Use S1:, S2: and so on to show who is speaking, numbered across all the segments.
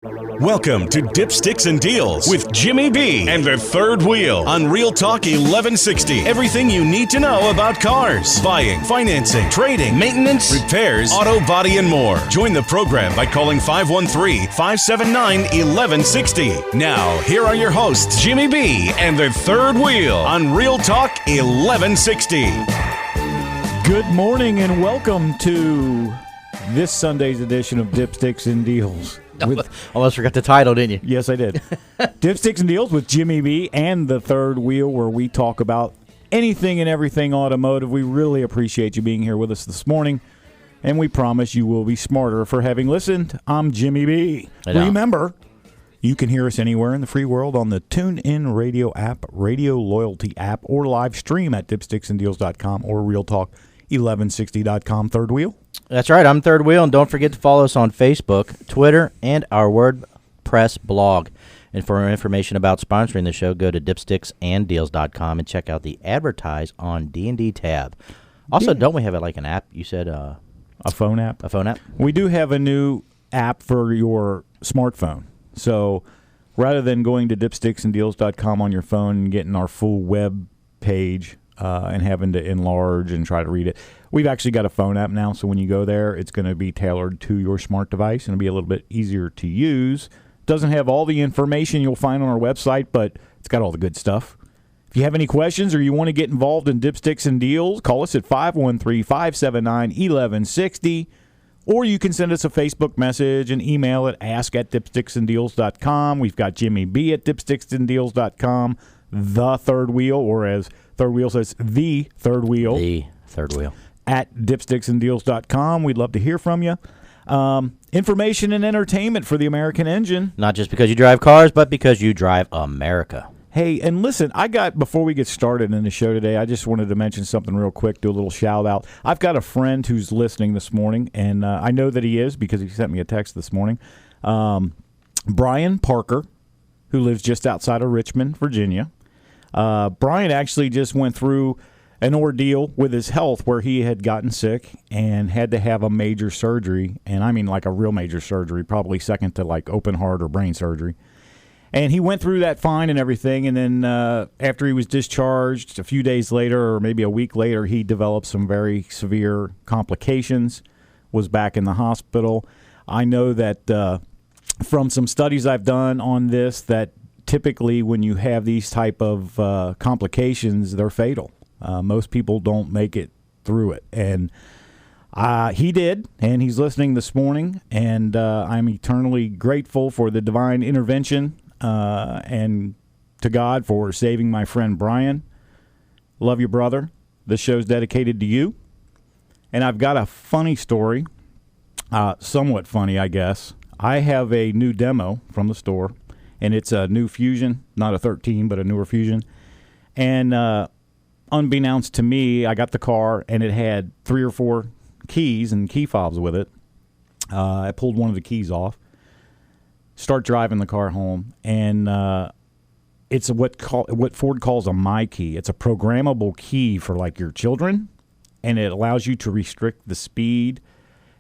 S1: Welcome to Dipsticks and Deals with Jimmy B and the Third Wheel on Real Talk 1160. Everything you need to know about cars, buying, financing, trading, maintenance, repairs, auto body, and more. Join the program by calling 513-579-1160. Now, here are your hosts, Jimmy B and the Third Wheel on Real Talk 1160.
S2: Good morning and welcome to this Sunday's edition of Dipsticks and Deals.
S3: Almost forgot the title, didn't you?
S2: Yes, I did. Dipsticks and Deals with Jimmy B and the Third Wheel, where we talk about anything and everything automotive. We really appreciate you being here with us this morning, and we promise you will be smarter for having listened. I'm Jimmy B. Remember, you can hear us anywhere in the free world on the TuneIn Radio app, Radio Loyalty app, or live stream at dipsticksanddeals.com or realtalk1160.com. Third Wheel.
S3: That's right. I'm Third Wheel, and don't forget to follow us on Facebook, Twitter, and our WordPress blog. And for information about sponsoring the show, go to dipsticksanddeals.com and check out the Advertise on D&D tab. Also, don't we have like an app? You said a
S2: phone app.
S3: A phone app?
S2: We do have a new app for your smartphone. So rather than going to dipsticksanddeals.com on your phone and getting our full web page and having to enlarge and try to read it, we've actually got a phone app now. So when you go there, it's going to be tailored to your smart device and it'll be a little bit easier to use. Doesn't have all the information you'll find on our website, but it's got all the good stuff. If you have any questions or you want to get involved in Dipsticks and Deals, call us at 513-579-1160. Or you can send us a Facebook message and email at ask@dipsticksanddeals.com. We've got Jimmy B at dipsticksanddeals.com, the Third Wheel, or as Third Wheel says, the Third Wheel.
S3: The Third Wheel.
S2: At dipsticksanddeals.com. We'd love to hear from you. Information and entertainment for the American engine.
S3: Not just because you drive cars, but because you drive America.
S2: Hey, and listen, before we get started in the show today, I just wanted to mention something real quick, do a little shout out. I've got a friend who's listening this morning, and I know that he is because he sent me a text this morning. Brian Parker, who lives just outside of Richmond, Virginia. Brian actually just went through an ordeal with his health where he had gotten sick and had to have a major surgery, and I mean like a real major surgery, probably second to like open heart or brain surgery. And he went through that fine and everything, and then after he was discharged, a few days later or maybe a week later, he developed some very severe complications, was back in the hospital. I know that from some studies I've done on this that typically when you have these type of complications, they're fatal. Most people don't make it through it. And he did, and he's listening this morning, and I'm eternally grateful for the divine intervention and to God for saving my friend Brian. Love you, brother. This show's dedicated to you. And I've got a funny story, somewhat funny, I guess. I have a new demo from the store, and it's a new Fusion, not a 13, but a newer Fusion. And unbeknownst to me, I got the car, and it had 3 or 4 keys and key fobs with it. I pulled one of the keys off, start driving the car home, and it's what Ford calls a My Key. It's a programmable key for like your children, and it allows you to restrict the speed.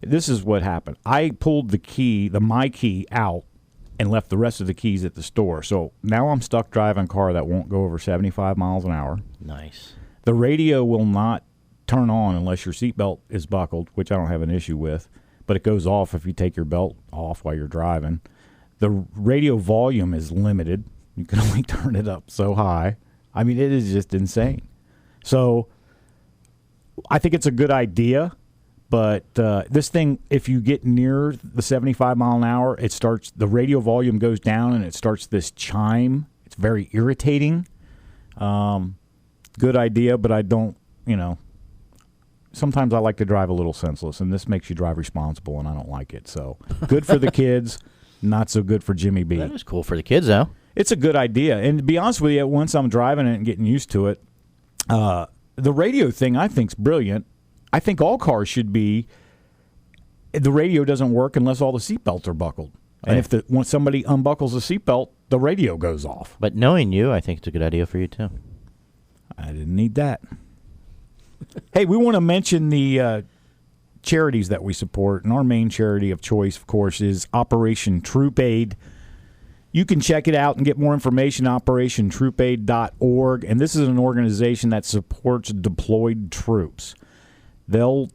S2: This is what happened. I pulled the My Key out and left the rest of the keys at the store. So now I'm stuck driving a car that won't go over 75 miles an hour.
S3: Nice.
S2: The radio will not turn on unless your seatbelt is buckled, which I don't have an issue with, but it goes off if you take your belt off while you're driving. The radio volume is limited. You can only turn it up so high. I mean, it is just insane. So I think it's a good idea, but this thing, if you get near the 75 mile an hour, the radio volume goes down and it starts this chime. It's very irritating. Good idea, but I don't, sometimes I like to drive a little senseless, and this makes you drive responsible, and I don't like it. So good for the kids, not so good for Jimmy B.
S3: That is cool for the kids, though.
S2: It's a good idea. And to be honest with you, once I'm driving it and getting used to it, the radio thing I think is brilliant. I think all cars should be, the radio doesn't work unless all the seatbelts are buckled. And if when somebody unbuckles the seatbelt, the radio goes off.
S3: But knowing you, I think it's a good idea for you, too.
S2: I didn't need that. Hey, we want to mention the charities that we support, and our main charity of choice, of course, is Operation Troop Aid. You can check it out and get more information at operationtroopaid.org, and this is an organization that supports deployed troops. They'll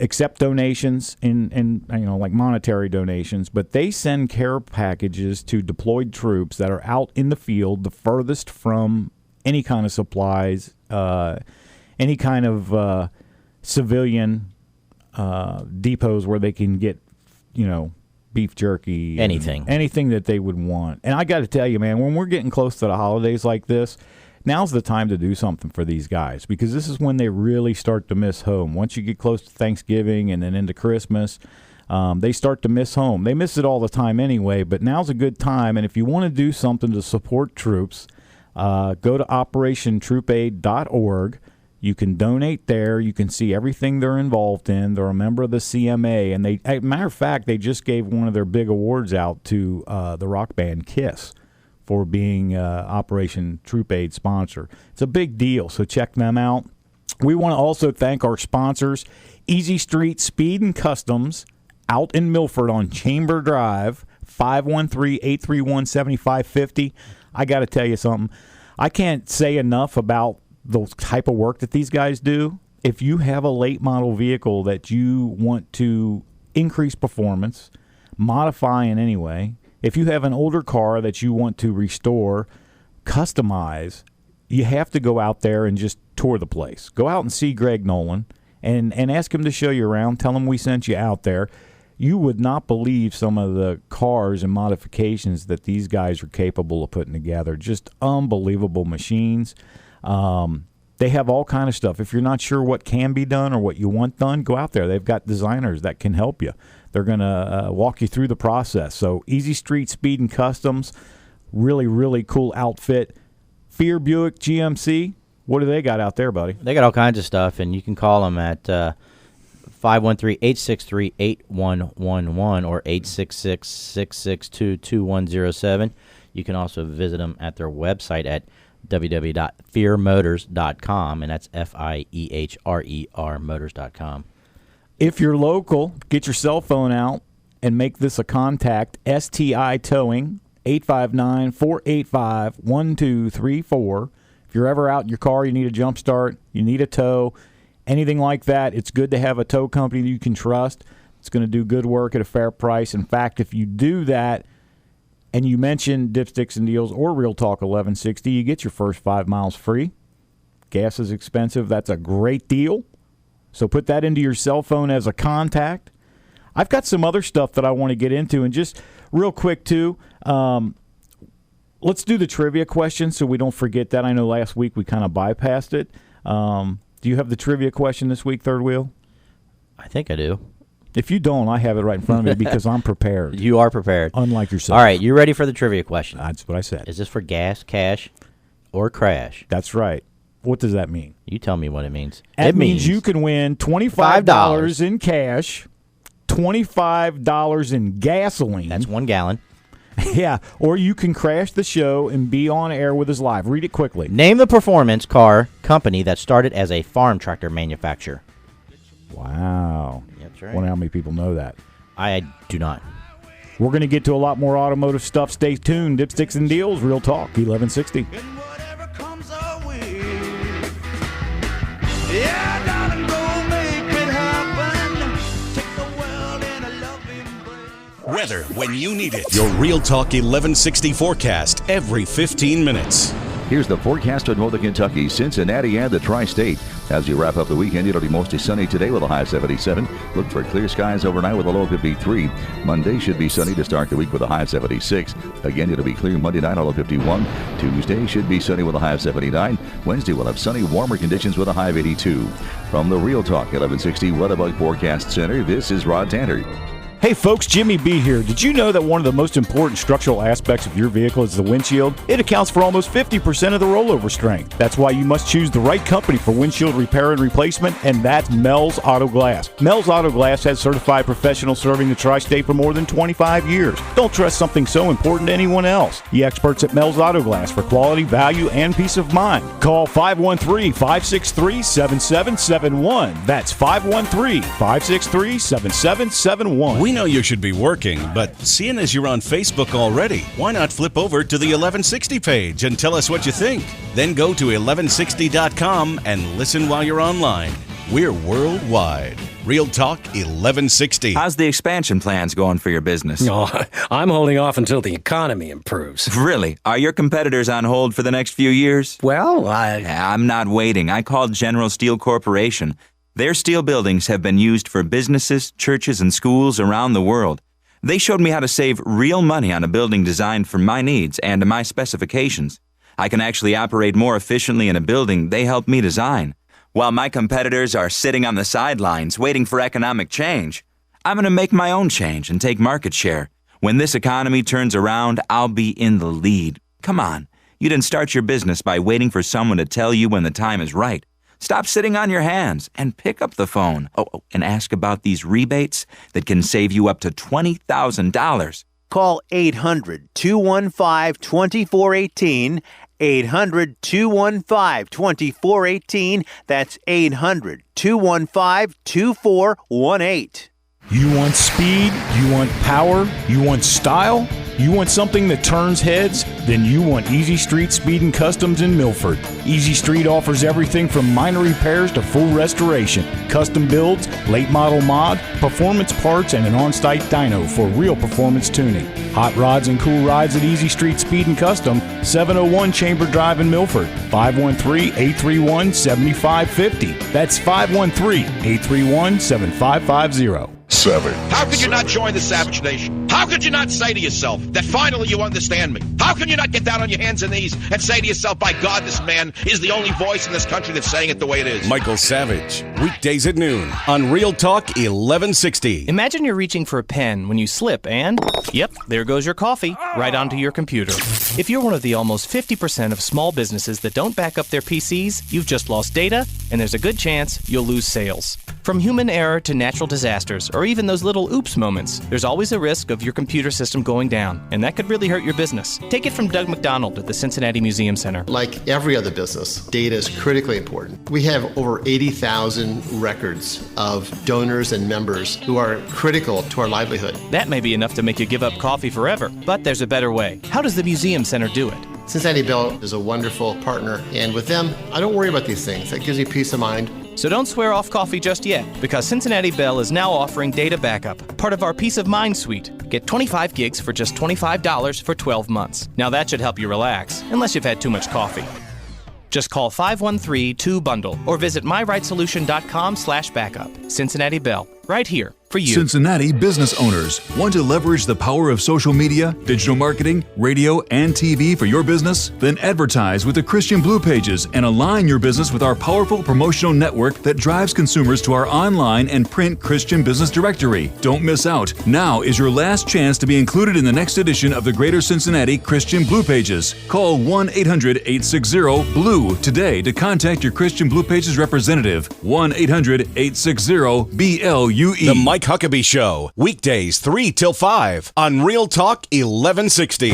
S2: accept donations and like monetary donations, but they send care packages to deployed troops that are out in the field, the furthest from any kind of supplies, any kind of civilian depots where they can get, beef jerky. Anything that they would want. And I got to tell you, man, when we're getting close to the holidays like this, now's the time to do something for these guys, because this is when they really start to miss home. Once you get close to Thanksgiving and then into Christmas, they start to miss home. They miss it all the time anyway, but now's a good time. And if you want to do something to support troops, go to operationtroopaid.org. You can donate there. You can see everything they're involved in. They're a member of the CMA. And as a matter of fact, they just gave one of their big awards out to the rock band Kiss for being Operation Troop Aid sponsor. It's a big deal, so check them out. We want to also thank our sponsors, Easy Street Speed and Customs out in Milford on Chamber Drive, 513-831-7550. I got to tell you something. I can't say enough about the type of work that these guys do. If you have a late model vehicle that you want to increase performance, modify in any way, if you have an older car that you want to restore, customize, you have to go out there and just tour the place. Go out and see Greg Nolan and ask him to show you around. Tell him we sent you out there. You would not believe some of the cars and modifications that these guys are capable of putting together. Just unbelievable machines. They have all kind of stuff. If you're not sure what can be done or what you want done, go out there. They've got designers that can help you. They're going to walk you through the process. So Easy Street Speed and Customs, really, really cool outfit. Fear Buick GMC, what do they got out there, buddy?
S3: They got all kinds of stuff, and you can call them at 513-863-8111 or 866-662-2107. You can also visit them at their website at www.fearmotors.com, and that's FIEHRER motors.com.
S2: If you're local, get your cell phone out and make this a contact. STI Towing, 859-485-1234. If you're ever out in your car, you need a jump start, you need a tow, anything like that, it's good to have a tow company that you can trust. It's going to do good work at a fair price. In fact, if you do that and you mention Dipsticks and Deals or Real Talk 1160, you get your first 5 miles free. Gas is expensive. That's a great deal. So put that into your cell phone as a contact. I've got some other stuff that I want to get into. And just real quick, too, let's do the trivia question so we don't forget that. I know last week we kind of bypassed it. Do you have the trivia question this week, Third Wheel?
S3: I think I do.
S2: If you don't, I have it right in front of me because I'm prepared.
S3: You are prepared.
S2: Unlike yourself.
S3: All right, you ready for the trivia question?
S2: That's what I said.
S3: Is this for gas, cash, or crash?
S2: That's right. What does that mean?
S3: You tell me what it means.
S2: It means you can win $25 in cash, $25 in gasoline.
S3: That's 1 gallon.
S2: Yeah, or you can crash the show and be on air with us live. Read it quickly.
S3: Name the performance car company that started as a farm tractor manufacturer.
S2: Wow.
S3: That's right.
S2: I wonder how many people know that.
S3: I do not.
S2: We're going to get to a lot more automotive stuff. Stay tuned. Dipsticks and Deals, Real Talk, 1160.
S4: Yeah, darling, go make it happen. Take the world in a loving embrace.
S1: Weather when you need it. Your Real Talk 1160 forecast every 15 minutes.
S5: Here's the forecast of Northern Kentucky, Cincinnati, and the Tri-State. As you wrap up the weekend, it'll be mostly sunny today with a high of 77. Look for clear skies overnight with a low of 53. Monday should be sunny to start the week with a high of 76. Again, it'll be clear Monday night, a low of 51. Tuesday should be sunny with a high of 79. Wednesday will have sunny, warmer conditions with a high of 82. From the Real Talk 1160 Weatherbug Forecast Center, this is Rod Tanner.
S2: Hey folks, Jimmy B here. Did you know that one of the most important structural aspects of your vehicle is the windshield? It accounts for almost 50% of the rollover strength. That's why you must choose the right company for windshield repair and replacement, and that's Mel's Auto Glass. Mel's Auto Glass has certified professionals serving the tri-state for more than 25 years. Don't trust something so important to anyone else. The experts at Mel's Auto Glass for quality, value, and peace of mind. Call 513-563-7771. That's 513-563-7771.
S1: We know you should be working, but seeing as you're on Facebook already, why not flip over to the 1160 page and tell us what you think? Then go to 1160.com and listen while you're online. We're worldwide. Real Talk 1160.
S6: How's the expansion plans going for your business?
S7: Oh, I'm holding off until the economy improves.
S6: Really? Are your competitors on hold for the next few years?
S7: Well,
S6: I'm not waiting. I called General Steel Corporation. Their steel buildings have been used for businesses, churches, and schools around the world. They showed me how to save real money on a building designed for my needs and to my specifications. I can actually operate more efficiently in a building they helped me design. While my competitors are sitting on the sidelines waiting for economic change, I'm going to make my own change and take market share. When this economy turns around, I'll be in the lead. Come on, you didn't start your business by waiting for someone to tell you when the time is right. Stop sitting on your hands and pick up the phone. And ask about these rebates that can save you up to $20,000.
S8: Call 800-215-2418, 800-215-2418. That's 800-215-2418.
S2: You want speed? You want power? You want style? You want something that turns heads? Then you want Easy Street Speed and Customs in Milford. Easy Street offers everything from minor repairs to full restoration, custom builds, late model mod, performance parts, and an on-site dyno for real performance tuning. Hot rods and cool rides at Easy Street Speed and Custom, 701 Chamber Drive in Milford, 513-831-7550. That's 513-831-7550.
S9: How could you not join the Savage Nation? How could you not say to yourself that finally you understand me? How can you not get down on your hands and knees and say to yourself, by God, this man is the only voice in this country that's saying it the way it is?
S1: Michael Savage, weekdays at noon on Real Talk 1160.
S10: Imagine you're reaching for a pen when you slip and, yep, there goes your coffee, right onto your computer. If you're one of the almost 50% of small businesses that don't back up their PCs, you've just lost data, and there's a good chance you'll lose sales. From human error to natural disasters, or even those little oops moments, there's always a risk of your computer system going down, and that could really hurt your business. Take it from Doug McDonald at the Cincinnati Museum Center.
S11: Like every other business, data is critically important. We have over 80,000 records of donors and members who are critical to our livelihood.
S10: That may be enough to make you give up coffee forever, but there's a better way. How does the Museum Center do it?
S11: Cincinnati Bell is a wonderful partner, and with them, I don't worry about these things. That gives me peace of mind.
S10: So don't swear off coffee just yet, because Cincinnati Bell is now offering data backup, part of our Peace of Mind suite. Get 25 gigs for just $25 for 12 months. Now that should help you relax, unless you've had too much coffee. Just call 513-2-BUNDLE or visit myrightsolution.com/backup. Cincinnati Bell, right here for you.
S12: Cincinnati business owners want to leverage the power of social media, digital marketing, radio, and TV for your business? Then advertise with the Christian Blue Pages and align your business with our powerful promotional network that drives consumers to our online and print Christian business directory. Don't miss out. Now is your last chance to be included in the next edition of the Greater Cincinnati Christian Blue Pages. Call 1-800-860-BLUE today to contact your Christian Blue Pages representative. 1-800-860-BLUE.
S1: The Mike Huckabee Show, weekdays 3 till 5 on Real Talk 1160.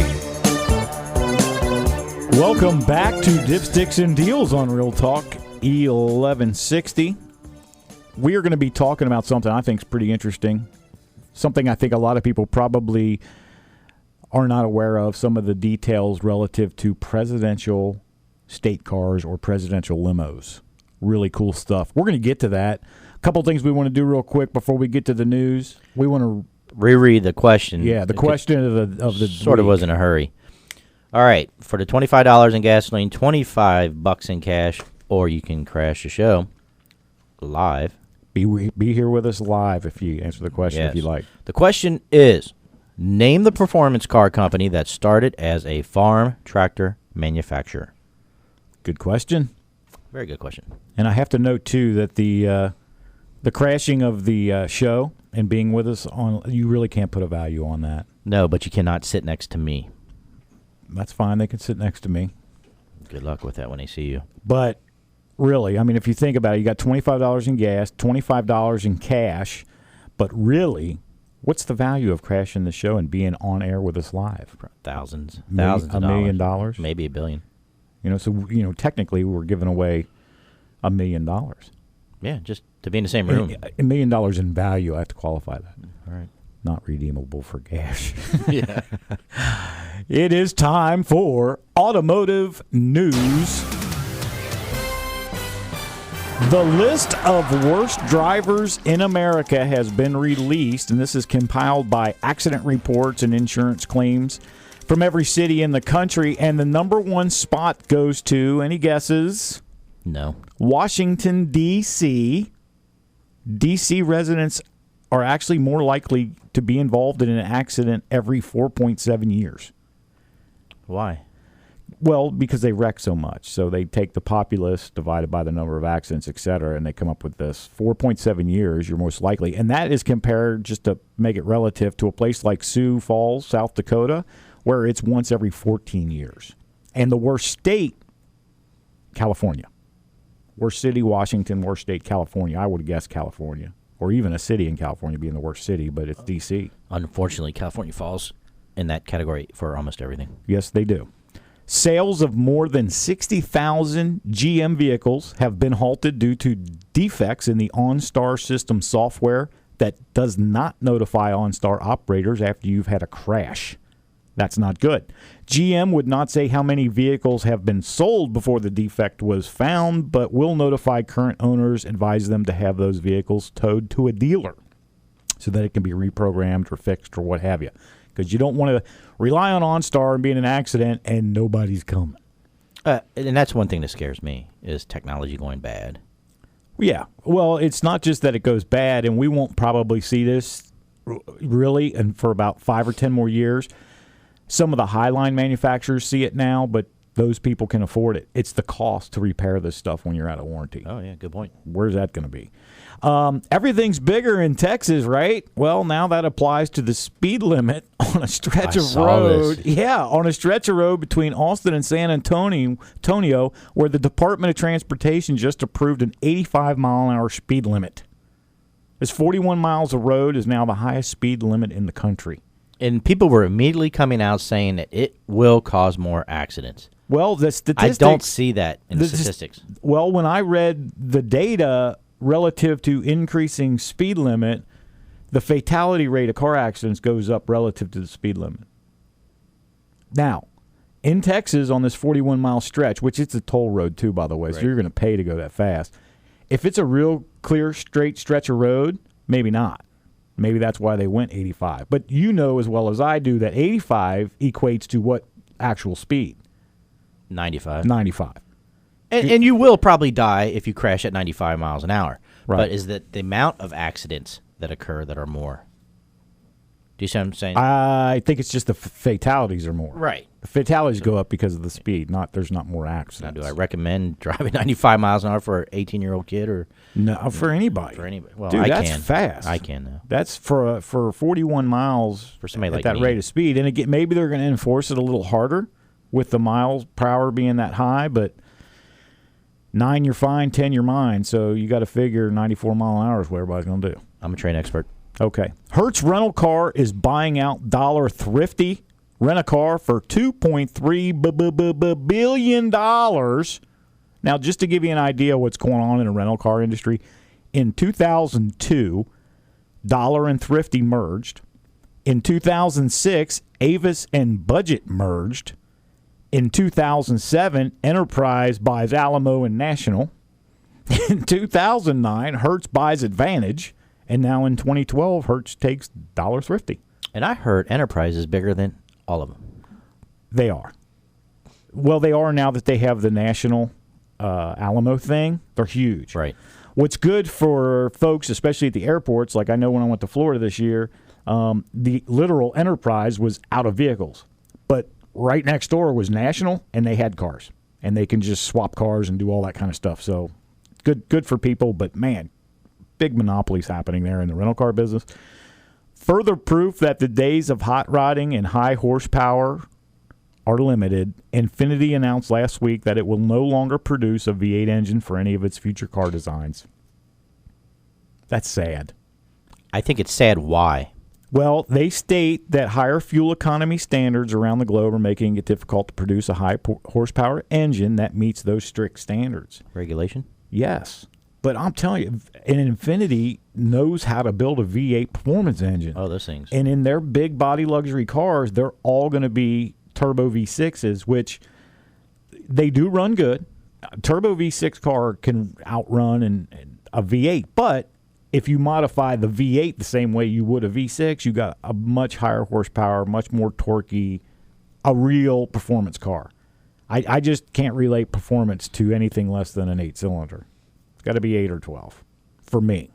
S2: Welcome back to Dipsticks and Deals on Real Talk 1160. We are going to be talking about something I think is pretty interesting, something I think a lot of people probably are not aware of, some of the details relative to presidential state cars or presidential limos. Really cool stuff. We're going to get to that. A couple things we want to do real quick before we get to the news. We want to
S3: reread the question.
S2: Yeah, the question of the
S3: sort of was in a hurry. All right, for the $25 in gasoline, $25 in cash, or you can crash the show live.
S2: Be here with us live if you answer the question if you like.
S3: The question is, name the performance car company that started as a farm tractor manufacturer.
S2: Good question.
S3: Very good question.
S2: And I have to note too that the crashing of the show and being with us on, you really can't put a value on that.
S3: No, but you cannot sit next to me.
S2: That's fine. They can sit next to me.
S3: Good luck with that when they see you.
S2: But really, I mean, if you think about it, you got $25 in gas, $25 in cash, but really, what's the value of crashing the show and being on air with us live?
S3: Thousands
S2: $1
S3: of
S2: million,
S3: maybe $1 billion.
S2: So technically, we're giving away $1 million.
S3: Yeah, just to be in the same room.
S2: $1 million in value. I have to qualify that.
S3: All right.
S2: Not redeemable for cash.
S3: Yeah.
S2: It is time for Automotive News. The list of worst drivers in America has been released, and this is compiled by accident reports and insurance claims from every city in the country. And the number one spot goes to, any guesses?
S3: No.
S2: Washington, D.C. D.C. residents are actually more likely to be involved in an accident every 4.7 years.
S3: Why?
S2: Well, because they wreck so much. So they take the populace divided by the number of accidents, et cetera, and they come up with this. 4.7 years, you're most likely. And that is compared, just to make it relative, to a place like Sioux Falls, South Dakota, where it's once every 14 years. And the worst state, California. Worst city, Washington. Worst state, California. I would guess California. Or even a city in California being the worst city, but it's D.C.
S3: Unfortunately, California falls in that category for almost everything.
S2: Yes, they do. Sales of more than 60,000 GM vehicles have been halted due to defects in the OnStar system software that does not notify OnStar operators after you've had a crash. That's not good. GM would not say how many vehicles have been sold before the defect was found, but will notify current owners, advise them to have those vehicles towed to a dealer so that it can be reprogrammed or fixed or what have you. Because you don't want to rely on OnStar and be in an accident and nobody's coming.
S3: And that's one thing that scares me, is technology going bad.
S2: Yeah. Well, it's not just that it goes bad, and we won't probably see this really and for about 5 or 10 more years. Some of the Highline manufacturers see it now, but those people can afford it. It's the cost to repair this stuff when you're out of warranty.
S3: Oh, yeah, good point.
S2: Where's that going to be? Everything's bigger in Texas, right? Well, now that applies to the speed limit on a stretch of road. Yeah, on a stretch of road between Austin and San Antonio, where the Department of Transportation just approved an 85-mile-an-hour speed limit. This 41 miles of road is now the highest speed limit in the country.
S3: And people were immediately coming out saying that it will cause more accidents.
S2: Well, the statistics...
S3: I don't see that in the statistics.
S2: Well, when I read the data relative to increasing speed limit, the fatality rate of car accidents goes up relative to the speed limit. Now, in Texas on this 41-mile stretch, which it's a toll road too, by the way, so you're going to pay to go that fast. If it's a real clear, straight stretch of road, maybe not. Maybe that's why they went 85. But you know as well as I do that 85 equates to what actual speed?
S3: 95.
S2: 95.
S3: And you will probably die if you crash at 95 miles an hour.
S2: Right.
S3: But is that the amount of accidents that occur that are more? Do you see what I'm saying?
S2: I think it's just the fatalities are more.
S3: Right.
S2: The fatalities go up because of the speed. There's not more accidents.
S3: Now, do I recommend driving 95 miles an hour for an 18-year-old kid or
S2: no? For anybody.
S3: For anybody. Well,
S2: dude,
S3: I
S2: that's
S3: can.
S2: fast.
S3: I can now.
S2: That's for 41 miles
S3: for somebody
S2: at
S3: like
S2: that
S3: me.
S2: rate of speed. And again, maybe they're going to enforce it a little harder with the miles per hour being that high, but 9 you're fine, 10 you're mine. So you got to figure 94 mile an hour is what everybody's going to do.
S3: I'm a train expert.
S2: Okay. Hertz Rental Car is buying out Dollar Thrifty Rent-A-Car for $2.3 billion. Now, just to give you an idea of what's going on in the rental car industry, in 2002, Dollar and Thrifty merged. In 2006, Avis and Budget merged. In 2007, Enterprise buys Alamo and National. In 2009, Hertz buys Advantage. And now in 2012, Hertz takes Dollar Thrifty.
S3: And I heard Enterprise is bigger than all of them.
S2: They are. Well, they are now that they have the national Alamo thing. They're huge.
S3: Right.
S2: What's good for folks, especially at the airports, like I know when I went to Florida this year, the literal Enterprise was out of vehicles. But right next door was National, and they had cars. And they can just swap cars and do all that kind of stuff. So good for people, but man, big monopolies happening there in the rental car business. Further proof that the days of hot rodding and high horsepower are limited. Infiniti announced last week that it will no longer produce a V8 engine for any of its future car designs. That's sad.
S3: I think it's sad. Why?
S2: Well, they state that higher fuel economy standards around the globe are making it difficult to produce a high horsepower engine that meets those strict standards.
S3: Regulation?
S2: Yes. But I'm telling you, Infiniti knows how to build a V8 performance engine.
S3: Oh, those things.
S2: And in their big body luxury cars, they're all going to be turbo V6s, which they do run good. A turbo V6 car can outrun a V8, but if you modify the V8 the same way you would a V6, you got a much higher horsepower, much more torquey, a real performance car. I just can't relate performance to anything less than an 8-cylinder. It's got to be 8 or 12 for me.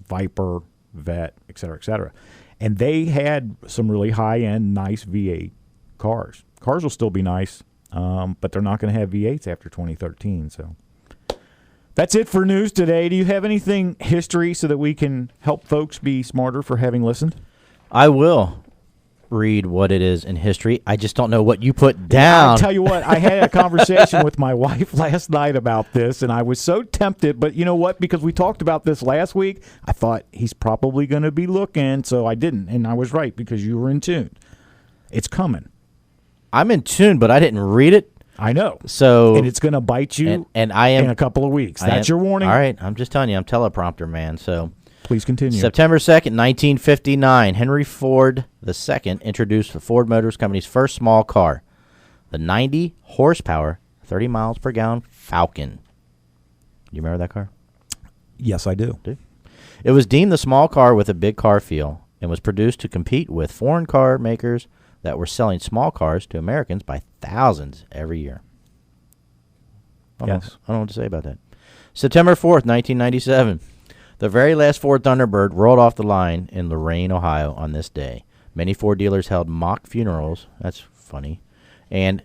S2: Viper, Vet, et cetera, et cetera. And they had some really high-end, nice V8 cars. Cars will still be nice, but they're not going to have V8s after 2013, so... That's it for news today. Do you have anything history so that we can help folks be smarter for having listened?
S3: I will read what it is in history. I just don't know what you put down.
S2: I'll tell you what, I had a conversation with my wife last night about this, and I was so tempted. But you know what? Because we talked about this last week, I thought he's probably going to be looking, so I didn't. And I was right because you were in tune. It's coming.
S3: I'm in tune, but I didn't read it.
S2: I know.
S3: So
S2: and it's going to bite you
S3: and I am,
S2: in a couple of weeks. That's your warning.
S3: All right. I'm just telling you. I'm teleprompter, man. So
S2: please continue.
S3: September 2nd, 1959, Henry Ford II introduced the Ford Motors Company's first small car, the 90-horsepower, 30 miles per gallon Falcon. Do you remember that car?
S2: Yes, I do.
S3: It was deemed the small car with a big car feel and was produced to compete with foreign car makers that were selling small cars to Americans by thousands every year. I don't know what to say about that. September 4th, 1997. The very last Ford Thunderbird rolled off the line in Lorain, Ohio on this day. Many Ford dealers held mock funerals. That's funny. And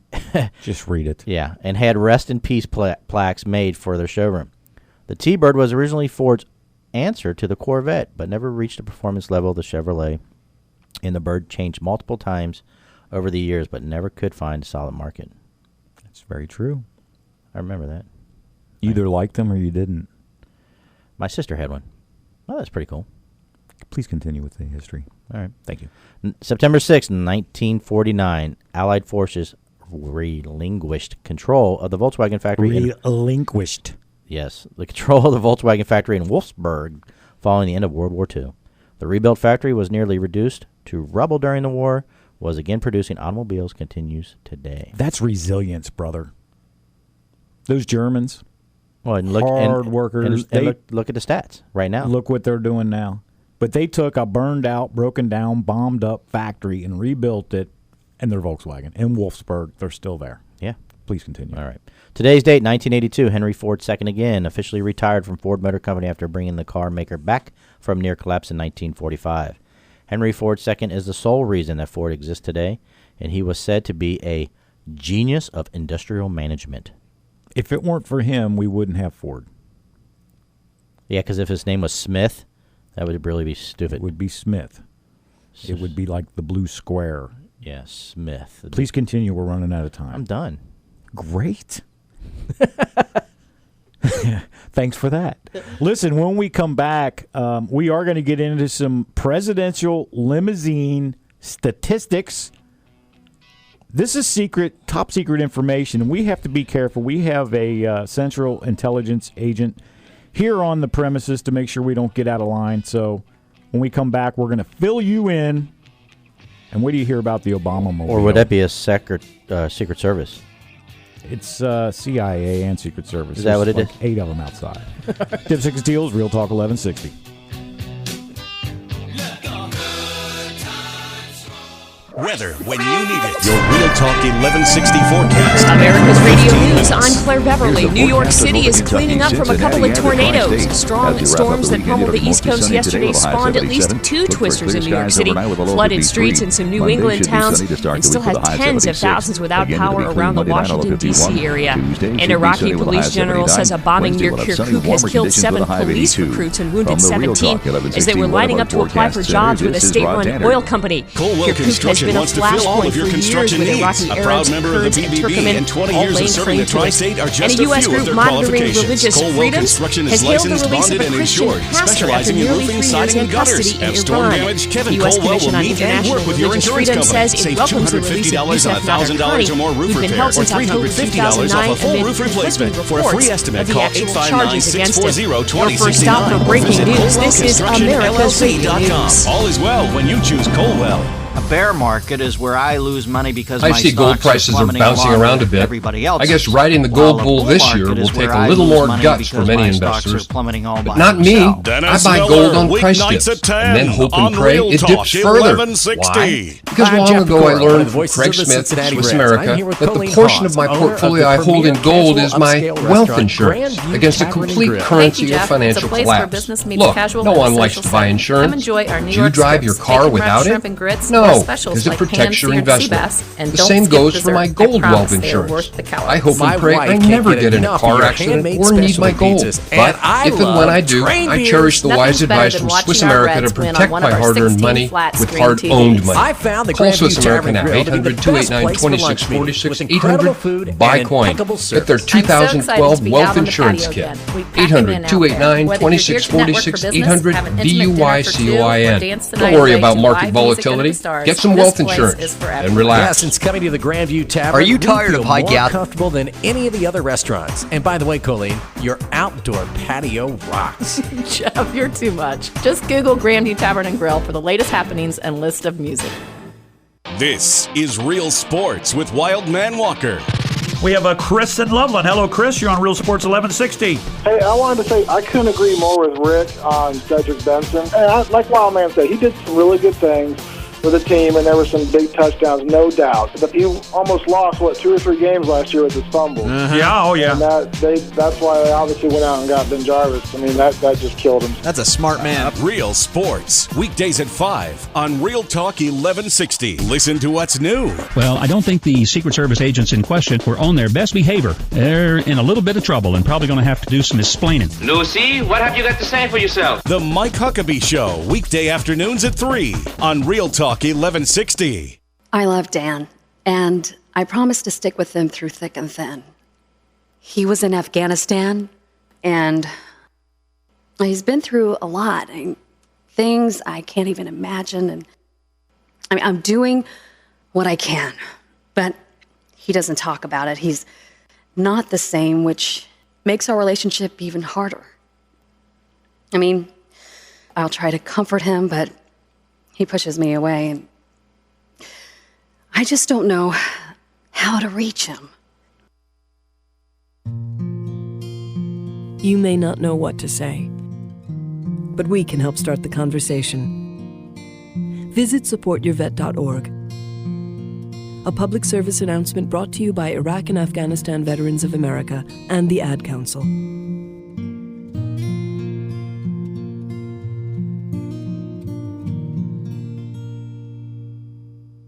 S2: just read it.
S3: Yeah, and had rest in peace plaques made for their showroom. The T-Bird was originally Ford's answer to the Corvette, but never reached the performance level of the Chevrolet. And the Bird changed multiple times over the years, but never could find a solid market.
S2: That's very true.
S3: I remember that.
S2: You either liked them or you didn't.
S3: My sister had one. Oh, that's pretty cool.
S2: Please continue with the history.
S3: All right.
S2: Thank you.
S3: September 6th, 1949, Allied forces relinquished control of the Volkswagen factory.
S2: Relinquished.
S3: Yes, the control of the Volkswagen factory in Wolfsburg following the end of World War II. The rebuilt factory was nearly reduced to rubble during the war, was again producing automobiles, continues today.
S2: That's resilience, brother. Those Germans,
S3: and
S2: hard workers.
S3: Look at the stats right now.
S2: Look what they're doing now. But they took a burned out, broken down, bombed up factory and rebuilt it, and they're Volkswagen. In Wolfsburg, they're still there.
S3: Yeah.
S2: Please continue.
S3: All right. Today's date, 1982, Henry Ford II again officially retired from Ford Motor Company after bringing the car maker back from near collapse in 1945. Henry Ford II is the sole reason that Ford exists today, and he was said to be a genius of industrial management.
S2: If it weren't for him, we wouldn't have Ford.
S3: Yeah, because if his name was Smith, that would really be stupid.
S2: It would be Smith. It would be like the blue square.
S3: Yeah, Smith.
S2: Please continue. We're running out of time.
S3: I'm done.
S2: Great. Thanks for that. Listen, when we come back, we are going to get into some presidential limousine statistics. This is secret, top secret information, and we have to be careful. We have a Central Intelligence agent here on the premises to make sure we don't get out of line. So when we come back, we're going to fill you in. And what do you hear about the Obama mobile?
S3: Or would that be a Secret Service?
S2: It's CIA and Secret Service.
S3: Is that what it is?
S2: 8 of them outside. Dipstick Deals, Real Talk 1160.
S1: Weather when you need it. Your Real Talk 1160 forecast.
S13: America's Radio
S1: 15
S13: News. I'm
S1: minutes.
S13: Claire Beverly.
S5: Here's the
S13: New York
S5: forecast
S13: City
S5: over
S13: is
S5: Kentucky,
S13: cleaning up from a couple of
S5: Cincinnati, and the
S13: tornadoes.
S5: Tri-State.
S13: Strong
S5: As we wrap up
S13: storms
S5: the
S13: that
S5: weekend,
S13: pummeled the
S5: it'll be
S13: East
S5: mostly
S13: Coast
S5: sunny
S13: yesterday
S5: today,
S13: spawned at least
S5: 77.
S13: two
S5: Look for
S13: twisters
S5: clear
S13: in New York
S5: skies
S13: City,
S5: overnight with a low of
S13: flooded
S5: 53.
S13: streets in some New
S5: Monday
S13: England
S5: should be
S13: towns,
S5: sunny to start
S13: and
S5: the
S13: still
S5: week with
S13: has
S5: a high
S13: tens of
S5: 76.
S13: thousands without
S5: Again,
S13: power
S5: it'll be
S13: around the
S5: clean Monday night, a low
S13: Washington,
S5: 51.
S13: D.C. area.
S5: Tuesday
S13: An
S5: should be
S13: Iraqi
S5: sunny with a high
S13: police general
S5: 79.
S13: says a bombing
S5: Wednesday
S13: near
S5: will have sunny,
S13: Kirkuk has
S5: warmer
S13: killed
S5: conditions with a
S13: 7
S5: high of
S13: police
S5: 82.
S13: recruits and
S5: From
S13: wounded
S5: the Real
S13: 17
S5: Talk
S13: as they
S5: 1160
S13: were lining
S5: Weather
S13: up to apply for
S5: Forecast
S13: jobs
S5: Center,
S13: with a
S5: this is Rod
S13: state-run
S5: Tanner.
S13: oil company.
S1: Colwell
S13: Kirkuk has
S1: Construction
S13: been a
S1: wants to fill all
S13: flashpoint
S1: of your
S13: for
S1: construction
S13: years with
S1: needs.
S13: Iraqi
S1: A proud
S13: Arabs,
S1: member of the
S13: Kurds, and
S1: BBB and 20 years of serving the Tri-State are just
S13: and a
S1: a
S13: U.S.
S1: few of
S13: group
S1: their
S13: monitoring
S1: qualifications.
S13: religious
S1: Colwell
S13: freedoms
S1: Construction
S13: has
S1: is
S13: hailed the
S1: licensed,
S13: release of
S1: bonded,
S13: a
S1: and
S13: Christian
S1: insured,
S13: pastor after
S1: specializing in
S13: nearly
S1: roofing,
S13: 3 years
S1: siding,
S13: in
S1: and gutters.
S13: custody in
S1: Have storm
S13: Iran.
S1: damage? Kevin
S13: The U.S.
S1: Colwell
S13: Commission
S1: will
S13: on
S1: meet and
S13: International
S1: work with your
S13: Religious
S1: insurance
S13: Freedom
S1: company.
S13: says it
S1: Save
S13: welcomes the release of
S1: $250 on
S13: Youssef
S1: $1,000
S13: Nader
S1: or more roof
S13: who's been
S1: repair,
S13: held
S1: or
S13: since October
S1: $350 off a full roof replacement. For a free estimate, call 859-640-2069
S13: First stop for
S1: or
S13: breaking
S1: visit
S13: news. This is America's Radio
S1: ColwellConstructionLLC.com.
S13: News.
S1: All is well when you choose Colwell.
S14: A bear market is where I lose money because
S15: I
S14: my
S15: see gold
S14: stocks are
S15: prices are
S14: plummeting
S15: bouncing
S14: along
S15: around a
S14: with
S15: bit.
S14: everybody else.
S15: I guess riding the gold bull this year will take a little more guts for many investors. But not me. I buy gold on price dips and then hope and pray it dips further. Why? Because long ago I learned from Craig Smith, Swiss America, that the portion of my portfolio I hold in gold is my wealth insurance against a complete currency or financial collapse. Look, no one likes to buy insurance. Do you drive your car without it? No, because it protects your investment. The same goes for my gold wealth insurance. I hope and pray I never get in a car accident or need my gold. But if and when I do, I cherish the wise advice from Swiss America to protect my hard-earned money with hard-owned money. Call Swiss America now, 800-289-2646, 800-BUY-COIN. Get their 2012 Wealth Insurance Kit. 800-289-2646, 800-BUY-COIN. Don't worry about market volatility. Get some wealth insurance and relax.
S16: Yeah, since coming to the Grandview Tavern,
S14: Are you tired
S16: we
S14: of
S16: feel
S14: high
S16: more
S14: gas?
S16: comfortable than any of the other restaurants. And by the way, Colleen, your outdoor patio rocks.
S17: Jeff, you're too much. Just Google Grandview Tavern and Grill for the latest happenings and list of music.
S1: This is Real Sports with Wildman Walker.
S18: We have Chris in Loveland. Hello, Chris. You're on Real Sports 1160.
S19: Hey, I wanted to say I couldn't agree more with Rick on Cedric Benson. And like Wildman said, he did some really good things with the team, and there were some big touchdowns, no doubt. But he almost lost, 2 or 3 games last year with his fumbles.
S18: Yeah, oh yeah.
S19: And that's why they obviously went out and got Ben Jarvis. I mean, that just killed him.
S8: That's a smart man.
S1: Real Sports, weekdays at 5 on Real Talk 1160. Listen to what's new.
S20: Well, I don't think the Secret Service agents in question were on their best behavior. They're in a little bit of trouble and probably going to have to do some explaining.
S21: Lucy, what have you got to say for yourself?
S1: The Mike Huckabee Show, weekday afternoons at 3 on Real Talk 1160.
S22: I love Dan, and I promised to stick with him through thick and thin. He was in Afghanistan, and he's been through a lot, and things I can't even imagine. And I mean, I'm doing what I can, but he doesn't talk about it. He's not the same, which makes our relationship even harder. I mean, I'll try to comfort him, but he pushes me away, and I just don't know how to reach him.
S23: You may not know what to say, but we can help start the conversation. Visit supportyourvet.org. A public service announcement brought to you by Iraq and Afghanistan Veterans of America and the Ad Council.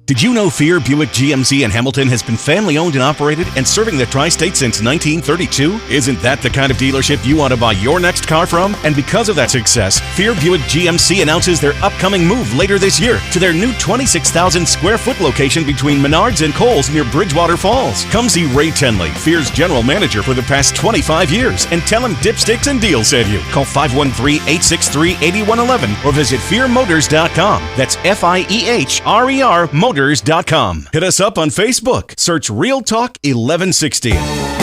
S1: Did you know Fear Buick GMC in Hamilton has been family owned and operated and serving the tri-state since 1932? Isn't that the kind of dealership you want to buy your next car from? And because of that success, Fear Buick GMC announces their upcoming move later this year to their new 26,000 square foot location between Menards and Kohl's near Bridgewater Falls. Come see Ray Tenley, Fear's general manager for the past 25 years, and tell him Dipsticks and Deals sent you. Call 513-863-8111 or visit fearmotors.com. That's FIEHRER Motors.com. Hit us up on Facebook. Search Real Talk 1160.
S2: Welcome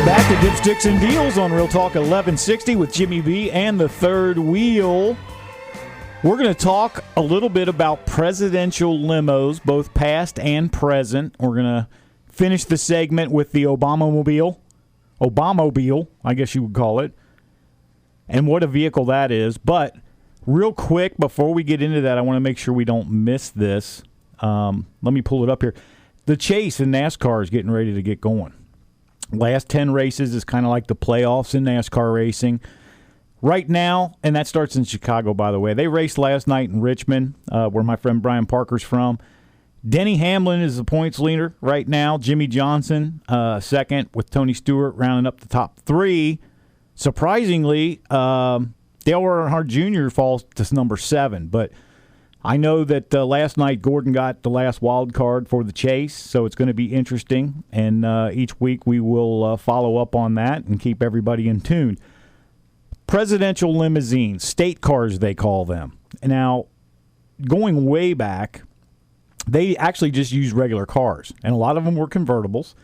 S2: back to Dipsticks and Deals on Real Talk 1160 with Jimmy B and the Third Wheel. We're going to talk a little bit about presidential limos, both past and present. We're going to finish the segment with the Obamamobile, I guess you would call it, and what a vehicle that is. But Real quick, before we get into that, I want to make sure we don't miss this. Let me pull it up here. The chase in NASCAR is getting ready to get going. Last 10 races is kind of like the playoffs in NASCAR racing. Right now, and that starts in Chicago, by the way. They raced last night in Richmond, where my friend Brian Parker's from. Denny Hamlin is the points leader right now. Jimmy Johnson, second, with Tony Stewart rounding up the top three. Surprisingly, Dale Earnhardt Jr. falls to number 7. But I know that last night Gordon got the last wild card for the chase, so it's going to be interesting. And each week we will follow up on that and keep everybody in tune. Presidential limousines, state cars they call them. Now, going way back, they actually just used regular cars, and a lot of them were convertibles,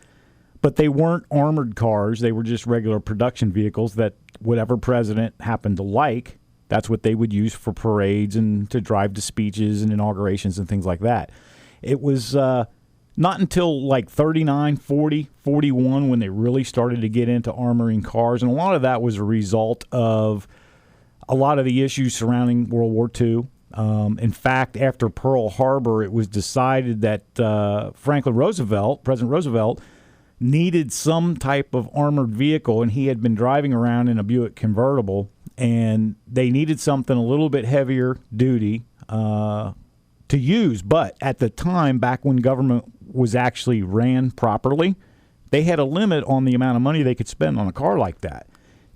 S2: but they weren't armored cars. They were just regular production vehicles that whatever president happened to like, that's what they would use for parades and to drive to speeches and inaugurations and things like that. It was not until like 39, 40, 41 when they really started to get into armoring cars, and a lot of that was a result of a lot of the issues surrounding World War II. In fact, after Pearl Harbor, it was decided that President Roosevelt, needed some type of armored vehicle, and he had been driving around in a Buick convertible, and they needed something a little bit heavier duty to use. But at the time, back when government was actually ran properly, they had a limit on the amount of money they could spend on a car like that.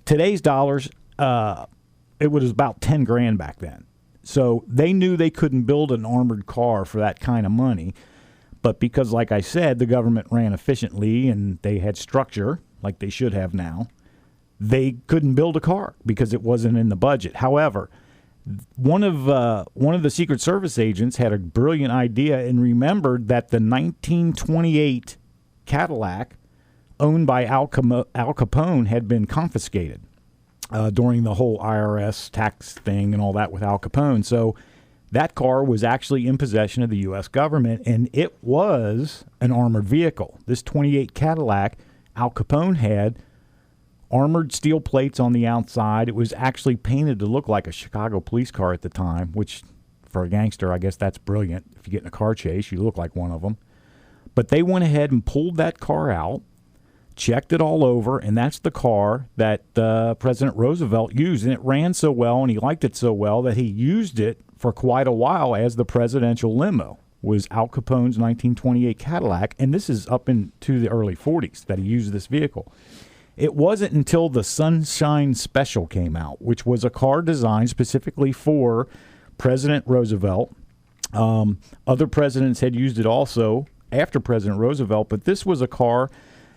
S2: Today's dollars, it was about $10,000 back then. So they knew they couldn't build an armored car for that kind of money. But because, like I said, the government ran efficiently and they had structure, like they should have now, they couldn't build a car because it wasn't in the budget. However, one of the Secret Service agents had a brilliant idea and remembered that the 1928 Cadillac owned by Al Capone had been confiscated during the whole IRS tax thing and all that with Al Capone. So that car was actually in possession of the U.S. government, and it was an armored vehicle. This 28 Cadillac, Al Capone had armored steel plates on the outside. It was actually painted to look like a Chicago police car at the time, which for a gangster, I guess that's brilliant. If you get in a car chase, you look like one of them. But they went ahead and pulled that car out, checked it all over, and that's the car that President Roosevelt used. And it ran so well, and he liked it so well, that he used it for quite a while as the presidential limo, was Al Capone's 1928 Cadillac. And this is up into the early 40s that he used this vehicle. It wasn't until the Sunshine Special came out, which was a car designed specifically for President Roosevelt. Other presidents had used it also after President Roosevelt, but this was a car,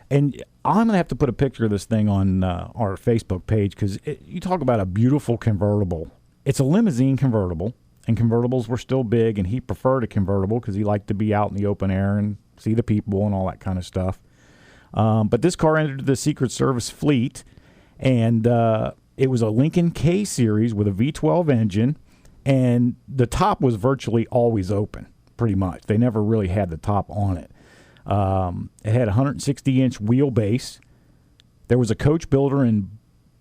S2: and I'm going to have to put a picture of this thing on our Facebook page because you talk about a beautiful convertible. It's a limousine convertible, and convertibles were still big, and he preferred a convertible because he liked to be out in the open air and see the people and all that kind of stuff. But this car entered the Secret Service fleet, and it was a Lincoln K Series with a V12 engine, and the top was virtually always open, pretty much. They never really had the top on it. It had a 160-inch wheelbase. There was a coach builder in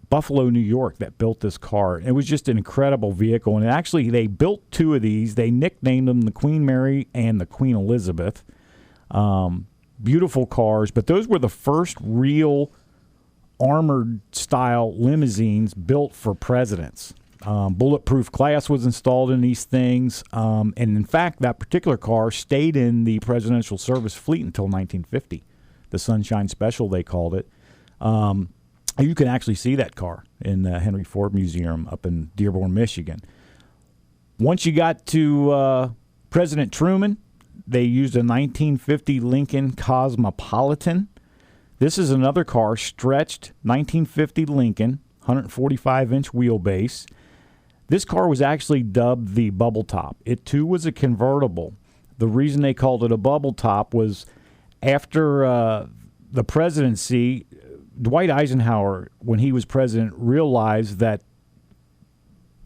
S2: Buffalo, New York that built this car. It was just an incredible vehicle, and actually they built two of these. They nicknamed them the Queen Mary and the Queen Elizabeth. Beautiful cars, but those were the first real armored-style limousines built for presidents. Bulletproof glass was installed in these things, and in fact, that particular car stayed in the Presidential Service fleet until 1950. The Sunshine Special, they called it. You can actually see that car in the Henry Ford Museum up in Dearborn, Michigan. Once you got to President Truman, they used a 1950 Lincoln Cosmopolitan. This is another car, stretched 1950 Lincoln, 145-inch wheelbase. This car was actually dubbed the Bubble Top. It, too, was a convertible. The reason they called it a Bubble Top was after the presidency, Dwight Eisenhower, when he was president, realized that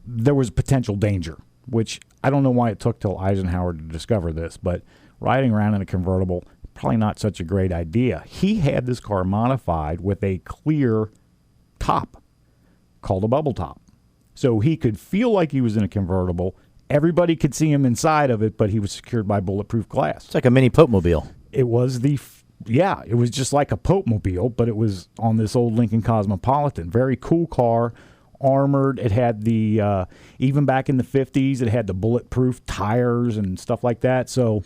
S2: there was potential danger, which I don't know why it took till Eisenhower to discover this, but riding around in a convertible, probably not such a great idea. He had this car modified with a clear top called a Bubble Top. So he could feel like he was in a convertible. Everybody could see him inside of it, but he was secured by bulletproof glass.
S3: It's like a mini Pope-mobile.
S2: It was it was just like a Pope-mobile, but it was on this old Lincoln Cosmopolitan. Very cool car, armored. It had the, even back in the 50s, it had the bulletproof tires and stuff like that. So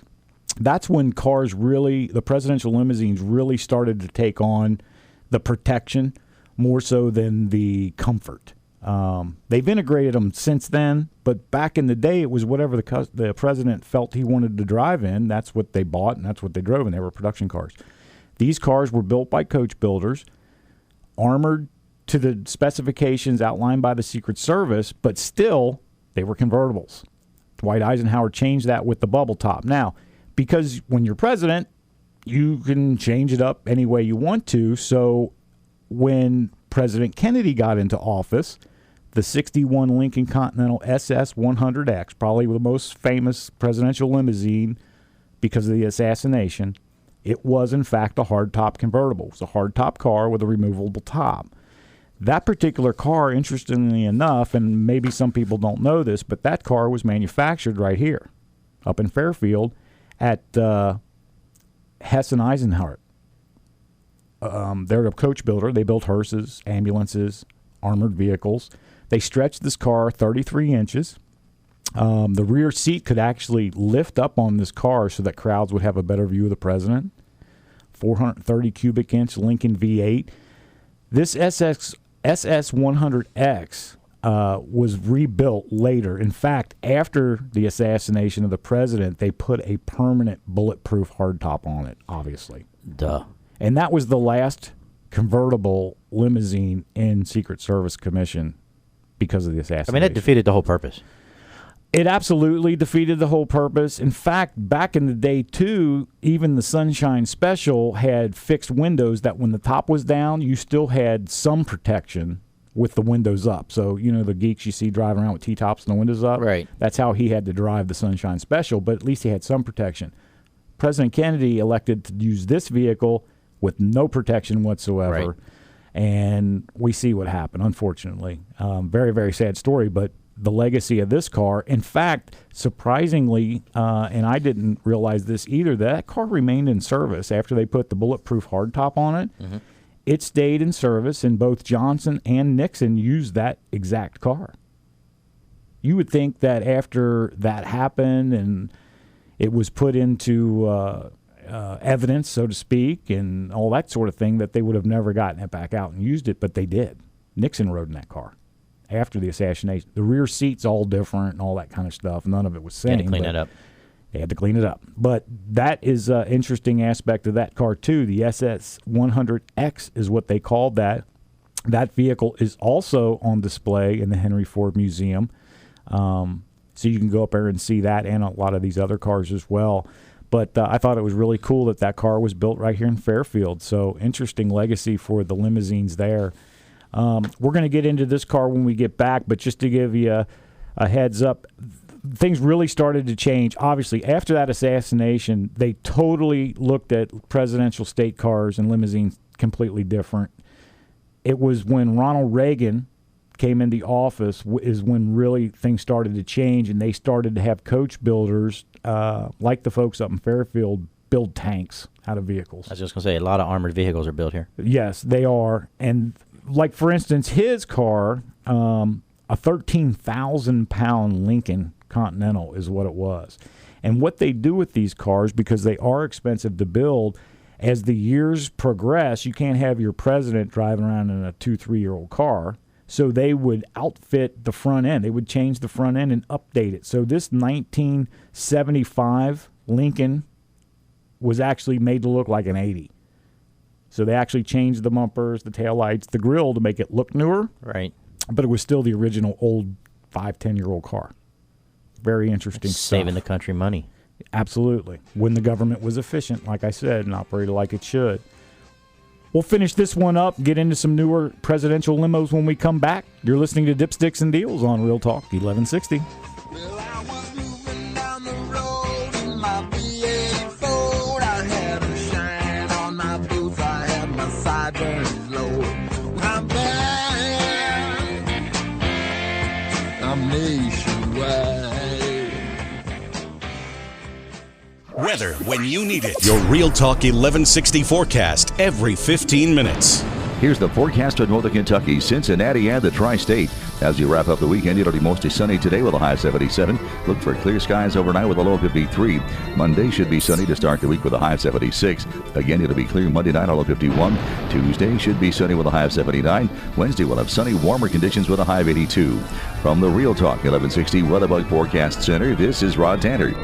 S2: that's when cars really, the presidential limousines really started to take on the protection more so than the comfort. They've integrated them since then, but back in the day, it was whatever the president felt he wanted to drive in. That's what they bought, and that's what they drove, and they were production cars. These cars were built by coach builders, armored to the specifications outlined by the Secret Service, but still, they were convertibles. Dwight Eisenhower changed that with the bubble top. Now, because when you're president, you can change it up any way you want to, so when President Kennedy got into office, the 61 Lincoln Continental SS 100X, probably the most famous presidential limousine because of the assassination, it was in fact a hardtop convertible. It was a hardtop car with a removable top. That particular car, interestingly enough, and maybe some people don't know this, but that car was manufactured right here, up in Fairfield, at Hess and Eisenhower. They're a coach builder. They built hearses, ambulances, armored vehicles. They stretched this car 33 inches. The rear seat could actually lift up on this car so that crowds would have a better view of the president. 430 cubic inch Lincoln V8. This SS 100X was rebuilt later. In fact, after the assassination of the president, they put a permanent bulletproof hardtop on it, obviously.
S3: Duh.
S2: And that was the last convertible limousine in Secret Service commission because of the assassination.
S3: I mean, that defeated the whole purpose.
S2: It absolutely defeated the whole purpose. In fact, back in the day, too, even the Sunshine Special had fixed windows that when the top was down, you still had some protection with the windows up. So, you know, the geeks you see driving around with T-tops and the windows up?
S3: Right.
S2: That's how he had to drive the Sunshine Special, but at least he had some protection. President Kennedy elected to use this vehicle with no protection whatsoever. Right. And we see what happened, unfortunately. Very, very sad story, but the legacy of this car, in fact, surprisingly, and I didn't realize this either, that car remained in service after they put the bulletproof hardtop on it. Mm-hmm. It stayed in service, and both Johnson and Nixon used that exact car. You would think that after that happened and it was put into evidence, so to speak, and all that sort of thing, that they would have never gotten it back out and used it, but they did. Nixon rode in that car after the assassination. The rear seat's all different and all that kind of stuff. None of it was same.
S3: They had to clean it up.
S2: They had to clean it up. But that is an interesting aspect of that car, too. The SS 100X is what they called that. That vehicle is also on display in the Henry Ford Museum. So you can go up there and see that and a lot of these other cars as well. But I thought it was really cool that that car was built right here in Fairfield. So interesting legacy for the limousines there. We're going to get into this car when we get back, but just to give you a heads up, things really started to change. Obviously, after that assassination, they totally looked at presidential state cars and limousines completely different. It was when Ronald Reagan came into office is when really things started to change, and they started to have coach builders, like the folks up in Fairfield, build tanks out of vehicles.
S3: I was just going to say, a lot of armored vehicles are built here.
S2: Yes, they are. And like, for instance, his car, a 13,000-pound Lincoln Continental is what it was. And what they do with these cars, because they are expensive to build, as the years progress, you can't have your president driving around in a 2-3-year-old car. So they would outfit the front end. They would change the front end and update it. So this 1975 Lincoln was actually made to look like an 80. So they actually changed the bumpers, the taillights, the grill to make it look newer.
S3: Right.
S2: But it was still the original old 5-10-year-old car. Very interesting stuff.
S3: Saving the country money.
S2: Absolutely. When the government was efficient, like I said, and operated like it should. We'll finish this one up, get into some newer presidential limos when we come back. You're listening to Dipsticks and Deals on Real Talk 1160.
S1: weather when you need it. Your Real Talk 1160 forecast every 15 minutes.
S5: Here's the forecast of Northern Kentucky, Cincinnati, and the Tri-State. As you wrap up the weekend, it'll be mostly sunny today with a high 77. Look for clear skies overnight with a low of 53. Monday should be sunny to start the week with a high of 76. Again, it'll be clear Monday night, a low of 51. Tuesday should be sunny with a high of 79. Wednesday will have sunny, warmer conditions with a high of 82. From the Real Talk 1160 Weatherbug Forecast Center, this is Rod Tanner.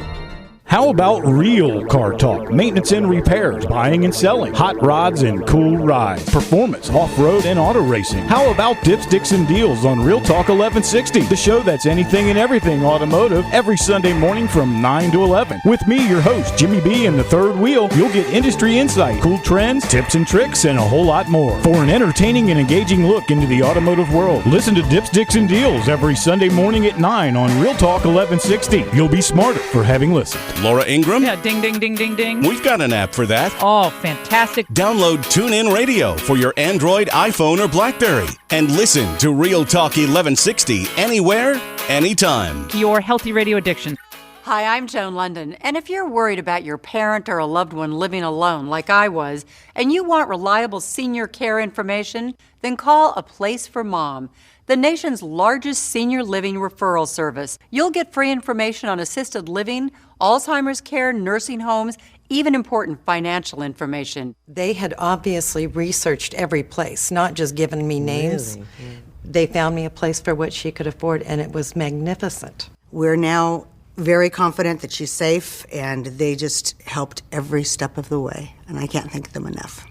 S2: How about real car talk? Maintenance and repairs, buying and selling, hot rods and cool rides, performance, off-road, and auto racing. How about Dipsticks and Deals on Real Talk 1160, the show that's anything and everything automotive, every Sunday morning from 9 to 11. With me, your host, Jimmy B, and the Third Wheel, you'll get industry insight, cool trends, tips and tricks, and a whole lot more. For an entertaining and engaging look into the automotive world, listen to Dipsticks and Deals every Sunday morning at 9 on Real Talk 1160. You'll be smarter for having listened.
S1: Laura Ingram?
S4: Yeah, ding, ding, ding, ding, ding.
S1: We've got an app for that.
S4: Oh, fantastic.
S1: Download TuneIn Radio for your Android, iPhone, or BlackBerry. And listen to Real Talk 1160 anywhere, anytime.
S4: Your healthy radio addiction.
S6: Hi, I'm Joan London, and if you're worried about your parent or a loved one living alone like I was, and you want reliable senior care information, then call A Place for Mom, the nation's largest senior living referral service. You'll get free information on assisted living, Alzheimer's care, nursing homes, even important financial information.
S7: They had obviously researched every place, not just given me names. Really? Yeah. They found me a place for what she could afford, and it was magnificent.
S24: We're now very confident that she's safe, and they just helped every step of the way, and I can't thank them enough.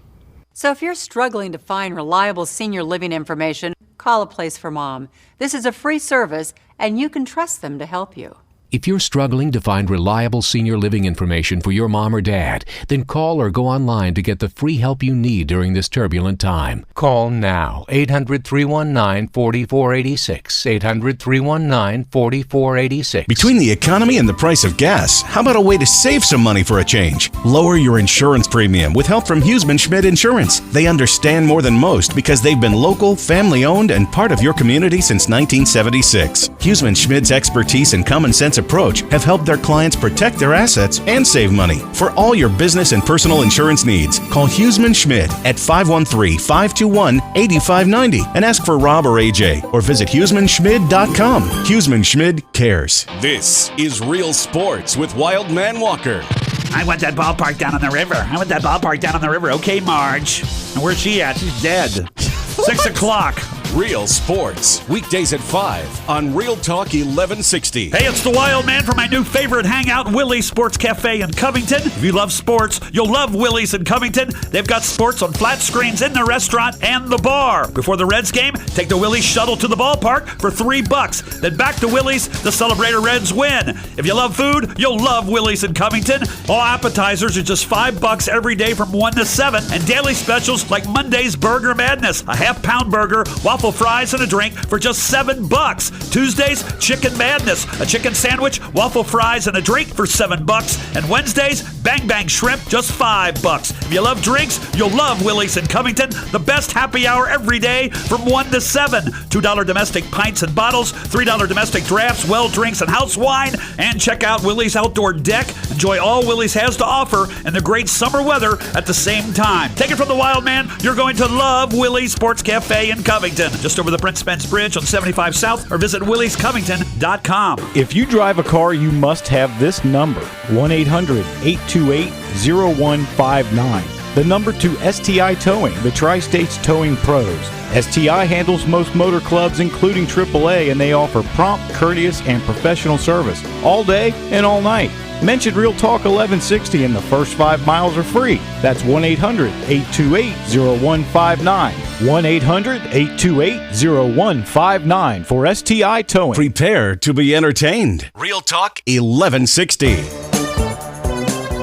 S6: So if you're struggling to find reliable senior living information, call A Place for Mom. This is a free service, and you can trust them to help you.
S25: If you're struggling to find reliable senior living information for your mom or dad, then call or go online to get the free help you need during this turbulent time. Call now, 800-319-4486, 800-319-4486.
S1: Between the economy and the price of gas, how about a way to save some money for a change? Lower your insurance premium with help from Huseman Schmidt Insurance. They understand more than most because they've been local, family-owned, and part of your community since 1976. Huseman Schmidt's expertise and common sense approach have helped their clients protect their assets and save money. For all your business and personal insurance needs, call Huseman Schmidt at 513-521-8590 and ask for Rob or AJ, or visit HusemanSchmidt.com. Huseman Schmidt cares. This is Real Sports with Wild Man Walker.
S18: I want that ballpark down on the river. I want that ballpark down on the river. Okay, Marge. And where's she at? She's dead. 6 o'clock.
S1: Real Sports, weekdays at 5 on Real Talk 1160.
S18: Hey, it's the Wild Man for my new favorite hangout, Willie's Sports Cafe in Covington. If you love sports, you'll love Willie's in Covington. They've got sports on flat screens in the restaurant and the bar. Before the Reds game, take the Willie's shuttle to the ballpark for $3. Then back to Willie's to celebrate a Reds win. If you love food, you'll love Willie's in Covington. All appetizers are just $5 every day from 1 to 7. And daily specials like Monday's Burger Madness, a half-pound burger, waffle fries, and a drink for just $7. Tuesdays, Chicken Madness, a chicken sandwich, waffle fries, and a drink for $7. And Wednesdays, Bang Bang Shrimp, just $5. If you love drinks, you'll love Willie's in Covington. The best happy hour every day from 1 to 7. $2 domestic pints and bottles, $3 domestic drafts, well drinks, and house wine. And check out Willie's Outdoor Deck. Enjoy all Willie's has to offer and the great summer weather at the same time. Take it from the Wild Man. You're going to love Willie's Sports Cafe in Covington, just over the Prince Spence Bridge on 75 South, or visit williescovington.com.
S2: If you drive a car, you must have this number, 1-800-828-0159. The number to STI Towing, the Tri-States Towing Pros. STI handles most motor clubs, including AAA, and they offer prompt, courteous, and professional service all day and all night. Mention Real Talk 1160 and the first 5 miles are free. That's 1-800-828-0159. 1-800-828-0159 for STI Towing.
S1: Prepare to be entertained. Real Talk 1160.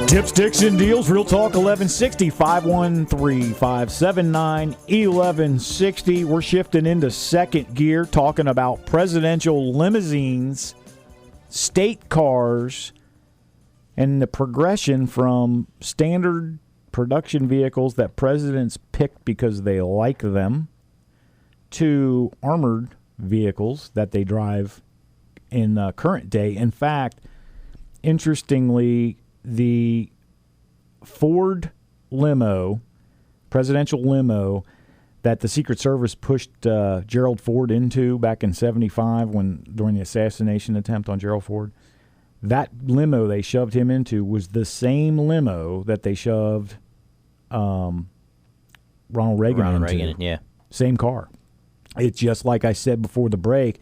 S2: Dipsticks and Deals, Real Talk 1160, 513-579-1160. We're shifting into second gear, talking about presidential limousines, state cars, and the progression from standard production vehicles that presidents pick because they like them to armored vehicles that they drive in current day. In fact, interestingly, the Ford limo, presidential limo, that the Secret Service pushed Gerald Ford into back in '75 during the assassination attempt on Gerald Ford. That limo they shoved him into was the same limo that they shoved Ronald Reagan into.
S3: Yeah.
S2: Same car. It's just like I said before the break,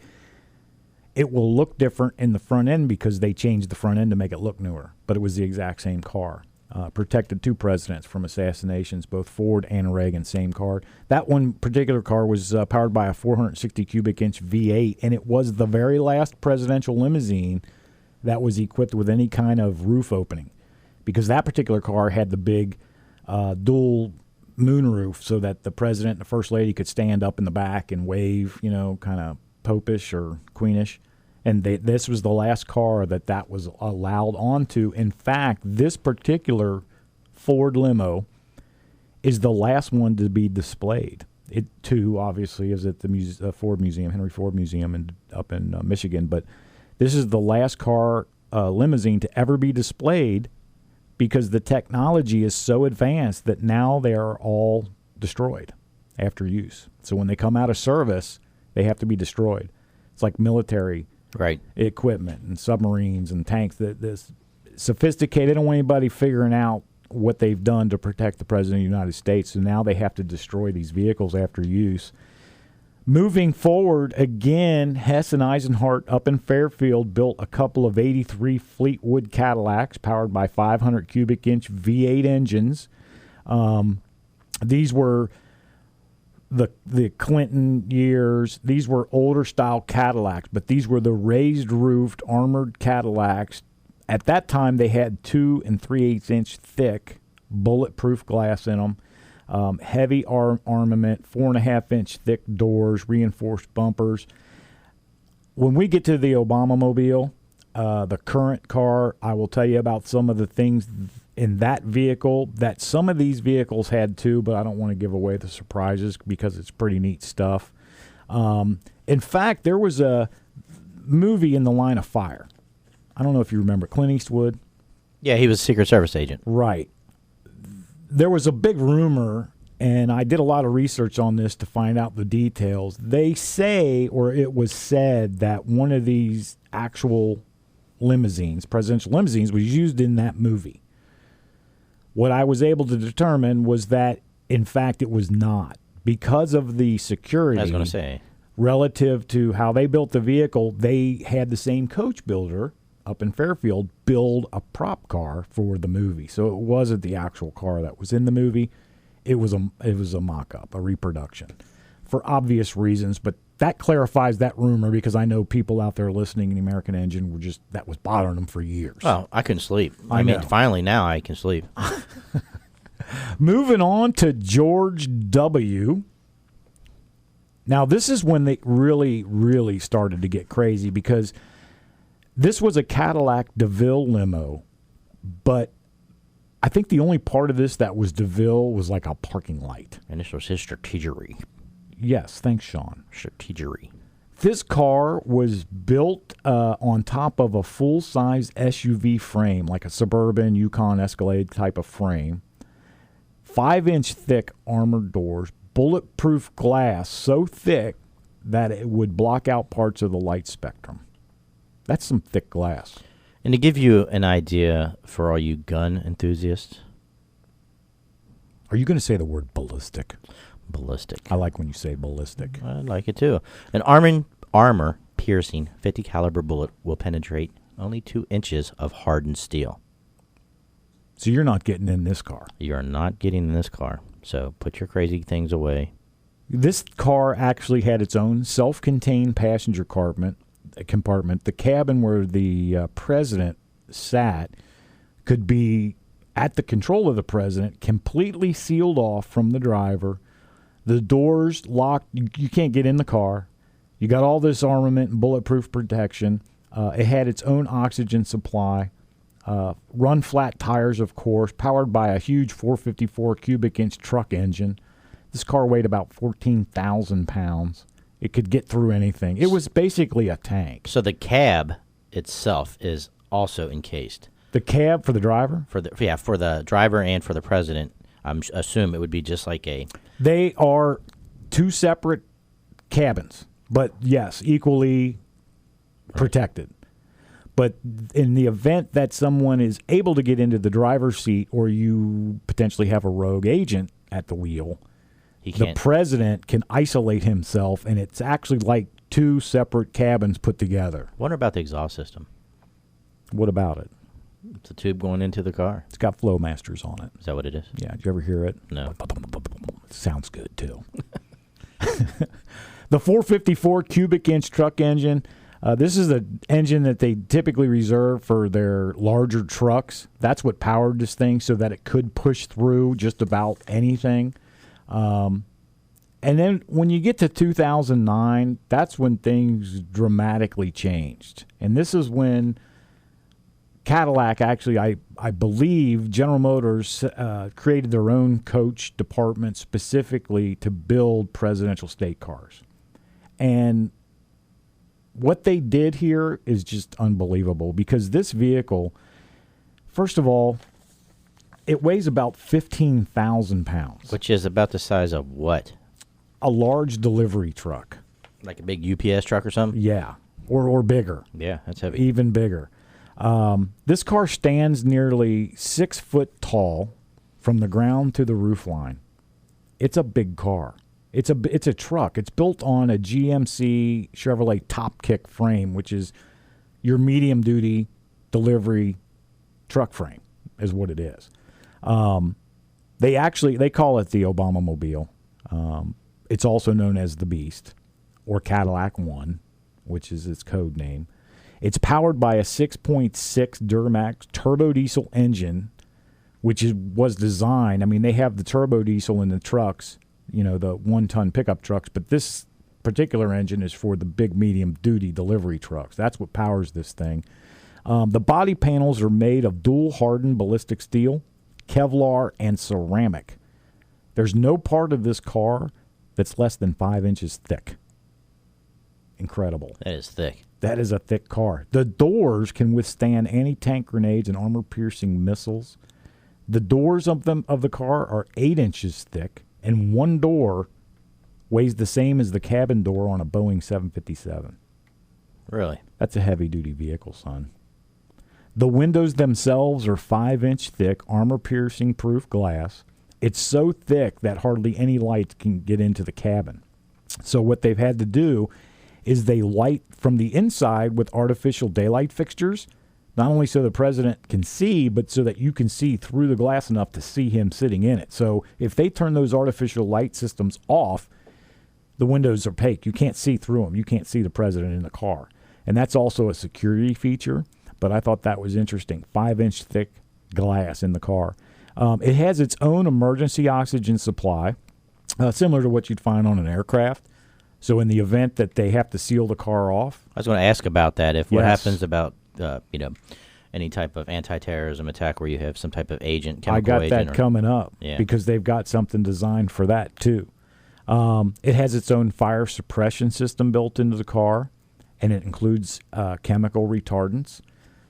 S2: it will look different in the front end because they changed the front end to make it look newer, but it was the exact same car. Protected two presidents from assassinations, both Ford and Reagan, same car. That one particular car was powered by a 460 cubic inch V8, and it was the very last presidential limousine that was equipped with any kind of roof opening, because that particular car had the big dual moonroof so that the president and the first lady could stand up in the back and wave, kind of popish or queenish. And this was the last car that was allowed onto. In fact, this particular Ford limo is the last one to be displayed. It, too, obviously, is at the Ford Museum, Henry Ford Museum up in Michigan. But this is the last car limousine to ever be displayed because the technology is so advanced that now they are all destroyed after use. So when they come out of service, they have to be destroyed. It's like military equipment and submarines and tanks. This sophisticated. They don't want anybody figuring out what they've done to protect the President of the United States. So now they have to destroy these vehicles after use. Moving forward, again, Hess and Eisenhart up in Fairfield built a couple of 83 Fleetwood Cadillacs powered by 500 cubic inch V8 engines. These were the Clinton years. These were older style Cadillacs, but these were the raised roofed armored Cadillacs. At that time, they had 2 3/8 inch thick bulletproof glass in them, heavy armament, 4.5 inch thick doors, reinforced bumpers. When we get to the Obama-mobile, the current car, I will tell you about some of the things in that vehicle that some of these vehicles had too, but I don't want to give away the surprises because it's pretty neat stuff. In fact, there was a movie in the Line of Fire. I don't know if you remember Clint Eastwood.
S3: Yeah, he was a Secret Service agent.
S2: Right. There was a big rumor, and I did a lot of research on this to find out the details. They say, or it was said, that one of these actual limousines, presidential limousines, was used in that movie. What I was able to determine was that, in fact, it was not. Because of the security,
S3: I was going to say,
S2: relative to how they built the vehicle, they had the same coach builder up in Fairfield build a prop car for the movie. So it wasn't the actual car that was in the movie. It was a mock-up, a reproduction, for obvious reasons. But that clarifies that rumor because I know people out there listening in the American Engine that was bothering them for years.
S3: Oh, I couldn't sleep.
S2: I
S3: mean,
S2: know.
S3: Finally now I can sleep.
S2: Moving on to George W. Now, this is when they really, really started to get crazy because this was a Cadillac DeVille limo, but I think the only part of this that was DeVille was like a parking light.
S3: And this was his strategery.
S2: Yes, thanks, Sean.
S3: Strategery.
S2: This car was built on top of a full-size SUV frame, like a Suburban, Yukon, Escalade type of frame. 5-inch thick armored doors, bulletproof glass so thick that it would block out parts of the light spectrum. That's some thick glass.
S3: And to give you an idea for all you gun enthusiasts.
S2: Are you going to say the word ballistic?
S3: Ballistic.
S2: I like when you say ballistic.
S3: I like it too. An armor-piercing 50 caliber bullet will penetrate only 2 inches of hardened steel.
S2: So you're not getting in this car.
S3: You're not getting in this car. So put your crazy things away.
S2: This car actually had its own self-contained passenger compartment. The cabin where the president sat could be at the control of the president, completely sealed off from the driver. The doors locked. You can't get in the car. You got all this armament and bulletproof protection. It had its own oxygen supply. Run flat tires, of course, powered by a huge 454 cubic inch truck engine. This car weighed about 14,000 pounds. It could get through anything. It was basically a tank.
S3: So the cab itself is also encased.
S2: The cab for the driver?
S3: For the driver and for the president. Assume it would be just like a...
S2: They are two separate cabins, but yes, equally protected. But in the event that someone is able to get into the driver's seat or you potentially have a rogue agent at the wheel, the president can isolate himself, and it's actually like two separate cabins put together.
S3: Wonder about the exhaust system.
S2: What about it?
S3: It's a tube going into the car.
S2: It's got Flowmasters on it.
S3: Is that what it is?
S2: Yeah. Did you ever hear it?
S3: No.
S2: It sounds good, too. The 454 cubic inch truck engine. This is the engine that they typically reserve for their larger trucks. That's what powered this thing, so that it could push through just about anything. And then when you get to 2009, that's when things dramatically changed. And this is when Cadillac, actually, I believe General Motors created their own coach department specifically to build presidential state cars. And what they did here is just unbelievable, because this vehicle, first of all, it weighs about 15,000 pounds.
S3: Which is about the size of what?
S2: A large delivery truck.
S3: Like a big UPS truck or something?
S2: Yeah, or bigger.
S3: Yeah, that's heavy.
S2: Even bigger. This car stands nearly 6 foot tall from the ground to the roof line. It's a big car. It's a truck. It's built on a GMC Chevrolet top kick frame, which is your medium duty delivery truck frame, is what it is. They call it the Obama-mobile. It's also known as the Beast, or Cadillac One, which is its code name. It's powered by a 6.6 Duramax turbo diesel engine, which was designed. I mean, they have the turbo diesel in the trucks, the 1-ton pickup trucks, but this particular engine is for the big medium-duty delivery trucks. That's what powers this thing. The body panels are made of dual-hardened ballistic steel, Kevlar, and ceramic. There's no part of this car that's less than 5 inches thick. Incredible.
S3: That is thick.
S2: That is a thick car. The doors can withstand anti-tank grenades and armor-piercing missiles. The doors of the car are 8 inches thick, and one door weighs the same as the cabin door on a Boeing 757.
S3: Really?
S2: That's a heavy-duty vehicle, son. The windows themselves are 5-inch thick, armor-piercing proof glass. It's so thick that hardly any light can get into the cabin. So what they've had to do is they light from the inside with artificial daylight fixtures, not only so the president can see, but so that you can see through the glass enough to see him sitting in it. So if they turn those artificial light systems off, the windows are opaque. You can't see through them. You can't see the president in the car. And that's also a security feature, but I thought that was interesting. 5-inch thick glass in the car. It has its own emergency oxygen supply, similar to what you'd find on an aircraft. So in the event that they have to seal the car off.
S3: I was going to ask about that. What happens about, any type of anti-terrorism attack where you have some type of agent, chemical agent.
S2: I got that coming up because they've got something designed for that too. It has its own fire suppression system built into the car, and it includes chemical retardants.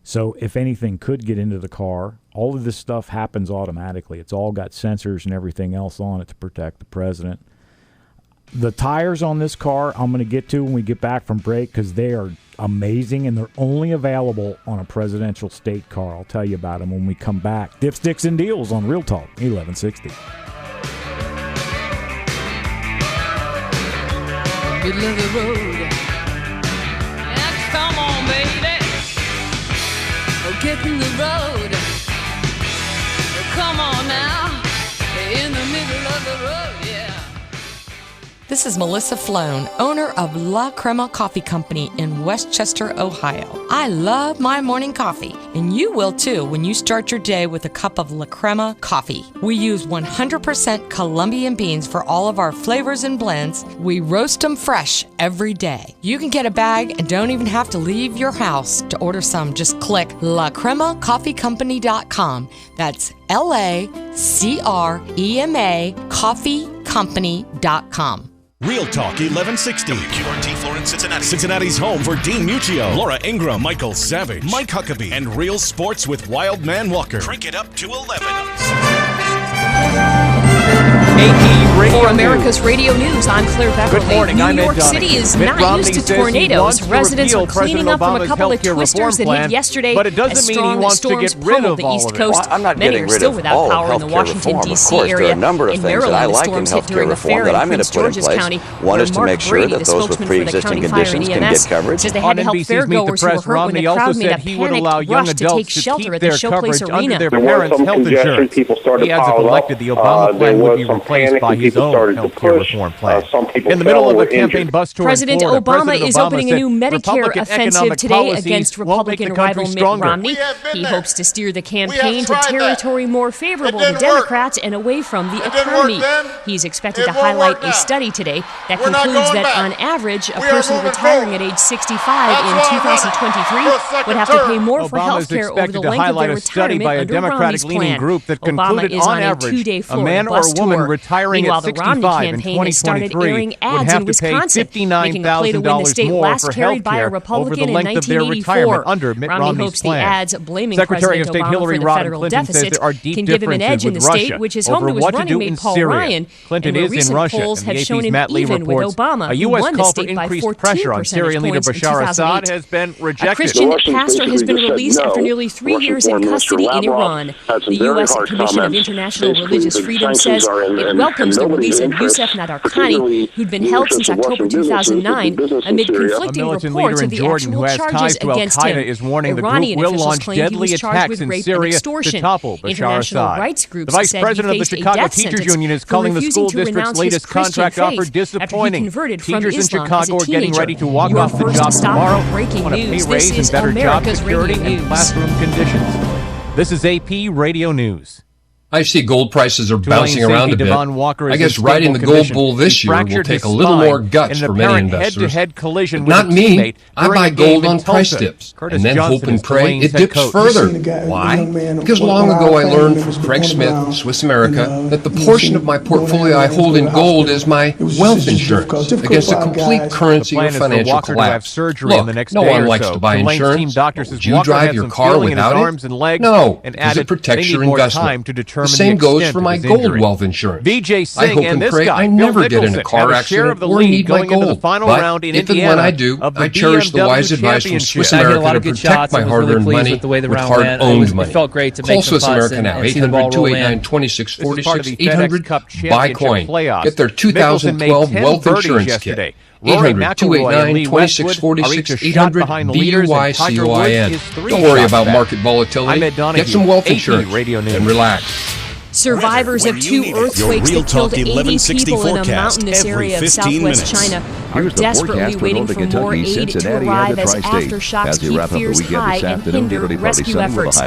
S2: So if anything could get into the car, all of this stuff happens automatically. It's all got sensors and everything else on it to protect the president. The tires on this car I'm going to get to when we get back from break, because they are amazing, and they're only available on a presidential state car. I'll tell you about them when we come back. Dipsticks and Deals on Real Talk 1160.
S9: Middle of the road. Yeah, come on, baby. Oh, get in the road. Oh, come on now. In the middle of the road, yeah.
S10: This is Melissa Floan, owner of La Crema Coffee Company in Westchester, Ohio. I love my morning coffee, and you will too when you start your day with a cup of La Crema coffee. We use 100% Colombian beans for all of our flavors and blends. We roast them fresh every day. You can get a bag and don't even have to leave your house to order some. Just click lacremacoffeecompany.com. That's LACREMA coffeecompany.com.
S1: Real Talk 1160. WQRT Florence. in Cincinnati. Cincinnati's home for Dean Muccio, Laura Ingram, Michael Savage, Mike Huckabee, and Real Sports with Wild Man Walker. Crank it up to 11.
S11: For America's Radio News, I'm Claire Beverly.
S12: Good morning,
S11: New
S12: I'm Ed
S11: York
S12: Donahue.
S11: City is
S12: Mitt
S11: not
S12: Romney
S11: used to
S12: says he
S11: tornadoes.
S12: wants to
S11: Residents are
S12: repeal
S11: cleaning up from a
S12: President
S11: couple of
S12: Obama's healthcare
S11: twisters that
S12: reform
S11: hit
S12: plan,
S11: yesterday.
S12: but it doesn't
S11: as
S12: mean he
S11: strong
S12: wants to
S11: storms
S12: get rid
S11: pummeled
S12: of
S11: the
S12: all
S11: East
S12: of it.
S11: Coast.
S12: Well, I'm not
S11: Many
S12: getting
S11: are
S12: rid
S11: still
S12: of
S11: without
S12: all of
S11: power in the
S12: healthcare
S11: Washington,
S12: reform. Of
S11: D.C.
S12: course, there are
S11: area.
S12: a number of
S11: In
S12: things that
S11: Maryland,
S12: I
S11: the
S12: like in
S11: storms hit
S12: healthcare
S11: during a
S12: reform
S11: fair
S12: that
S11: in
S12: I'm going
S11: Prince
S12: to put in
S11: George's
S12: place.
S11: County.
S12: One is to
S11: Mark
S12: make sure
S11: Brady,
S12: that
S11: the
S12: those with
S11: spokesman for the
S12: pre-existing
S11: County Fire
S12: conditions
S11: and
S12: can
S11: EMS,
S12: get coverage.
S11: says they
S12: On
S11: had to help
S12: NBC's Meet the
S11: fairgoers who were
S12: Press,
S11: hurt when
S12: Romney
S11: the
S12: also
S11: crowd made
S12: said
S11: a
S12: he would allow
S11: panicked
S12: young
S11: rush to
S12: adults
S11: take
S12: to
S11: shelter
S12: keep
S11: at the
S12: their
S11: Showplace
S12: coverage under
S11: Arena.
S12: their
S13: There was
S12: parents'
S13: some
S12: health
S13: congestion.
S12: insurance.
S13: People started
S12: He has
S13: piling
S12: elected
S13: up.
S12: the Obama
S13: There
S12: plan would
S13: was
S12: be
S13: some
S12: replaced
S13: panic
S12: by
S13: and
S12: his
S13: people
S12: own
S13: started to
S12: healthcare
S13: push.
S12: reform plan.
S13: Some people
S12: In the middle
S13: fell
S12: of
S13: or
S12: a campaign
S13: injured.
S12: bus tour
S11: President
S12: in Florida,
S11: Obama
S12: President
S11: is
S12: Obama
S11: opening a
S12: said
S11: new Medicare
S12: Republican
S11: offensive
S12: economic
S11: today
S12: policies
S11: against
S12: won't make
S11: Republican
S12: the country
S11: rival Mitt
S12: stronger.
S11: Romney. He hopes to steer the campaign to territory more favorable to Democrats and away from the economy. He's expected to highlight a study today that concludes that on average, a person retiring at age 65 in 2023 would have to pay more for health care over the length of their retirement
S12: by a
S11: under Romney's
S12: Democratic-leaning
S11: plan.
S12: group that
S11: Obama
S12: concluded
S11: is
S12: on
S11: on
S12: average
S11: a two-day
S12: a
S11: Florida
S12: man or
S11: bus
S12: a woman
S11: tour.
S12: retiring
S11: Meanwhile,
S12: at
S11: the Romney
S12: 65 in
S11: campaign has started
S12: 2023
S11: airing
S12: would
S11: ads
S12: have
S11: in
S12: to pay
S11: Wisconsin, making a play to win the state
S12: $59,000 more
S11: last
S12: for
S11: carried by a
S12: health care over
S11: Republican
S12: the
S11: in
S12: length of their
S11: 1984.
S12: retirement under Mitt
S11: Romney
S12: Romney's
S11: hopes the
S12: plan.
S11: ads blaming
S12: Secretary of
S11: President
S12: State
S11: Obama
S12: Hillary
S11: for the
S12: Rodham
S11: federal
S12: Clinton says
S11: deficit
S12: there are deep
S11: can give him an edge
S12: differences
S11: in the
S12: with
S11: state,
S12: Russia
S11: which is
S12: over
S11: home to his
S12: what to
S11: running
S12: do
S11: mate
S12: in
S11: Paul
S12: Syria.
S11: Ryan.
S12: Clinton
S11: and
S12: is in
S11: recent
S12: Russia,
S11: polls
S12: and
S11: have
S12: the
S11: shown
S12: AP's
S11: him
S12: Matt Lee
S11: even with
S12: reports
S11: Obama,
S12: a
S11: who
S12: U.S.
S11: won the
S12: call for
S11: state by
S12: increased
S11: 14
S12: pressure on Syrian leader
S11: percentage points in
S12: Bashar Assad
S11: 2008.
S12: has been
S11: A
S12: rejected.
S11: Christian pastor has been released after nearly 3 years in custody in Iran. The U.S. Commission of International Religious Freedom says it welcomes the release of Youssef Nadarkhani, who'd been held since October 2009 amid conflicting reports of the actual charges against him.
S12: is warning the
S11: Iranian
S12: group will
S11: officials
S12: launch
S11: claimed he
S12: deadly
S11: was charged
S12: attacks
S11: with
S12: in
S11: rape and
S12: Syria to
S11: extortion.
S12: topple Bashar
S11: International
S12: Assad.
S11: rights groups
S12: The vice
S11: said
S12: president
S11: he
S12: of the
S11: faced a
S12: Chicago
S11: death
S12: Teachers
S11: sentence
S12: Union is
S11: for
S12: calling the
S11: refusing
S12: school
S11: to
S12: district's
S11: renounce his
S12: latest
S11: Christian
S12: contract offer
S11: faith after he
S12: disappointing.
S11: converted from
S12: Teachers in
S11: Islam
S12: Chicago
S11: as a
S12: are getting
S11: teenager.
S12: ready to walk
S11: You're
S12: off the
S11: first
S12: job
S11: stop
S12: tomorrow.
S11: for breaking
S12: Want a pay
S11: news.
S12: raise
S11: This
S12: and
S11: is
S12: better job
S11: America's
S12: security
S11: Radio
S12: and
S11: News.
S12: classroom conditions. This is AP Radio News.
S14: I see gold prices are bouncing around a bit. I guess riding the gold bull this year will take a little more guts for many investors. But not me. I buy gold on price dips and then hope and pray it dips further. Why? Because long ago I learned from Craig Smith, Swiss America, that the portion of my portfolio I hold in gold is my wealth insurance against a complete currency or financial collapse. Look, no one likes to buy insurance. Would you drive your car without it? No, because it protects your investment. The same goes for my gold wealth insurance. I hope and pray I never get in a car accident or need my gold. But if and when I do, I cherish the wise advice from Swiss America to protect my hard-earned money with hard-owned money. Call Swiss America now, 800-289-2646, 800-BUY-COIN. Get their 2012 wealth insurance kit. 800-289-2646, 800-BUY-COIN. Don't worry about market volatility. Get some wealth insurance and relax.
S11: Survivors of two earthquakes that killed 80 people in a mountainous area of southwest China are desperately waiting for more aid to arrive as aftershocks keep fears high and hinder rescue efforts.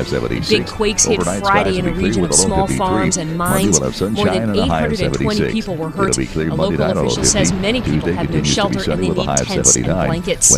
S11: Big quakes hit Friday in a region of small farms and mines. More than 820 people were hurt. A local official says many people have no shelter and they need tents and blankets.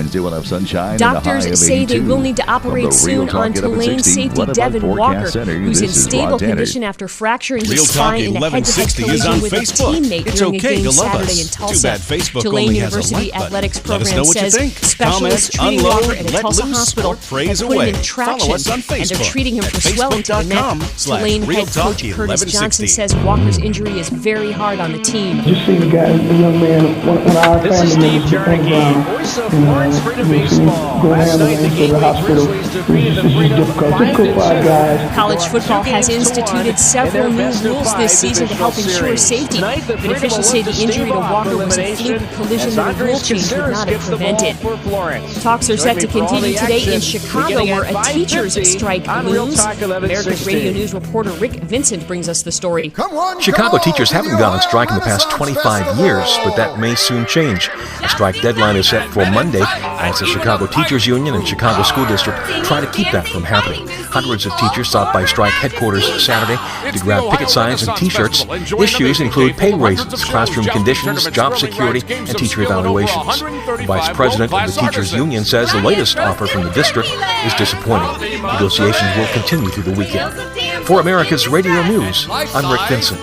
S11: Doctors say they will need to operate soon on Tulane safety Devin Walker, who's in stable condition after fracturing his spine in a head-to-head collision with a teammate during a game Saturday in Tulsa. Tulane University Athletics Program says specialists treating Walker at a Tulsa hospital have put him in traction, and they're treating him for swelling to the neck. Tulane head coach Curtis Johnson says Walker's injury is very hard on the team.
S15: Just seen the guy, the young man, one of our family members who comes down, go ambulance to the hospital. It's difficult. Difficult for our guys.
S11: College football has instituted several new rules this season to help ensure safety. But officials say the injury to Walker was a fluke collision that a rule change would not have prevented. Talks are set to continue today in Chicago, where a teachers' strike looms. America's Radio News reporter Rick Vincent brings us the story.
S26: Chicago teachers haven't gone on strike in the past 25 years, but that may soon change. The strike deadline is set for Monday as the Chicago Teachers Union and Chicago School District try to keep that from happening. Hundreds of teachers stopped by strike headquarters Saturday to grab picket signs, and T-shirts. Issues include pay raises, classroom conditions, job security, and teacher evaluations. The Vice President of the Teachers Union says the latest offer from the district is disappointing. Negotiations will continue through the weekend. For America's Radio News, I'm Rick Vincent.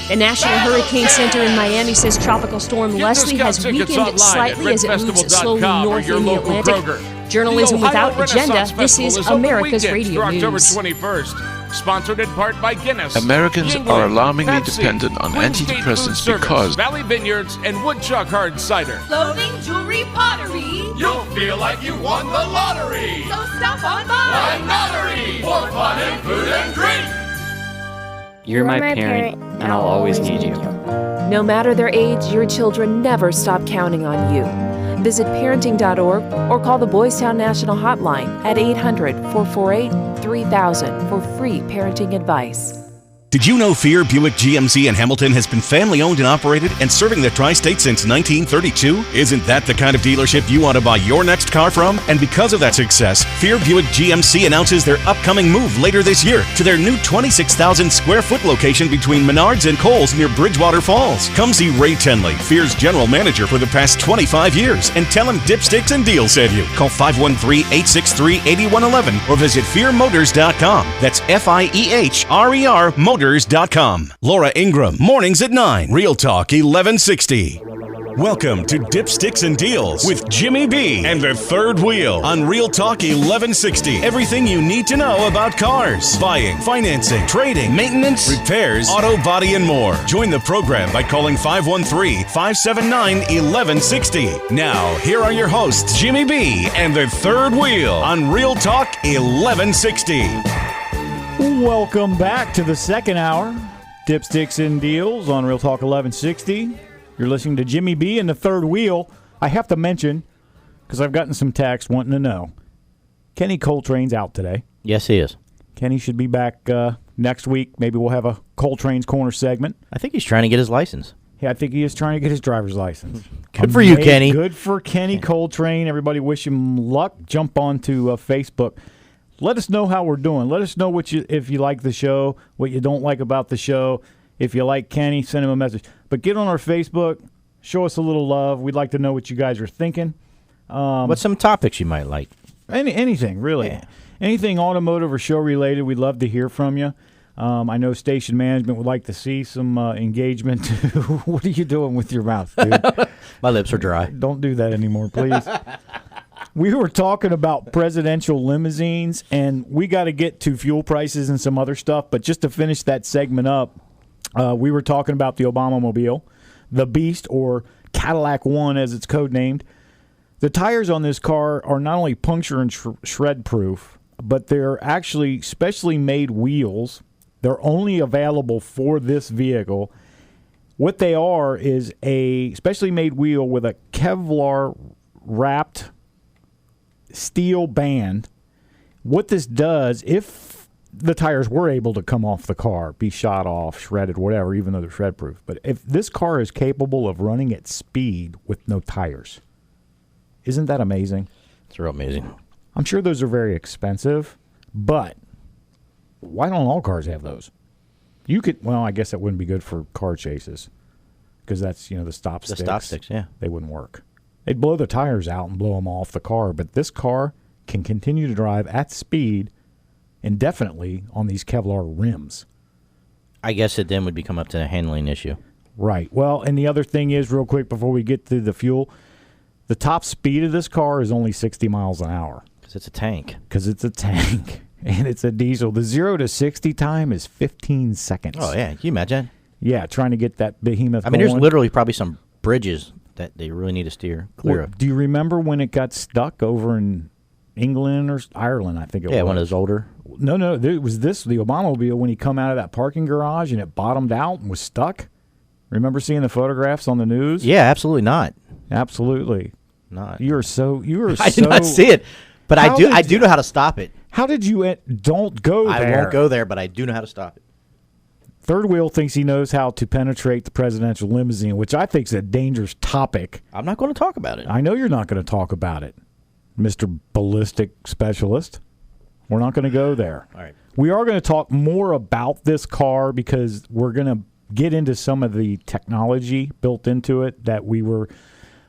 S11: The National Hurricane Center in Miami says Tropical Storm Leslie has weakened slightly as it moves slowly north in the Atlantic. Journalism without agenda, this is America's Radio News.
S8: October 21st, sponsored in part by Guinness.
S13: Americans are alarmingly dependent on antidepressants because
S8: Valley Vineyards and Woodchuck Hard Cider.
S9: Clothing, jewelry, pottery.
S8: You'll feel like you won the lottery.
S9: So stop on by.
S8: Wine Lottery for fun and food and drink.
S16: You're my parent, and I'll always need you.
S11: No matter their age, your children never stop counting on you. Visit parenting.org or call the Boys Town National Hotline at 800-448-3000 for free parenting advice.
S1: Did you know Fear Buick GMC in Hamilton has been family owned and operated and serving the tri-state since 1932? Isn't that the kind of dealership you want to buy your next car from? And because of that success, Fear Buick GMC announces their upcoming move later this year to their new 26,000 square foot location between Menards and Kohl's near Bridgewater Falls. Come see Ray Tenley, Fear's general manager for the past 25 years, and tell him Dipsticks and Deals sent you. Call 513-863-8111 or visit fearmotors.com. That's FIEHRER Motors.com. Laura Ingram, mornings at 9. Real Talk 1160. Welcome to Dipsticks and Deals with Jimmy B and the Third Wheel on Real Talk 1160. Everything you need to know about cars, buying, financing, trading, maintenance, repairs, auto body, and more. Join the program by calling 513-579-1160. Now, here are your hosts, Jimmy B and the Third Wheel on Real Talk 1160.
S2: Welcome back to the second hour, Dipsticks and Deals on Real Talk 1160. You're listening to Jimmy B and the Third Wheel. I have to mention, because I've gotten some texts wanting to know, Kenny Coltrane's out today.
S3: Yes, he is.
S2: Kenny should be back next week. Maybe we'll have a Coltrane's Corner segment.
S3: I think he's trying to get his license.
S2: Yeah, I think he is trying to get his driver's license.
S3: Good for you, Kenny.
S2: Good for Kenny Coltrane. Everybody wish him luck. Jump on to Facebook. Let us know how we're doing. Let us know if you like the show, what you don't like about the show. If you like Kenny, send him a message. But get on our Facebook, show us a little love. We'd like to know what you guys are thinking.
S3: What's some topics you might like?
S2: Anything, really. Yeah. Anything automotive or show related, we'd love to hear from you. I know station management would like to see some engagement. What are you doing with your mouth, dude?
S3: My lips are dry.
S2: Don't do that anymore, please. We were talking about presidential limousines, and we got to get to fuel prices and some other stuff. But just to finish that segment up, we were talking about the Obama-mobile, the Beast, or Cadillac One as it's codenamed. The tires on this car are not only puncture and shred proof, but they're actually specially made wheels. They're only available for this vehicle. What they are is a specially made wheel with a Kevlar wrapped steel band. What this does, if the tires were able to come off the car, be shot off, shredded, whatever, even though they're shred proof, but if this car is capable of running at speed with no tires, isn't that amazing?
S3: It's real amazing.
S2: I'm sure those are very expensive, but why don't all cars have those? You could, well, I guess that wouldn't be good for car chases because that's, the stop sticks.
S3: The stop sticks, yeah.
S2: They wouldn't work. They'd blow the tires out and blow them off the car, but this car can continue to drive at speed indefinitely on these Kevlar rims.
S3: I guess it then would become up to a handling issue.
S2: Right. Well, and the other thing is, real quick, before we get to the fuel, the top speed of this car is only 60 miles an hour.
S3: Because it's a tank.
S2: And it's a diesel. The 0 to 60 time is 15 seconds.
S3: Oh, yeah. Can you imagine?
S2: Yeah, trying to get that behemoth
S3: going. There's literally probably some bridges that they really need to steer clear of.
S2: Do you remember when it got stuck over in England or Ireland, I think it was?
S3: Yeah, one of those older.
S2: No, it was the Obama-mobile when he come out of that parking garage and it bottomed out and was stuck. Remember seeing the photographs on the news?
S3: Yeah, absolutely not.
S2: Absolutely
S3: not.
S2: I
S3: did not see it, but I do know how to stop it.
S2: How did you don't go there?
S3: I won't go there, but I do know how to stop it.
S2: Third Wheel thinks he knows how to penetrate the presidential limousine, which I think is a dangerous topic.
S3: I'm not going to talk about it.
S2: I know you're not going to talk about it, Mr. Ballistic Specialist. We're not going to go there.
S3: All right.
S2: We are going to talk more about this car because we're going to get into some of the technology built into it that we were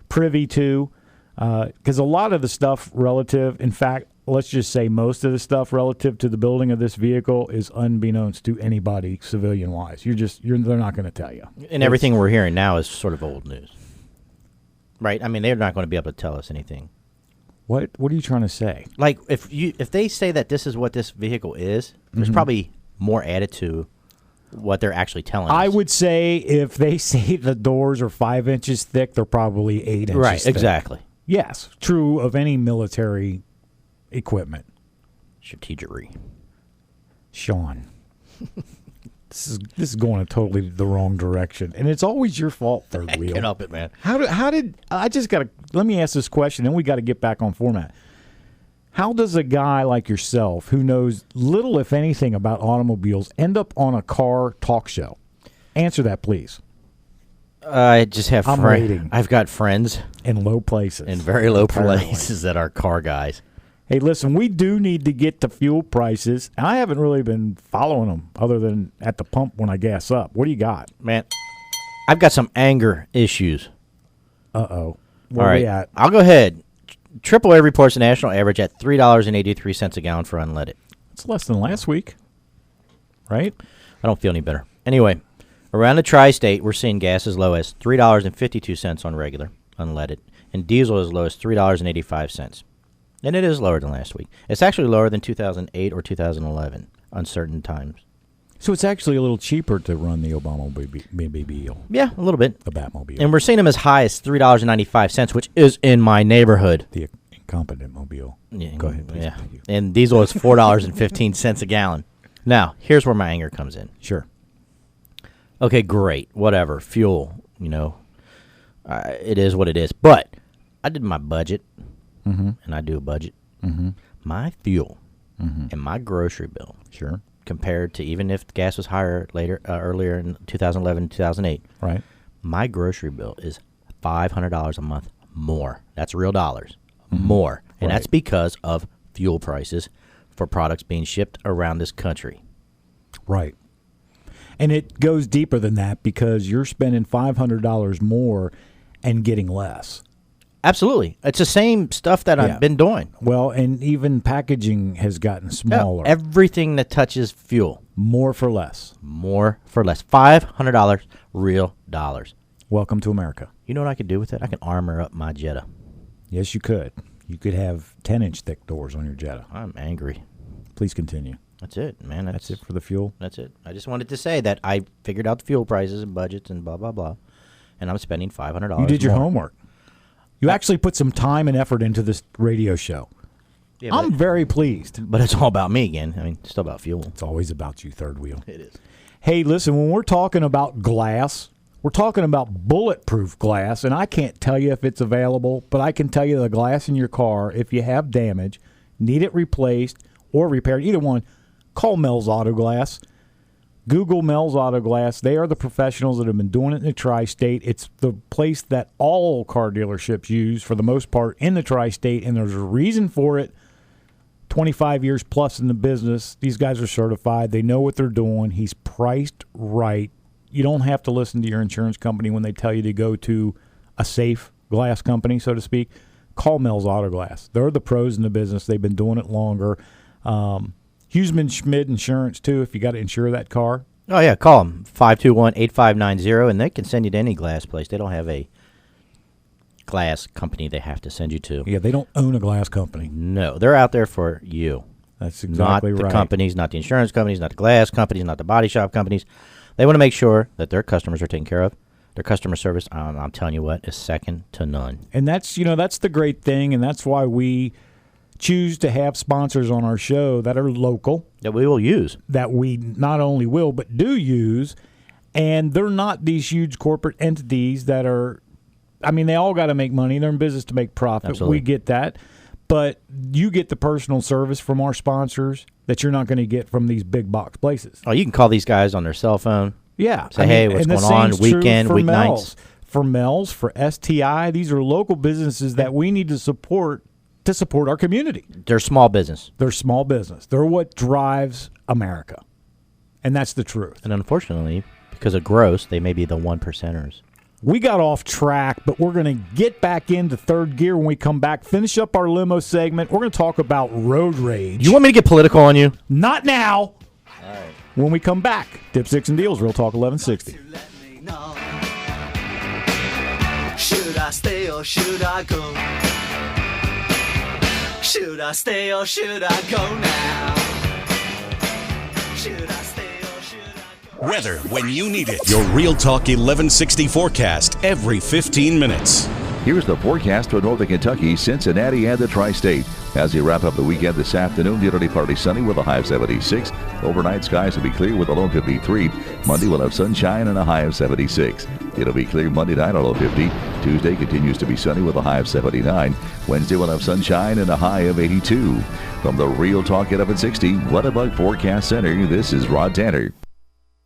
S2: privy to. Because a lot of the stuff relative, in fact, let's just say most of the stuff relative to the building of this vehicle is unbeknownst to anybody civilian-wise. They're not going to tell you.
S3: And everything we're hearing now is sort of old news. Right? I mean, they're not going to be able to tell us anything.
S2: What are you trying to say?
S3: Like, if they say that this is what this vehicle is, there's probably more added to what they're actually telling us.
S2: I would say if they say the doors are 5 inches thick, they're probably 8 inches
S3: right,
S2: thick.
S3: Exactly.
S2: Yes, true of any military equipment.
S3: Strategery.
S2: Sean. This is going totally the wrong direction, and it's always your fault, Third Wheel.
S3: Can't help it, man.
S2: How did I just got to let me ask this question, and we got to get back on format. How does a guy like yourself, who knows little if anything about automobiles, end up on a car talk show? Answer that, please.
S3: I just have
S2: rating.
S3: I've got friends
S2: in low places,
S3: in very low places that are car guys.
S2: Hey, listen, we do need to get to fuel prices, and I haven't really been following them other than at the pump when I gas up. What do you got?
S3: Man, I've got some anger issues.
S2: Uh-oh.
S3: Where are we at? I'll go ahead. AAA reports the national average at $3.83 a gallon for unleaded.
S2: It's less than last week, right?
S3: I don't feel any better. Anyway, around the tri-state, we're seeing gas as low as $3.52 on regular, unleaded, and diesel as low as $3.85. And it is lower than last week. It's actually lower than 2008 or 2011 on certain times.
S2: So it's actually a little cheaper to run the Obamamobile.
S3: Yeah, a little bit.
S2: The Batmobile.
S3: And we're seeing them as high as $3.95, which is in my neighborhood.
S2: The incompetent mobile.
S3: Yeah,
S2: go ahead, please.
S3: Yeah. And diesel is $4.15 a gallon. Now, here's where my anger comes in.
S2: Sure.
S3: Okay, great. Whatever. Fuel, it is what it is. But I did my budget.
S2: Mm-hmm.
S3: And I do a budget.
S2: Mm-hmm.
S3: My fuel and my grocery bill,
S2: sure,
S3: compared to even if gas was higher earlier in 2011, 2008,
S2: right?
S3: My grocery bill is $500 a month more. That's real dollars, more, and that's because of fuel prices for products being shipped around this country.
S2: Right. And it goes deeper than that because you're spending $500 more and getting less.
S3: Absolutely. It's the same stuff that I've been doing.
S2: Well, and even packaging has gotten smaller.
S3: Yeah, everything that touches fuel.
S2: More for less.
S3: More for less. $500 real dollars.
S2: Welcome to America.
S3: You know what I could do with it? I can armor up my Jetta.
S2: Yes, you could. You could have 10-inch thick doors on your Jetta.
S3: I'm angry.
S2: Please continue.
S3: That's it, man.
S2: That's it for the fuel?
S3: That's it. I just wanted to say that I figured out the fuel prices and budgets and blah, blah, blah, and I'm spending $500
S2: You did your
S3: more.
S2: homework. You actually put some time and effort into this radio show.
S3: Yeah,
S2: I'm very pleased.
S3: But it's all about me again. I mean, it's still about fuel.
S2: It's always about you, Third Wheel.
S3: It is.
S2: Hey, listen, when we're talking about glass, we're talking about bulletproof glass, and I can't tell you if it's available, but I can tell you the glass in your car, if you have damage, need it replaced or repaired, either one, call Mel's Auto Glass. Google Mel's Auto Glass. They are the professionals that have been doing it in the tri-state. It's the place that all car dealerships use for the most part in the tri-state, and there's a reason for it. 25 years plus in the business. These guys are certified. They know what they're doing. He's priced right. You don't have to listen to your insurance company when they tell you to go to a safe glass company, so to speak. Call Mel's Auto Glass. They're the pros in the business. They've been doing it longer. Huseman Schmidt Insurance, too, if you got to insure that car.
S3: Oh, yeah, call them, 521-8590, and they can send you to any glass place. They don't have a glass company they have to send you to.
S2: Yeah, they don't own a glass company.
S3: No, they're out there for you.
S2: That's exactly right.
S3: Not the companies, not the insurance companies, not the glass companies, not the body shop companies. They want to make sure that their customers are taken care of. Their customer service, I'm telling you what, is second to none.
S2: And that's, that's the great thing, and that's why we choose to have sponsors on our show that are local.
S3: That we will use.
S2: That we not only will, but do use. And they're not these huge corporate entities that are, they all got to make money. They're in business to make profit.
S3: Absolutely.
S2: We get that. But you get the personal service from our sponsors that you're not going to get from these big box places.
S3: Oh, you can call these guys on their cell phone.
S2: Yeah.
S3: Say, hey, what's going on? Weekend, weeknights.
S2: For Mel's, for STI, these are local businesses that we need to support to support our community.
S3: They're small business.
S2: They're small business. They're what drives America. And that's the truth.
S3: And unfortunately, because of gross, they may be the 1%ers.
S2: We got off track, but we're going to get back into third gear when we come back. Finish up our limo segment. We're going to talk about road rage.
S3: You want me to get political on you?
S2: Not now. All right. When we come back, Dipsticks and Deals, Real Talk 1160.
S17: Should I stay or should I go? Should I stay or should I go now? Should I stay or should I go?
S1: Weather when you need it. Your Real Talk 1160 forecast every 15 minutes.
S5: Here's the forecast for Northern Kentucky, Cincinnati, and the Tri-State. As we wrap up the weekend this afternoon, the early partly sunny with a high of 76. Overnight skies will be clear with a low of 53. Monday will have sunshine and a high of 76. It'll be clear Monday night, a low of 50. Tuesday continues to be sunny with a high of 79. Wednesday will have sunshine and a high of 82. From the Real Talk 1160 Weather Bug Forecast Center, this is Rod Tanner.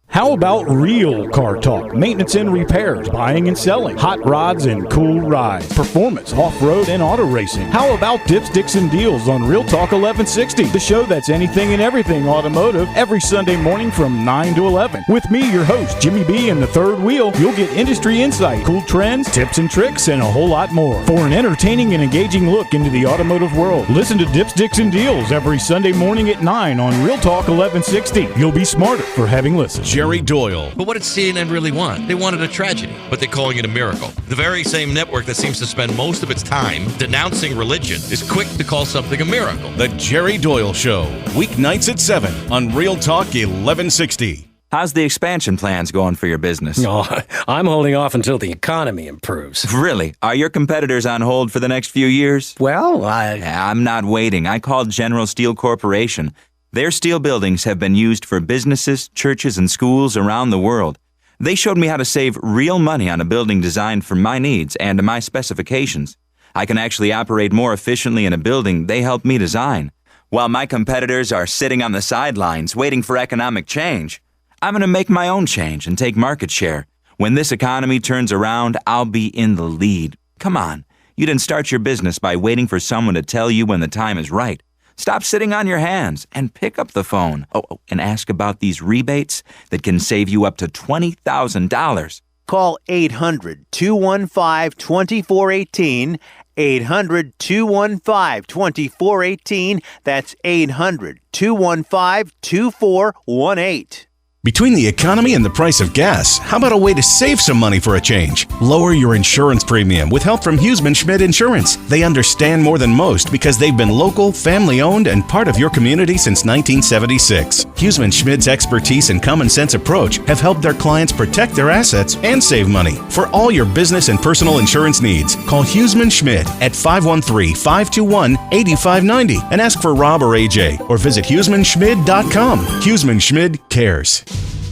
S2: How about real car talk? Maintenance and repairs, buying and selling, hot rods and cool rides, performance, off-road, and auto racing. How about Dipsticks and Deals on Real Talk 1160, the show that's anything and everything automotive, every Sunday morning from 9 to 11. With me, your host, Jimmy B, and the third wheel, you'll get industry insight, cool trends, tips and tricks, and a whole lot more. For an entertaining and engaging look into the automotive world, listen to Dipsticks and Deals every Sunday morning at 9 on Real Talk 1160. You'll be smarter for having listened.
S1: Jerry Doyle.
S19: But what did CNN really want? They wanted a tragedy, but they're calling it a miracle. The very same network that seems to spend most of its time denouncing religion is quick to call something a miracle.
S1: The Jerry Doyle Show, weeknights at 7 on Real Talk 1160.
S20: How's the expansion plans going for your business?
S21: Oh, I'm holding off until the economy improves.
S20: Really? Are your competitors on hold for the next few years?
S21: Well,
S20: I'm not waiting. I called General Steel Corporation. Their steel buildings have been used for businesses, churches, and schools around the world. They showed me how to save real money on a building designed for my needs and my specifications. I can actually operate more efficiently in a building they helped me design. While my competitors are sitting on the sidelines waiting for economic change, I'm going to make my own change and take market share. When this economy turns around, I'll be in the lead. Come on, you didn't start your business by waiting for someone to tell you when the time is right. Stop sitting on your hands and pick up the phone. Oh, and ask about these rebates that can save you up to $20,000.
S22: Call 800-215-2418, 800-215-2418. That's 800-215-2418.
S1: Between the economy and the price of gas, how about a way to save some money for a change? Lower your insurance premium with help from Huseman Schmidt Insurance. They understand more than most because they've been local, family-owned, and part of your community since 1976. Huseman Schmidt's expertise and common sense approach have helped their clients protect their assets and save money. For all your business and personal insurance needs, call Huseman Schmidt at 513-521-8590 and ask for Rob or AJ, or visit HusemanSchmidt.com. Huseman Schmidt cares.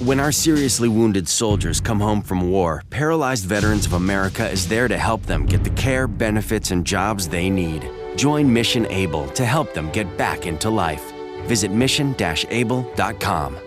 S23: When our seriously wounded soldiers come home from war, Paralyzed Veterans of America is there to help them get the care, benefits, and jobs they need. Join Mission Able to help them get back into life. Visit mission-able.com.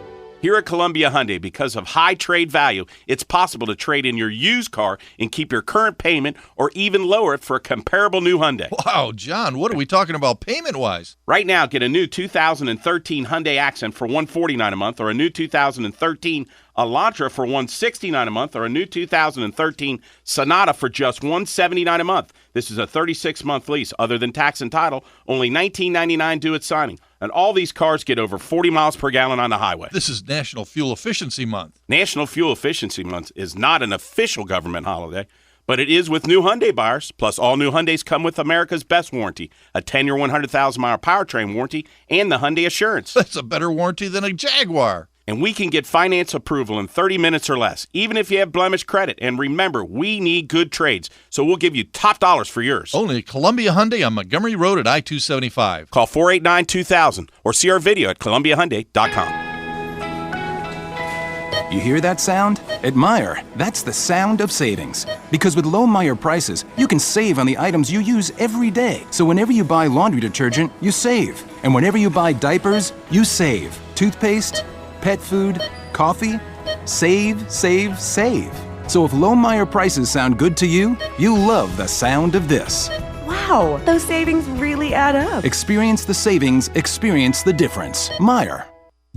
S8: Here at Columbia Hyundai, because of high trade value, it's possible to trade in your used car and keep your current payment or even lower it for a comparable new Hyundai.
S27: Wow, John, what are we talking about payment-wise?
S8: Right now, get a new 2013 Hyundai Accent for $149 a month, or a new 2013 Elantra for $169 a month, or a new 2013 Sonata for just $179 a month. This is a 36-month lease. Other than tax and title, only $19.99 due at signing. And all these cars get over 40 miles per gallon on the highway.
S27: This is National Fuel Efficiency Month.
S8: National Fuel Efficiency Month is not an official government holiday, but it is with new Hyundai buyers. Plus, all new Hyundais come with America's best warranty, a 10-year, 100,000-mile powertrain warranty, and the Hyundai Assurance.
S27: That's a better warranty than a Jaguar.
S8: And we can get finance approval in 30 minutes or less, even if you have blemished credit. And remember, we need good trades, so we'll give you top dollars for yours.
S27: Only Columbia Hyundai on Montgomery Road at I-275.
S8: Call 489-2000 or see our video at ColumbiaHyundai.com.
S28: You hear that sound? At Meijer, that's the sound of savings. Because with low Meijer prices, you can save on the items you use every day. So whenever you buy laundry detergent, you save. And whenever you buy diapers, you save. Toothpaste, pet food, coffee, save, save, save. So if low Meijer prices sound good to you, you'll love the sound of this.
S24: Wow,
S4: Wow, those savings really add up.
S28: Experience the savings, experience the difference. Meijer.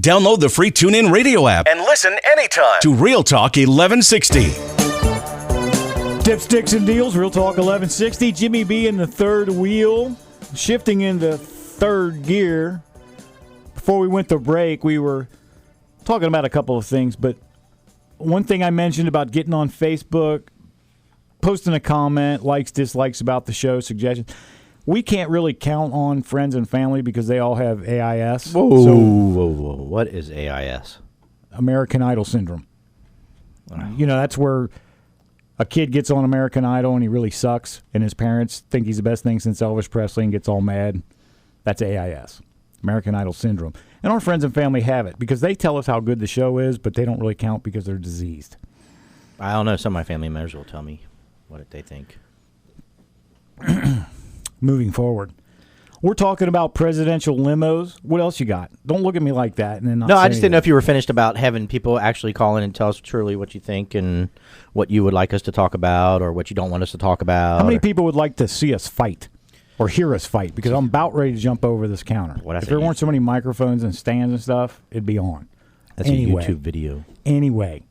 S1: Download the free TuneIn Radio app
S6: and listen anytime
S1: to Real Talk 1160.
S2: Dipsticks and Deals, Real Talk 1160. Jimmy B in the third wheel, shifting into third gear. Before we went to break, we were talking about a couple of things, but one thing I mentioned about getting on Facebook, posting a comment, likes, dislikes about the show, suggestions. We can't really count on friends and family because they all have AIS.
S3: Whoa. What is AIS?
S2: American Idol syndrome. That's where a kid gets on American Idol and he really sucks, and his parents think he's the best thing since Elvis Presley and gets all mad. That's AIS, American Idol syndrome. And our friends and family have it because they tell us how good the show is, but they don't really count because they're diseased.
S3: I don't know. Some of my family members will tell me what they think.
S2: Moving forward, we're talking about presidential limos. What else you got? Don't look at me like that. And then
S3: No, I just didn't know if you were finished about having people actually call in and tell us truly what you think and what you would like us to talk about or what you don't want us to talk about.
S2: How many people would like to see us fight or hear us fight? Because I'm about ready to jump over this counter. If there weren't so many microphones and stands and stuff, it'd be on.
S3: That's a YouTube video.
S2: Anyway,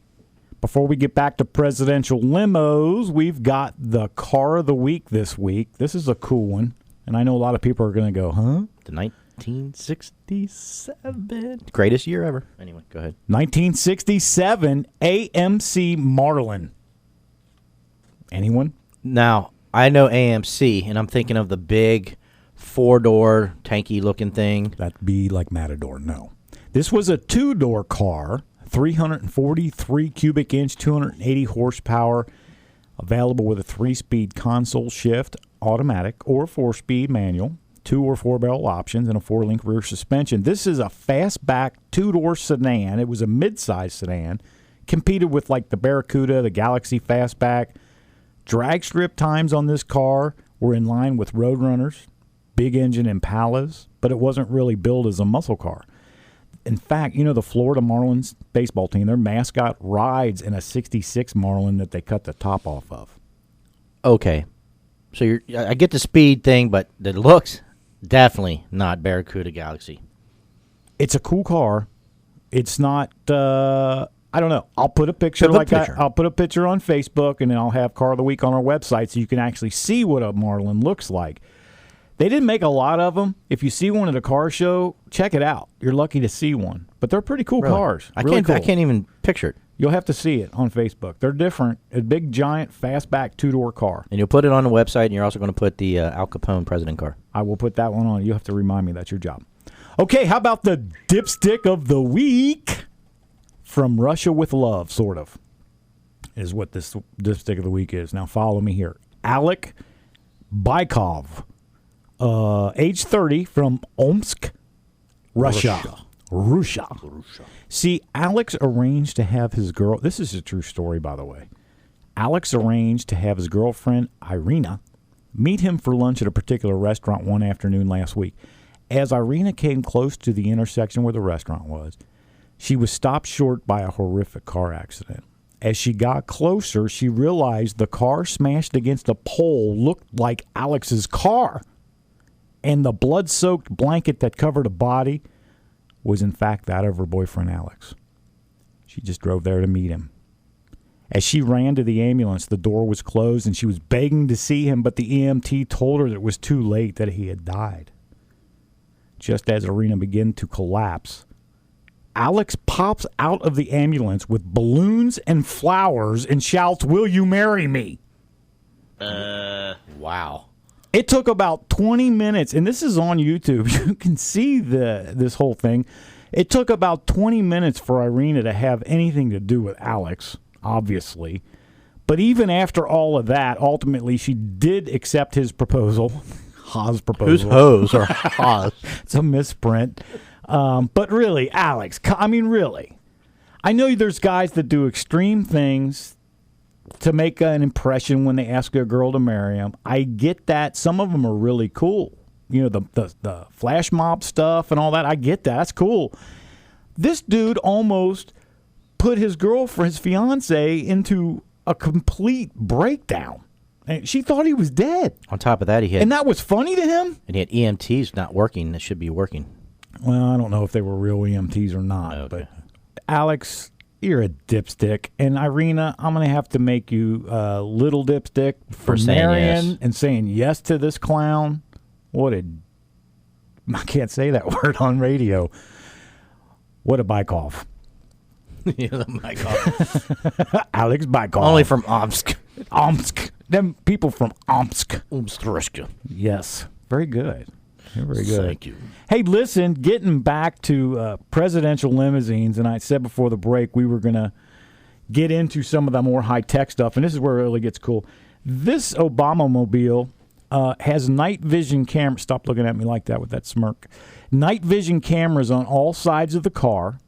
S2: before we get back to presidential limos, we've got the car of the week this week. This is a cool one, and I know a lot of people are going to go, huh?
S3: The 1967. Greatest year ever. Anyway, go ahead.
S2: 1967 AMC Marlin. Anyone?
S3: Now, I know AMC, and I'm thinking of the big four-door, tanky-looking thing.
S2: That'd be like Matador. No. This was a two-door car. 343 cubic inch, 280 horsepower, available with a 3-speed console shift, automatic, or 4-speed manual, 2 or 4-barrel options, and a 4-link rear suspension. This is a fastback 2-door sedan. It was a mid-size sedan. Competed with like the Barracuda, the Galaxy Fastback. Drag strip times on this car were in line with Roadrunners, big engine Impalas, but it wasn't really billed as a muscle car. In fact, the Florida Marlins baseball team, their mascot rides in a 66 Marlin that they cut the top off of.
S3: Okay. So I get the speed thing, but the looks, definitely not Barracuda Galaxy.
S2: It's a cool car. It's not, I don't know. I'll put a picture I'll put a picture on Facebook, and then I'll have Car of the Week on our website so you can actually see what a Marlin looks like. They didn't make a lot of them. If you see one at a car show, check it out. You're lucky to see one. But they're pretty cool cars.
S3: I can't even picture it.
S2: You'll have to see it on Facebook. They're different. A big, giant, fastback 2-door car.
S3: And you'll put it on the website, and you're also going to put the Al Capone president car.
S2: I will put that one on. You have to remind me. That's your job. Okay, how about the dipstick of the week? From Russia with Love, sort of, is what this dipstick of the week is. Now, follow me here. Alec Bykov. Age 30, from Omsk, Russia. See, Alex arranged to have his girl. This is a true story, by the way. Alex arranged to have his girlfriend, Irina, meet him for lunch at a particular restaurant one afternoon last week. As Irina came close to the intersection where the restaurant was, she was stopped short by a horrific car accident. As she got closer, she realized the car smashed against a pole looked like Alex's car. And the blood-soaked blanket that covered a body was, in fact, that of her boyfriend, Alex. She just drove there to meet him. As she ran to the ambulance, the door was closed, and she was begging to see him, but the EMT told her that it was too late, that he had died. Just as Irina began to collapse, Alex pops out of the ambulance with balloons and flowers and shouts, "Will you marry me?"
S3: Wow.
S2: It took about 20 minutes, and this is on YouTube. You can see this whole thing. It took about 20 minutes for Irina to have anything to do with Alex, obviously. But even after all of that, ultimately she did accept his proposal. Haas proposal.
S3: Who's Hose or Haas?
S2: It's a misprint. But really, Alex, really. I know there's guys that do extreme things to make an impression when they ask a girl to marry them. I get that. Some of them are really cool. The flash mob stuff and all that. I get that. That's cool. This dude almost put his girlfriend, his fiance, into a complete breakdown. And she thought he was dead.
S3: On top of that,
S2: and that was funny to him?
S3: And he had EMTs not working that should be working.
S2: Well, I don't know if they were real EMTs or not. But, Alex, you're a dipstick. And, Irina, I'm going to have to make you a little dipstick for Marion
S3: yes.
S2: and saying yes to this clown. I can't say that word on radio. What a bike off.
S3: Yeah, the bike off.
S2: Alex Bykov.
S3: Only from Omsk.
S2: Omsk. Them people from Omsk.
S3: Omsk.
S2: Yes. Very good. Very good.
S3: Thank you.
S2: Hey, listen, getting back to presidential limousines, and I said before the break we were going to get into some of the more high-tech stuff, and this is where it really gets cool. This Obama-mobile has night vision cameras. Stop looking at me like that with that smirk. Night vision cameras on all sides of the car.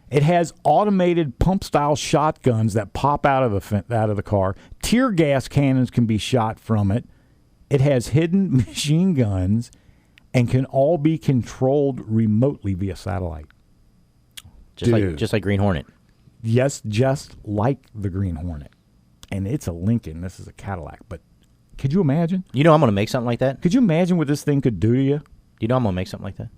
S2: It has automated pump-style shotguns that pop out of the car. Tear gas cannons can be shot from it. It has hidden machine guns and can all be controlled remotely via satellite.
S3: Just like Green Hornet.
S2: Yes, just like the Green Hornet. And it's a Lincoln. This is a Cadillac. But could you imagine?
S3: You know I'm going to make something like that?
S2: Could you imagine what this thing could do to you?
S3: You know I'm going to make something like that?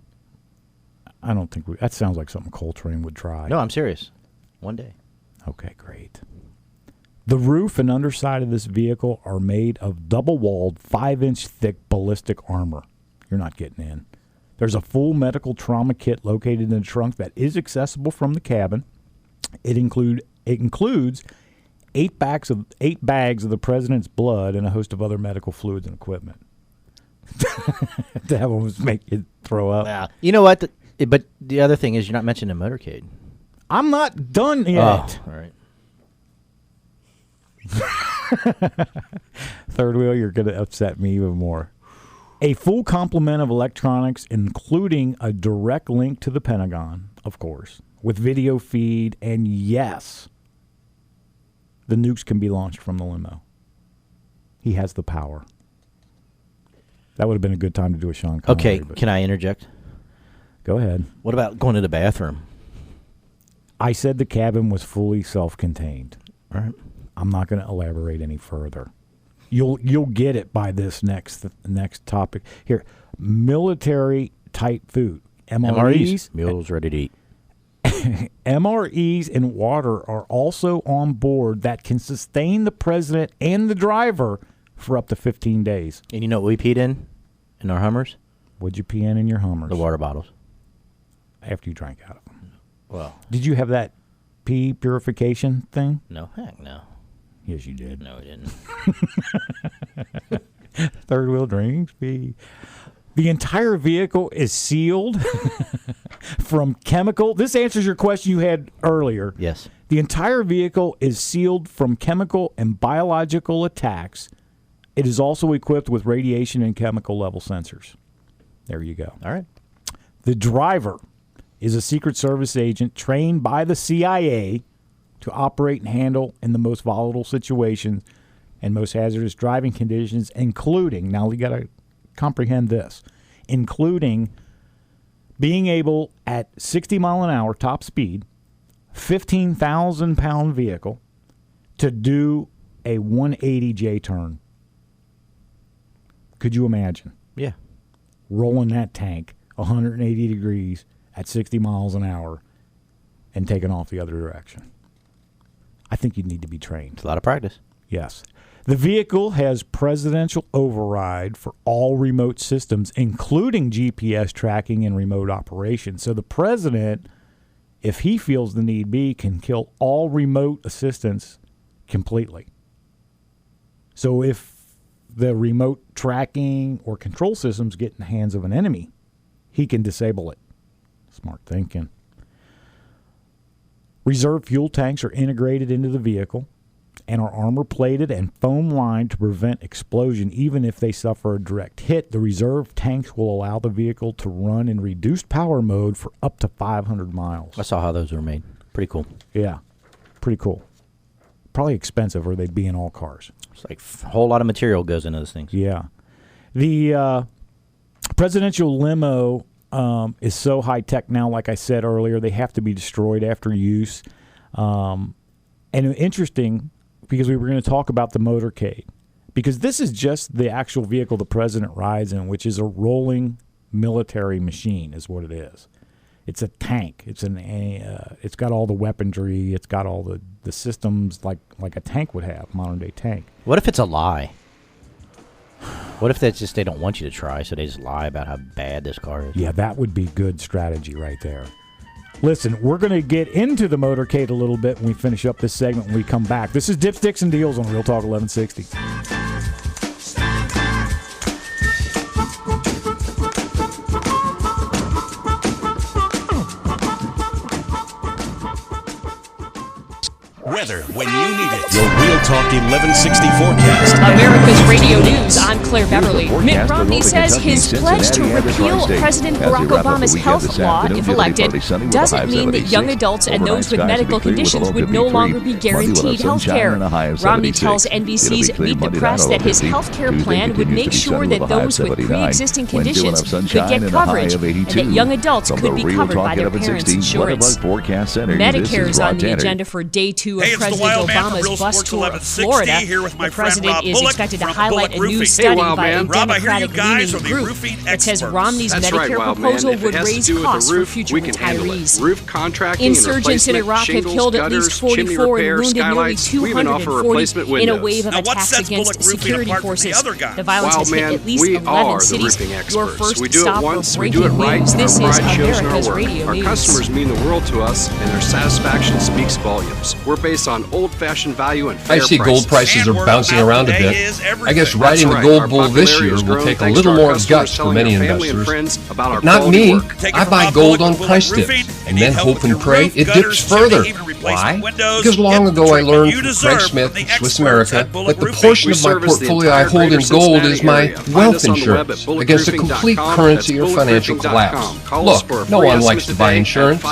S2: I don't think that sounds like something Coltrane would try.
S3: No, I'm serious. One day.
S2: Okay, great. The roof and underside of this vehicle are made of double-walled, 5-inch thick ballistic armor. You're not getting in. There's a full medical trauma kit located in the trunk that is accessible from the cabin. It includes 8 bags of the president's blood and a host of other medical fluids and equipment. That would make you throw up.
S3: Yeah. You know what? But the other thing is you're not mentioning a motorcade.
S2: I'm not done yet.
S3: Oh, all right.
S2: Third wheel, you're going to upset me even more. A full complement of electronics, including a direct link to the Pentagon, of course, with video feed, and yes, the nukes can be launched from the limo. He has the power. That would have been a good time to do a Sean Connery.
S3: Okay, can I interject?
S2: Go ahead.
S3: What about going to the bathroom?
S2: I said the cabin was fully self-contained.
S3: All right.
S2: I'm not going to elaborate any further. You'll get it by this next topic here. Military type food. MREs.
S3: Meals ready to eat.
S2: MREs and water are also on board that can sustain the president and the driver for up to 15 days.
S3: And you know what we peed in our Hummers?
S2: What'd you pee in your Hummers?
S3: The water bottles.
S2: After you drank out of them.
S3: Well.
S2: Did you have that pee purification thing?
S3: No, heck no.
S2: Yes, you did.
S3: No, I didn't.
S2: Third wheel drinks pee. The entire vehicle is sealed from chemical. This answers your question you had earlier.
S3: Yes.
S2: The entire vehicle is sealed from chemical and biological attacks. It is also equipped with radiation and chemical level sensors. There you go.
S3: All right.
S2: The driver is a Secret Service agent trained by the CIA to operate and handle in the most volatile situations and most hazardous driving conditions, including, now we got to comprehend this, including being able at 60 mile an hour top speed, 15,000-pound vehicle, to do a 180 J turn. Could you imagine?
S3: Yeah.
S2: Rolling that tank 180 degrees at 60 miles an hour and taking off the other direction. I think you'd need to be trained.
S3: It's a lot of practice.
S2: Yes. The vehicle has presidential override for all remote systems, including GPS tracking and remote operation. So the president, if he feels the need be, can kill all remote assistance completely. So if the remote tracking or control systems get in the hands of an enemy, he can disable it. Smart thinking. Reserve fuel tanks are integrated into the vehicle and are armor-plated and foam-lined to prevent explosion. Even if they suffer a direct hit, the reserve tanks will allow the vehicle to run in reduced power mode for up to 500 miles.
S3: I saw how those were made. Pretty cool.
S2: Yeah, pretty cool. Probably expensive, or they'd be in all cars.
S3: It's like a whole lot of material goes into those things.
S2: Yeah. The presidential limo is so high-tech now, like I said earlier, they have to be destroyed after use. And interesting, because we were going to talk about the motorcade, because this is just the actual vehicle the president rides in, which is a rolling military machine is what it is. It's a tank. It's got all the weaponry. It's got all the systems like a tank would have, modern day tank.
S3: What if it's a lie? What if that's just they don't want you to try, so they just lie about how bad this car is?
S2: Yeah, that would be good strategy right there. Listen, we're going to get into the motorcade a little bit when we finish up this segment when we come back. This is Dipsticks and Deals on Real Talk 1160.
S1: Weather when you need it. Your Real Talk 1160 forecast.
S11: America's Radio News. I'm Claire Beverly. Mitt Romney says his pledge to repeal President Barack Obama's health law, if elected, doesn't mean that young adults and those with medical conditions would no longer be guaranteed health care. Romney tells NBC's Meet the Press that his health care plan would make sure that those with pre-existing conditions could get coverage and that young adults could be covered by their parents' insurance. Medicare is on the agenda for day 2 of President Obama's bus tour of Florida. The president is expected to highlight a new study by a Democratic-leaning group that says Romney's Medicare proposal would raise costs for future retirees. Insurgents in Iraq have killed at least 44 and wounded nearly 240 in a wave of attacks against security forces. The violence has hit at least 11 cities. Your first stop for breaking news. This is America's Radio News.
S6: Our customers mean the world to us, and their satisfaction speaks volumes. We're based on old-fashioned value and fair
S26: I see
S6: prices.
S26: gold prices are bouncing around a bit. I guess riding the gold bull this year will take a little more guts for many investors. But not me. I buy gold on price dips and then hope and pray it dips further. Why? Because long ago I learned from Craig Smith at Swiss America that the portion of my portfolio I hold in gold is my wealth insurance against a complete currency or financial collapse. Look, no one likes to buy insurance.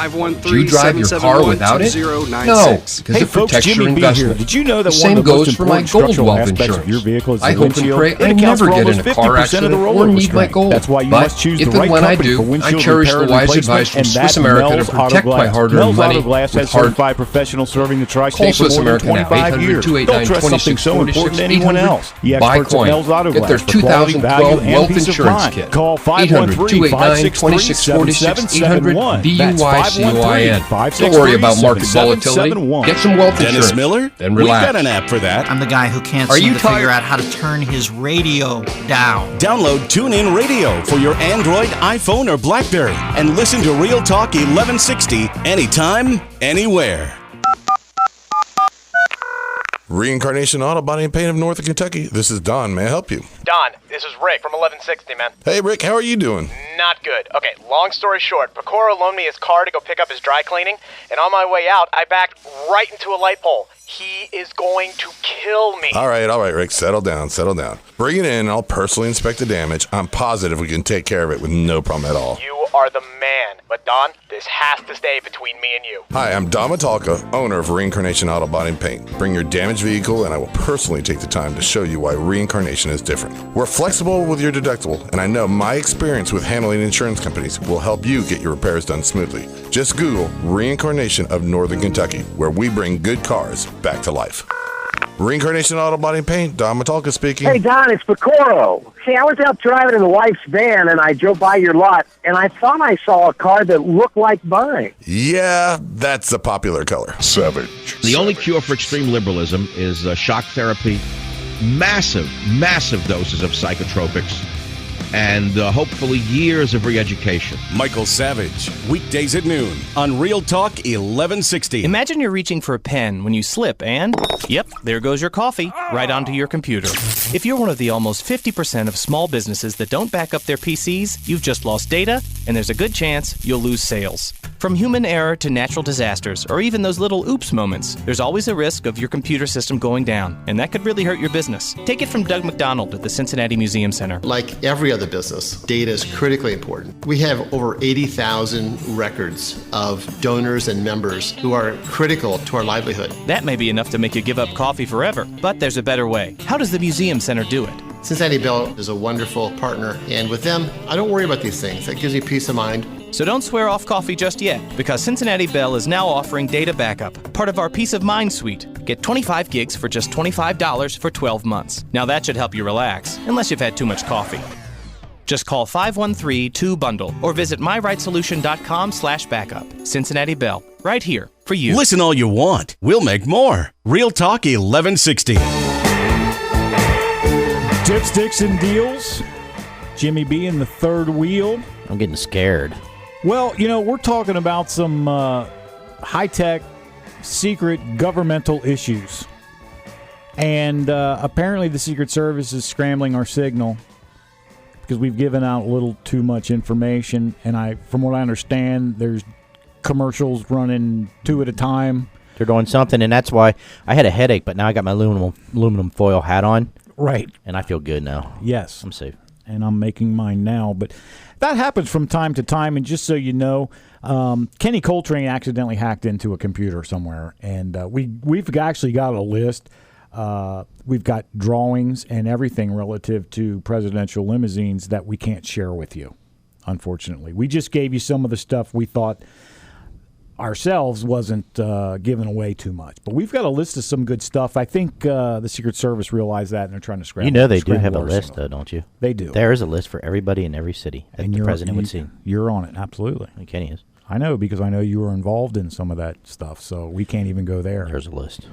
S26: Do you drive your car without it? No, because it protects your investment.
S2: Did you know that
S26: the same goes for my gold wealth insurance? I hope and pray I never get in a car accident or need my gold.
S2: That's why you
S26: but
S2: must choose
S26: if
S2: the right
S26: and when I
S2: company for
S26: do, I
S2: windshield
S26: cherish
S2: repair
S26: the
S2: and
S26: wise
S2: replacement,
S26: advice from
S2: and
S26: Swiss
S2: that's
S26: America to
S2: Mel's
S26: protect my
S2: Autoglass.
S26: hard-earned
S2: Mel's
S26: money
S2: Autoglass
S26: with
S2: has
S26: hard.
S2: certified professionals serving the
S26: Call
S2: tri-state for
S26: Swiss
S2: more than
S26: American at
S2: 25 years. Don't trust something so important to anyone else. The
S26: Buy
S2: experts at
S26: coin.
S2: Mel's Autoglass
S26: Get their
S2: for quality,
S26: 2012
S2: value, and
S26: wealth
S2: peace of
S26: insurance
S2: mind.
S26: kit.
S2: Call 513-563-7771. That's
S26: 513-289-2646. Don't worry about market volatility. Get some wealth
S1: Dennis
S26: insurance.
S1: Miller?
S26: Then
S1: We've
S26: relax.
S1: got an app for that.
S7: I'm the guy who can't seem to figure out how to turn his radio down.
S1: Download TuneIn Radio for your Android, iPhone, or BlackBerry and listen to Real Talk 1160 anytime, anywhere.
S10: Reincarnation Auto Body and Paint of Northern Kentucky. This is Don. May I help you?
S12: Don, this is Rick from 1160, man.
S10: Hey, Rick. How are you doing?
S12: Not good. Okay, long story short, Pecora loaned me his car to go pick up his dry cleaning, and on my way out, I backed right into a light pole. He is going to kill me.
S10: All right, Rick. Settle down. Bring it in, and I'll personally inspect the damage. I'm positive we can take care of it with no problem at all.
S12: You are the man. But Don, this has to stay between me and you.
S10: Hi, I'm Don Metalka, owner of Reincarnation Auto Body and Paint. Bring your damaged vehicle, and I will personally take the time to show you why Reincarnation is different. We're flexible with your deductible, and I know my experience with handling insurance companies will help you get your repairs done smoothly. Just Google Reincarnation of Northern Kentucky, where we bring good cars back to life. Reincarnation Auto Body and Paint, Don Metalka speaking.
S14: Hey, Don, it's Pecoro. See, I was out driving in the wife's van, and I drove by your lot, and I thought I saw a car that looked like mine.
S10: Yeah, that's a popular color. Savage.
S15: The only cure for extreme liberalism is shock therapy, massive doses of psychotropics, and hopefully years of re-education.
S1: Michael Savage, weekdays at noon on Real Talk 1160.
S18: Imagine you're reaching for a pen when you slip and, yep, there goes your coffee, right onto your computer. If you're one of the almost 50% of small businesses that don't back up their PCs, you've just lost data, and there's a good chance you'll lose sales. From human error to natural disasters, or even those little oops moments, there's always a risk of your computer system going down, and that could really hurt your business. Take it from Doug McDonald at the Cincinnati Museum Center.
S25: Like every other business, data is critically important. We have over 80,000 records of donors and members who are critical to our livelihood.
S18: That may be enough to make you give up coffee forever, but there's a better way. How does the Museum Center do it?
S25: Cincinnati Bell is a wonderful partner, and with them, I don't worry about these things. That gives me peace of mind.
S18: So don't swear off coffee just yet, because Cincinnati Bell is now offering data backup, part of our Peace of Mind suite. Get 25 gigs for just $25 for 12 months. Now that should help you relax, unless you've had too much coffee. Just call 513-2-BUNDLE or visit myrightsolution.com/backup. Cincinnati Bell, right here for you.
S1: Listen all you want. We'll make more. Real Talk 1160.
S2: Dipsticks and deals. Jimmy B in the third wheel.
S3: I'm getting scared.
S2: Well, we're talking about some high-tech, secret governmental issues. And apparently the Secret Service is scrambling our signal because we've given out a little too much information. And from what I understand, there's commercials running 2 at a time.
S3: They're doing something, and that's why I had a headache, but now I got my aluminum foil hat on.
S2: Right.
S3: And I feel good now.
S2: Yes.
S3: I'm safe.
S2: And I'm making mine now. But that happens from time to time. And just so you know, Kenny Coltrane accidentally hacked into a computer somewhere. And we've actually got a list. We've got drawings and everything relative to presidential limousines that we can't share with you, unfortunately. We just gave you some of the stuff we thought ourselves wasn't giving away too much. But we've got a list of some good stuff. I think the Secret Service realized that, and they're trying to scramble.
S3: They do have a list, though, don't you?
S2: They do.
S3: There is a list for everybody in every city that the president would see.
S2: You're on it, absolutely.
S3: And Kenny is.
S2: I know, because I know you were involved in some of that stuff, so we can't even go there.
S3: There's a list.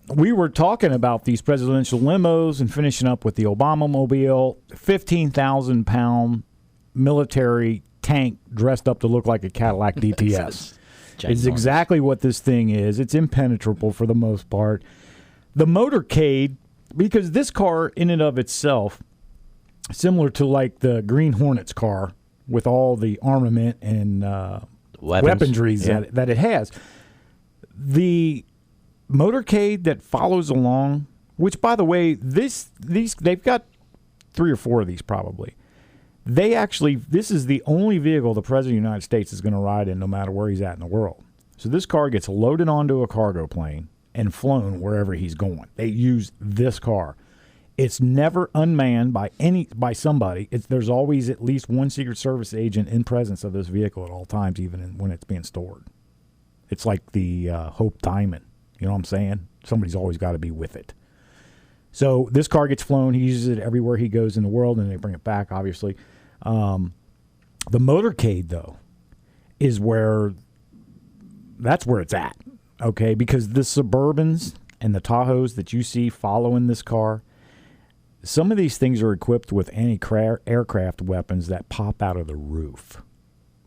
S2: We were talking about these presidential limos and finishing up with the Obama-mobile, 15,000-pound military tank dressed up to look like a Cadillac DPS. It's exactly what this thing is. It's impenetrable for the most part. The motorcade, because this car in and of itself, similar to like the Green Hornet's car with all the armament and weaponry that it has, the motorcade that follows along, which, by the way, these they've got 3 or 4 of these probably. This is the only vehicle the President of the United States is going to ride in no matter where he's at in the world. So this car gets loaded onto a cargo plane and flown wherever he's going. They use this car. It's never unmanned by somebody. There's always at least one Secret Service agent in presence of this vehicle at all times, even when it's being stored. It's like the Hope Diamond. You know what I'm saying? Somebody's always got to be with it. So this car gets flown. He uses it everywhere he goes in the world, and they bring it back, obviously. The motorcade, though, is that's where it's at, okay? Because the Suburbans and the Tahoes that you see following this car, some of these things are equipped with anti-aircraft weapons that pop out of the roof.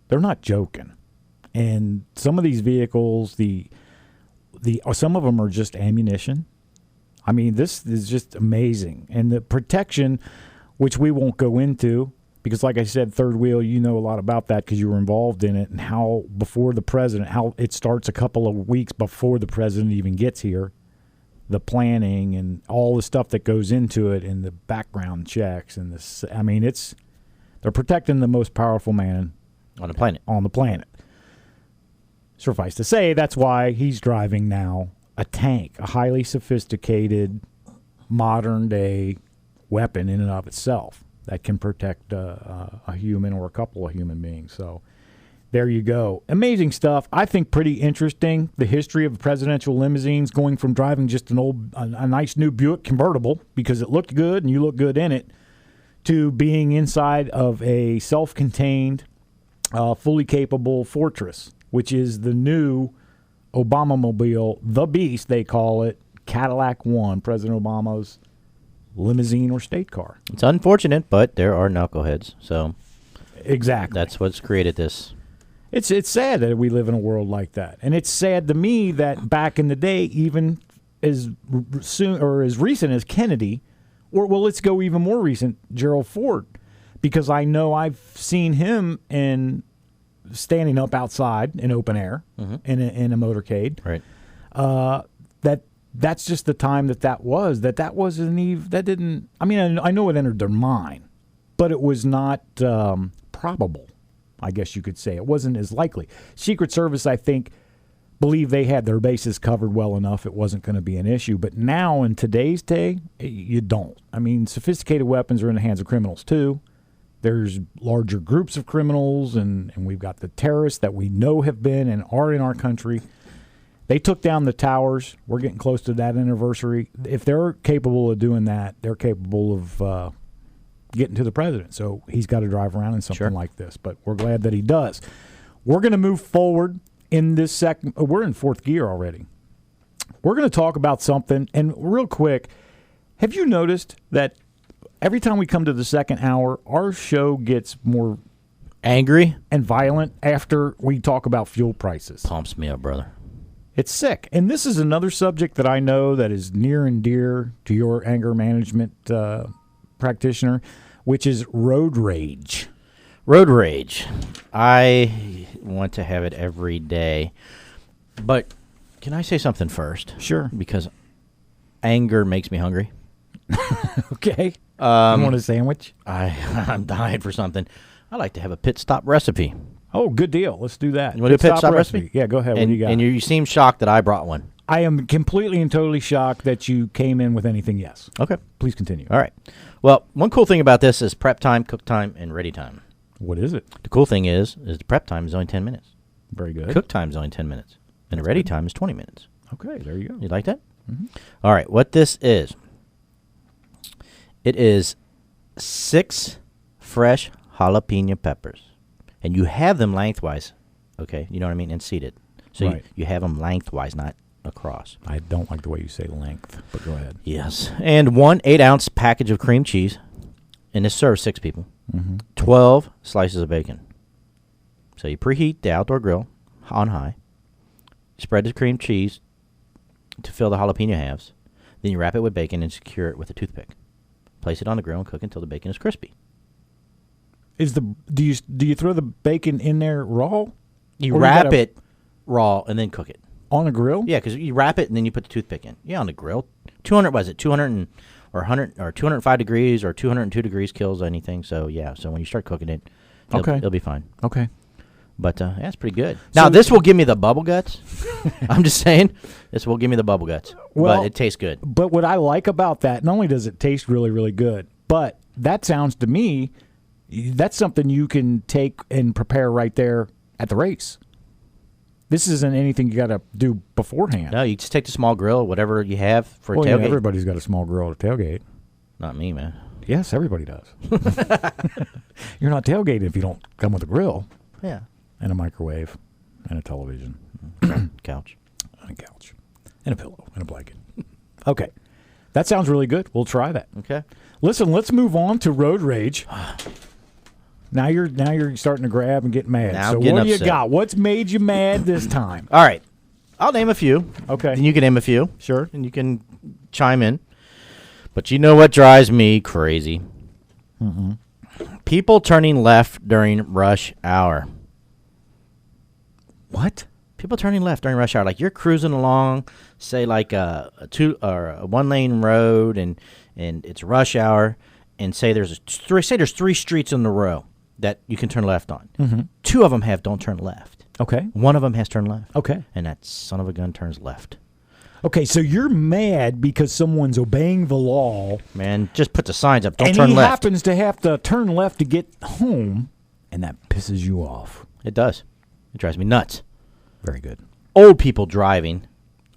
S2: They're not joking. And some of these vehicles, some of them are just ammunition. I mean, this is just amazing. And the protection, which we won't go into, because like I said, third wheel, you know a lot about that because you were involved in it, and how it starts a couple of weeks before the president even gets here, the planning and all the stuff that goes into it and the background checks. And they're protecting the most powerful man
S3: on the planet.
S2: Suffice to say, that's why he's driving now a tank, a highly sophisticated, modern-day weapon in and of itself that can protect a human or a couple of human beings. So there you go. Amazing stuff. I think pretty interesting, the history of presidential limousines, going from driving just a nice new Buick convertible because it looked good and you look good in it, to being inside of a self-contained, fully capable Fortress, which is the new Obama-mobile, the Beast, they call it, Cadillac One, President Obama's limousine or state car.
S3: It's unfortunate, but there are knuckleheads. So
S2: exactly,
S3: that's what's created this.
S2: It's sad that we live in a world like that, and it's sad to me that back in the day, even as soon or as recent as Kennedy, or well, let's go even more recent, Gerald Ford, because I know I've seen him standing up outside in open air in a motorcade.
S3: Right.
S2: That's just the time that wasn't even, that didn't, I mean, I know it entered their mind, but it was not probable, I guess you could say. It wasn't as likely. Secret Service, I think, believe they had their bases covered well enough it wasn't going to be an issue. But now in today's day, you don't. I mean, sophisticated weapons are in the hands of criminals too. There's larger groups of criminals, and we've got the terrorists that we know have been and are in our country. They took down the towers. We're getting close to that anniversary. If they're capable of doing that, they're capable of getting to the president. So he's got to drive around in something like this. But we're glad that he does. We're going to move forward in this second. We're in fourth gear already. We're going to talk about something. And real quick, have you noticed that every time we come to the second hour, our show gets more
S3: angry
S2: and violent after we talk about fuel prices?
S3: Pumps me up, brother.
S2: It's sick. And this is another subject that I know that is near and dear to your anger management practitioner, which is road rage.
S3: Road rage. I want to have it every day. But can I say something first?
S2: Sure.
S3: Because anger makes me hungry.
S2: Okay. You want a sandwich?
S3: I'm dying for something. I like to have a pit stop recipe.
S2: Oh, good deal. Let's do that.
S3: You want to do a pit stop recipe?
S2: Yeah, go ahead.
S3: And,
S2: what do you got?
S3: And you seem shocked that I brought one.
S2: I am completely and totally shocked that you came in with anything yes.
S3: Okay.
S2: Please continue.
S3: All right. Well, one cool thing about this is prep time, cook time, and ready time.
S2: What is it?
S3: The cool thing is the prep time is only 10 minutes.
S2: Very good.
S3: Cook time is only 10 minutes. And the ready time is 20 minutes.
S2: Okay, there you go.
S3: You like that?
S2: Mm-hmm.
S3: All right. What this is, it is 6 fresh jalapeno peppers. And you have them lengthwise, okay? You know what I mean? And seated. So
S2: right.
S3: you have them lengthwise, not across.
S2: I don't like the way you say length, but go ahead.
S3: Yes. And 1 8-ounce package of cream cheese. And this serves 6 people.
S2: Mm-hmm.
S3: 12 slices of bacon. So you preheat the outdoor grill on high. Spread the cream cheese to fill the jalapeno halves. Then you wrap it with bacon and secure it with a toothpick. Place it on the grill and cook until the bacon is crispy.
S2: Do you throw the bacon in there raw?
S3: You wrap it raw and then cook it
S2: on a grill.
S3: Yeah, because you wrap it and then you put the toothpick in. Yeah, on the grill. 200 was it 200 or 100 or 205 degrees or 202 degrees kills anything. So yeah, so when you start cooking it, it'll be fine.
S2: Okay,
S3: but that's pretty good. Now this will give me the bubble guts. I'm just saying, this will give me the bubble guts. Well, but it tastes good.
S2: But what I like about that, not only does it taste really, really good, but that sounds to me. That's something you can take and prepare right there at the race. This isn't anything you got to do beforehand.
S3: No, you just take the small grill, whatever you have for a tailgate.
S2: Yeah, everybody's got a small grill at a tailgate.
S3: Not me, man.
S2: Yes, everybody does. You're not tailgating if you don't come with a grill.
S3: Yeah.
S2: And a microwave and a television.
S3: Couch.
S2: And a couch. And a pillow and a blanket. Okay. That sounds really good. We'll try that.
S3: Okay.
S2: Listen, let's move on to road rage. Now you're starting to grab and get mad.
S3: Now
S2: so what do you got? What's made you mad this time?
S3: All right. I'll name a few.
S2: Okay.
S3: And you can name a few.
S2: Sure.
S3: And you can chime in. But you know what drives me crazy?
S2: Mm-hmm.
S3: People turning left during rush hour.
S2: What?
S3: People turning left during rush hour. Like you're cruising along, say like a 1-lane road and it's rush hour, and say there's 3 streets in a row that you can turn left on.
S2: Mm-hmm.
S3: 2 of them have don't turn left.
S2: Okay.
S3: 1 of them has turn left.
S2: Okay.
S3: And that son of a gun turns left.
S2: Okay, so you're mad because someone's obeying the law.
S3: Man, just put the signs up. Don't
S2: and
S3: turn
S2: he
S3: left.
S2: happens to have to turn left to get home, and that pisses you off.
S3: It does. It drives me nuts.
S2: Very good.
S3: Old people driving.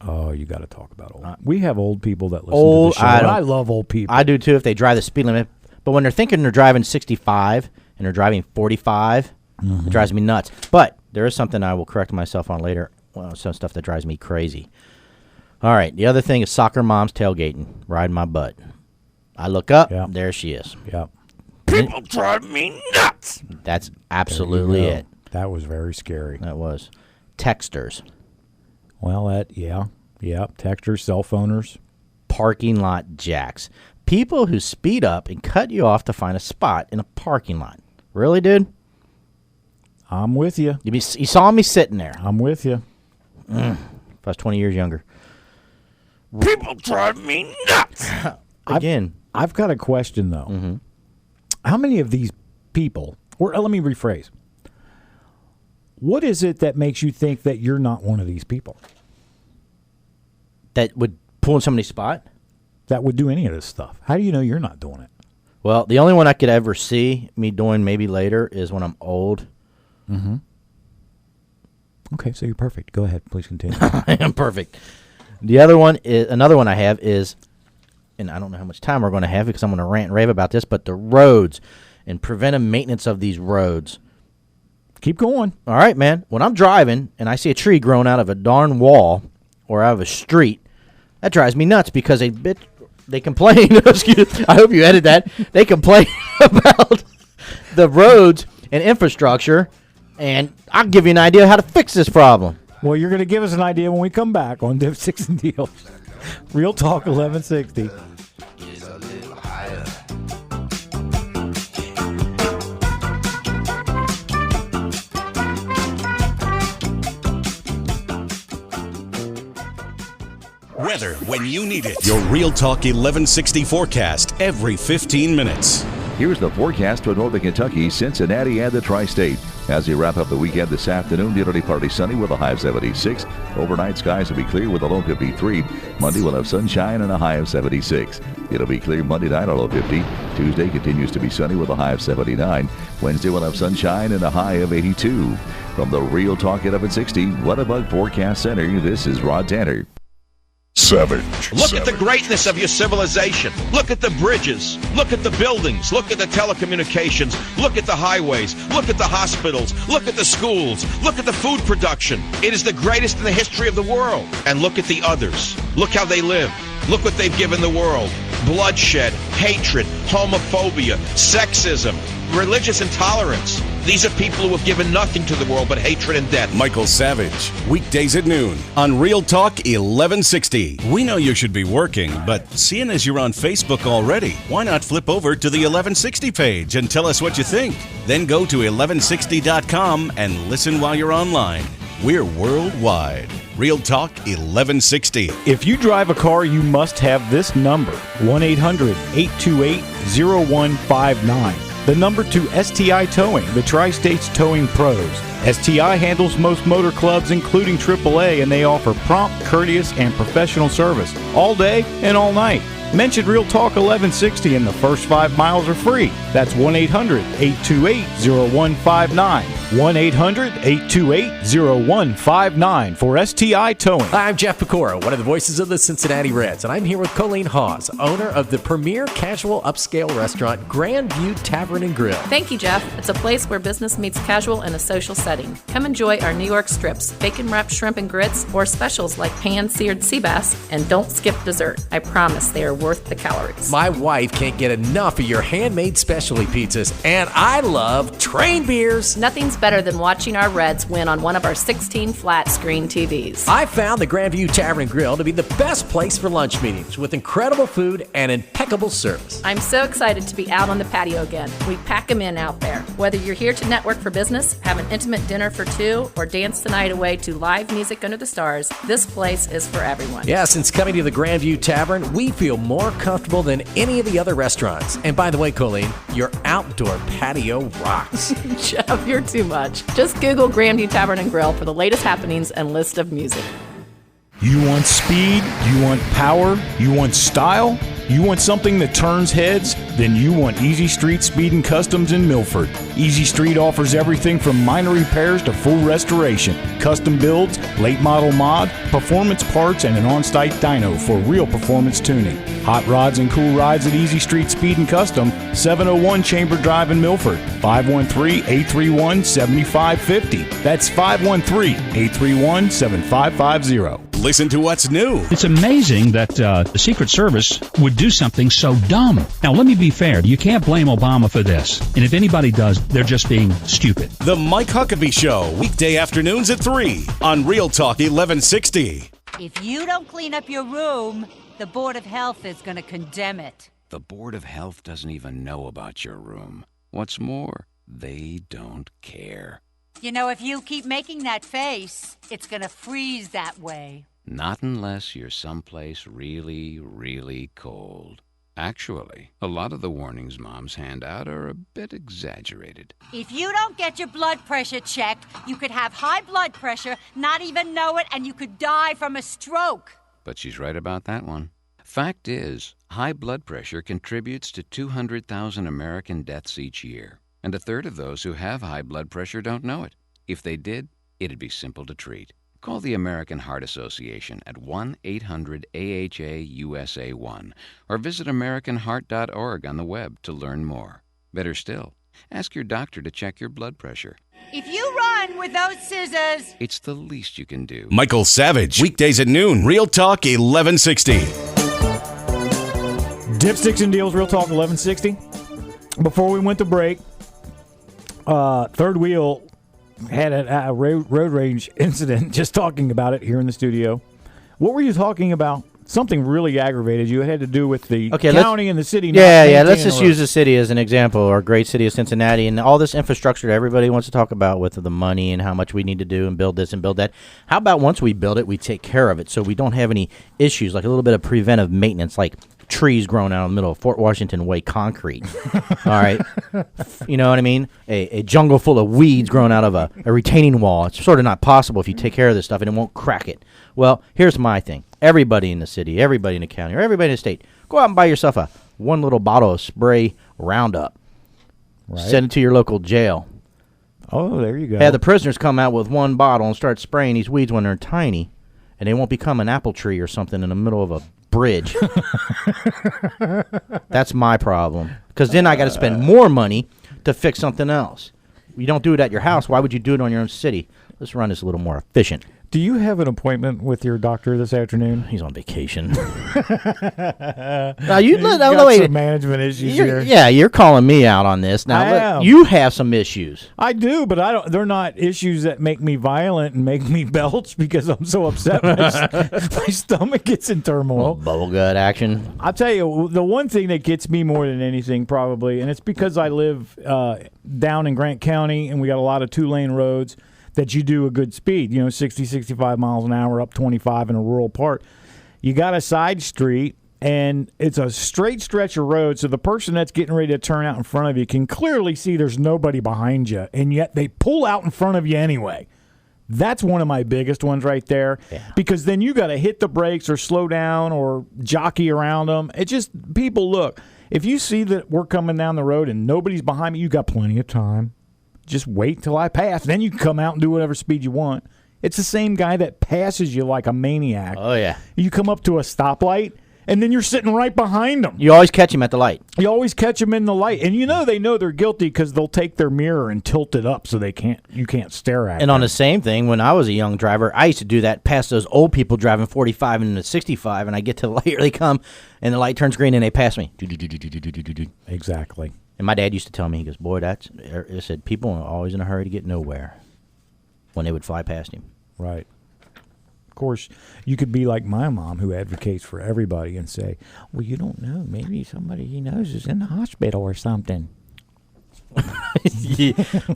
S2: Oh, you got to talk about old. We have old people that listen to the show. I love old people.
S3: I do too if they drive the speed limit. But when they're thinking they're driving 65 and they're driving 45, it drives me nuts. But there is something I will correct myself on later. Well, some stuff that drives me crazy. All right. The other thing is soccer moms tailgating, riding my butt. I look up.
S2: Yep.
S3: There she is.
S2: Yep.
S3: People drive me nuts. That's absolutely it.
S2: That was very scary.
S3: That was. Texters.
S2: Well, texters, cell phoners.
S3: Parking lot jacks. People who speed up and cut you off to find a spot in a parking lot. Really, dude?
S2: I'm with you.
S3: You saw me sitting there.
S2: I'm with you.
S3: If I was 20 years younger. People drive me nuts. Again.
S2: I've got a question, though.
S3: Mm-hmm.
S2: How many of these people, or let me rephrase, what is it that makes you think that you're not one of these people?
S3: That would pull in somebody's spot?
S2: That would do any of this stuff. How do you know you're not doing it?
S3: Well, the only one I could ever see me doing maybe later is when I'm old.
S2: Mm-hmm. Okay, so you're perfect. Go ahead. Please continue.
S3: I am perfect. The other one is another one I have is, and I don't know how much time we're going to have because I'm going to rant and rave about this, but the roads and preventive maintenance of these roads.
S2: Keep going.
S3: All right, man. When I'm driving and I see a tree growing out of a darn wall or out of a street, that drives me nuts because they complain. I hope you edit that. They complain about the roads and infrastructure, and I'll give you an idea how to fix this problem.
S2: Well, you're going to give us an idea when we come back on Dipsticks and Deals. Real Talk 1160.
S1: Weather when you need it. Your Real Talk 1160 forecast every 15 minutes.
S5: Here's the forecast for Northern Kentucky, Cincinnati, and the Tri-State. As we wrap up the weekend this afternoon, the early partly sunny with a high of 76. Overnight skies will be clear with a low of 53. Monday will have sunshine and a high of 76. It'll be clear Monday night, a low of 50. Tuesday continues to be sunny with a high of 79. Wednesday will have sunshine and a high of 82. From the Real Talk 1160 Weatherbug Forecast Center, this is Rod Tanner.
S10: Savage.
S15: Look at the greatness of your civilization. Look at the bridges. Look at the buildings. Look at the telecommunications. Look at the highways. Look at the hospitals. Look at the schools. Look at the food production. It is the greatest in the history of the world. And look at the others. Look how they live. Look what they've given the world. Bloodshed, hatred, homophobia, sexism, religious intolerance. These are people who have given nothing to the world but hatred and death.
S1: Michael Savage, weekdays at noon on Real Talk 1160. We know you should be working, but seeing as you're on Facebook already, why not flip over to the 1160 page and tell us what you think? Then go to 1160.com and listen while you're online. We're worldwide. Real Talk 1160.
S2: If you drive a car, you must have this number, 1-800-828-0159. The number to STI Towing, the Tri-States Towing Pros. STI handles most motor clubs, including AAA, and they offer prompt, courteous, and professional service all day and all night. Mention Real Talk 1160 and the first 5 miles are free. That's 1-800-828-0159. 1-800-828-0159 for STI Towing.
S9: Hi, I'm Jeff Pecora, one of the voices of the Cincinnati Reds, and I'm here with Colleen Hawes, owner of the premier casual upscale restaurant, Grandview Tavern and Grill.
S13: Thank you, Jeff. It's a place where business meets casual in a social setting. Come enjoy our New York strips, bacon-wrapped shrimp and grits, or specials like pan-seared sea bass, and don't skip dessert. I promise they are worth the calories.
S9: My wife can't get enough of your handmade specialty pizzas, and I love train beers.
S13: Nothing's better than watching our Reds win on one of our 16 flat screen TVs.
S9: I found the Grandview Tavern and Grill to be the best place for lunch meetings with incredible food and impeccable service.
S13: I'm so excited to be out on the patio again. We pack them in out there. Whether you're here to network for business, have an intimate dinner for two, or dance the night away to live music under the stars, this place is for everyone.
S9: Yeah, since coming to the Grandview Tavern, we feel more comfortable than any of the other restaurants. And by the way, Colleen, your outdoor patio rocks.
S13: Jeff, you're too much. Just Google Grandview Tavern and Grill for the latest happenings and list of music.
S2: You want speed? You want power? You want style? You want something that turns heads? Then you want Easy Street Speed and Customs in Milford. Easy Street offers everything from minor repairs to full restoration, custom builds, late model mod, performance parts, and an on-site dyno for real performance tuning. Hot rods and cool rides at Easy Street Speed and Custom, 701 Chamber Drive in Milford, 513-831-7550. That's 513-831-7550.
S1: Listen to what's new.
S16: It's amazing that the Secret Service would do something so dumb. Now, let me be fair. You can't blame Obama for this. And if anybody does, they're just being stupid.
S1: The Mike Huckabee Show, weekday afternoons at 3 on Real Talk 1160.
S17: If you don't clean up your room, the Board of Health is going to condemn it.
S19: The Board of Health doesn't even know about your room. What's more, they don't care.
S17: You know, if you keep making that face, it's going to freeze that way.
S19: Not unless you're someplace really, really cold. Actually, a lot of the warnings moms hand out are a bit exaggerated.
S17: If you don't get your blood pressure checked, you could have high blood pressure, not even know it, and you could die from a stroke.
S19: But she's right about that one. Fact is, high blood pressure contributes to 200,000 American deaths each year. And a third of those who have high blood pressure don't know it. If they did, it'd be simple to treat. Call the American Heart Association at 1-800-AHA-USA1 or visit AmericanHeart.org on the web to learn more. Better still, ask your doctor to check your blood pressure.
S17: If you run with those scissors...
S19: It's the least you can do.
S1: Michael Savage, weekdays at noon. Real Talk 1160.
S2: Dipsticks and Deals, Real Talk 1160. Before we went to break, Third Wheel had a road rage incident, just talking about it here in the studio. What were you talking about? Something really aggravated you. It had to do with the county and the city.
S3: Yeah. Let's just use the city as an example, our great city of Cincinnati, and all this infrastructure that everybody wants to talk about with the money and how much we need to do and build this and build that. How about once we build it, we take care of it so we don't have any issues, like a little bit of preventive maintenance, like trees growing out in the middle of Fort Washington Way concrete. All right. You know what I mean? A jungle full of weeds growing out of a retaining wall. It's sort of not possible if you take care of this stuff and it won't crack it. Well, here's my thing. Everybody in the city, everybody in the county, or everybody in the state, go out and buy yourself one little bottle of spray Roundup. Right. Send it to your local jail.
S2: Oh, there you go.
S3: Have the prisoners come out with one bottle and start spraying these weeds when they're tiny, and they won't become an apple tree or something in the middle of a bridge. That's my problem. Because then I got to spend more money to fix something else. You don't do it at your house. Why would you do it on your own city? Let's run this a little more efficient.
S2: Do you have an appointment with your doctor this afternoon?
S3: He's on vacation.
S2: Now you got some management issues here.
S3: Yeah, you're calling me out on this. Now you have some issues.
S2: I do, but I don't. They're not issues that make me violent and make me belch because I'm so upset. My stomach gets in turmoil.
S3: Bubble gut action.
S2: I'll tell you, the one thing that gets me more than anything, probably, and it's because I live down in Grant County and we got a lot of 2-lane roads. That you do a good speed, 60, 65 miles an hour, up 25 in a rural part. You got a side street, and it's a straight stretch of road, so the person that's getting ready to turn out in front of you can clearly see there's nobody behind you, and yet they pull out in front of you anyway. That's one of my biggest ones right there, because then you got to hit the brakes or slow down or jockey around them. It just, people, look, if you see that we're coming down the road and nobody's behind me, you got plenty of time. Just wait till I pass. Then you can come out and do whatever speed you want. It's the same guy that passes you like a maniac.
S3: Oh, yeah.
S2: You come up to a stoplight, and then you're sitting right behind them.
S3: You always catch him at the light.
S2: You always catch them in the light. And they know they're guilty because they'll take their mirror and tilt it up so you can't stare at
S3: And
S2: them.
S3: on the same thing, when I was a young driver, I used to do that past those old people driving 45 and 65, and I get to the light, here they come, and the light turns green, and they pass me.
S2: Exactly.
S3: And my dad used to tell me, he goes, boy, he said, people are always in a hurry to get nowhere when they would fly past him.
S2: Right. Of course, you could be like my mom who advocates for everybody and say, well, you don't know. Maybe somebody he knows is in the hospital or something.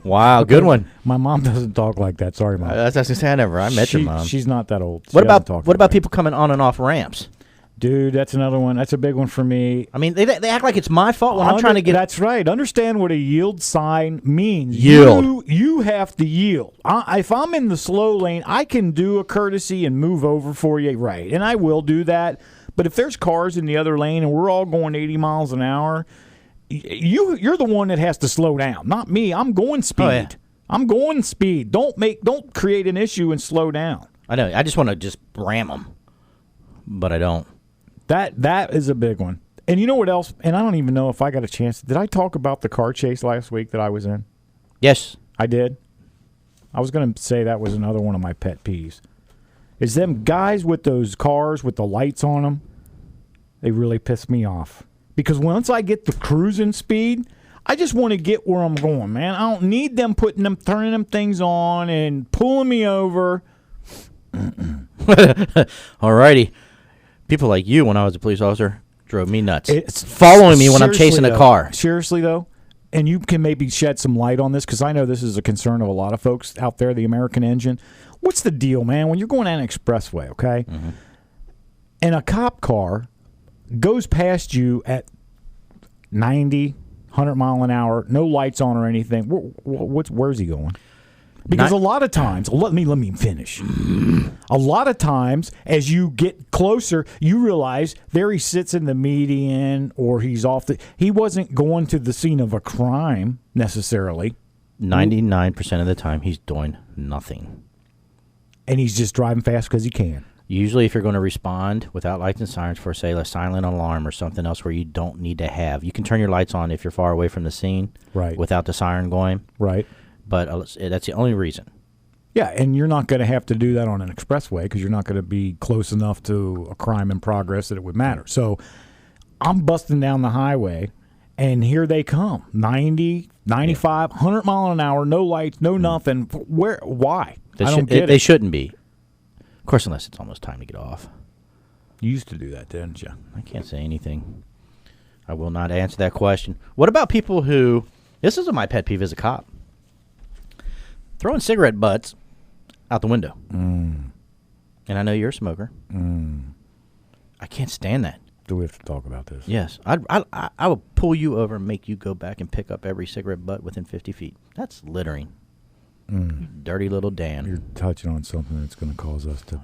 S3: Wow, good one.
S2: My mom doesn't talk like that. Sorry, Mom.
S3: That's what I met your mom.
S2: She's not that old.
S3: What about people coming on and off ramps?
S2: Dude, that's another one. That's a big one for me.
S3: I mean, they act like it's my fault when I'm trying to get...
S2: That's right. Understand what a yield sign means.
S3: Yield.
S2: You have to yield. If I'm in the slow lane, I can do a courtesy and move over for you, right, and I will do that. But if there's cars in the other lane and we're all going 80 miles an hour, you're the one that has to slow down, not me. I'm going speed. Oh, yeah. I'm going speed. Don't create an issue and slow down.
S3: I know. I just want to just ram them, but I don't.
S2: That is a big one. And you know what else? And I don't even know if I got a chance. Did I talk about the car chase last week that I was in?
S3: Yes.
S2: I did. I was going to say that was another one of my pet peeves. Is them guys with those cars with the lights on them, they really piss me off. Because once I get the cruising speed, I just want to get where I'm going, man. I don't need them turning them things on and pulling me over.
S3: All righty. People like you, when I was a police officer, drove me nuts. It's following me when I'm chasing a car.
S2: Seriously, though, and you can maybe shed some light on this, because I know this is a concern of a lot of folks out there, the American engine. What's the deal, man, when you're going down an expressway, okay, and a cop car goes past you at 90, 100 mile an hour, no lights on or anything, where's he going? Because a lot of times, let me finish. A lot of times, as you get closer, you realize there he sits in the median, or he's he wasn't going to the scene of a crime necessarily.
S3: 99% of the time, he's doing nothing.
S2: and he's just driving fast because he can.
S3: Usually, if you're going to respond without lights and sirens for, say, a silent alarm or something else where you don't need to have, you can turn your lights on if you're far away from the scene,
S2: right,
S3: without the siren going,
S2: right.
S3: But that's the only reason.
S2: Yeah, and you're not going to have to do that on an expressway because you're not going to be close enough to a crime in progress that it would matter. So I'm busting down the highway, and here they come, 90, 95, 100 mile an hour, no lights, no nothing. Where? Why? I don't get it.
S3: They shouldn't be. Of course, unless it's almost time to get off.
S2: You used to do that, didn't you?
S3: I can't say anything. I will not answer that question. What about people who, this is my pet peeve as a cop, throwing cigarette butts out the window. And I know you're a smoker. I can't stand that.
S2: Do we have to talk about this?
S3: Yes. I will pull you over and make you go back and pick up every cigarette butt within 50 feet. That's littering. Dirty little Dan.
S2: You're touching on something that's going to cause us to...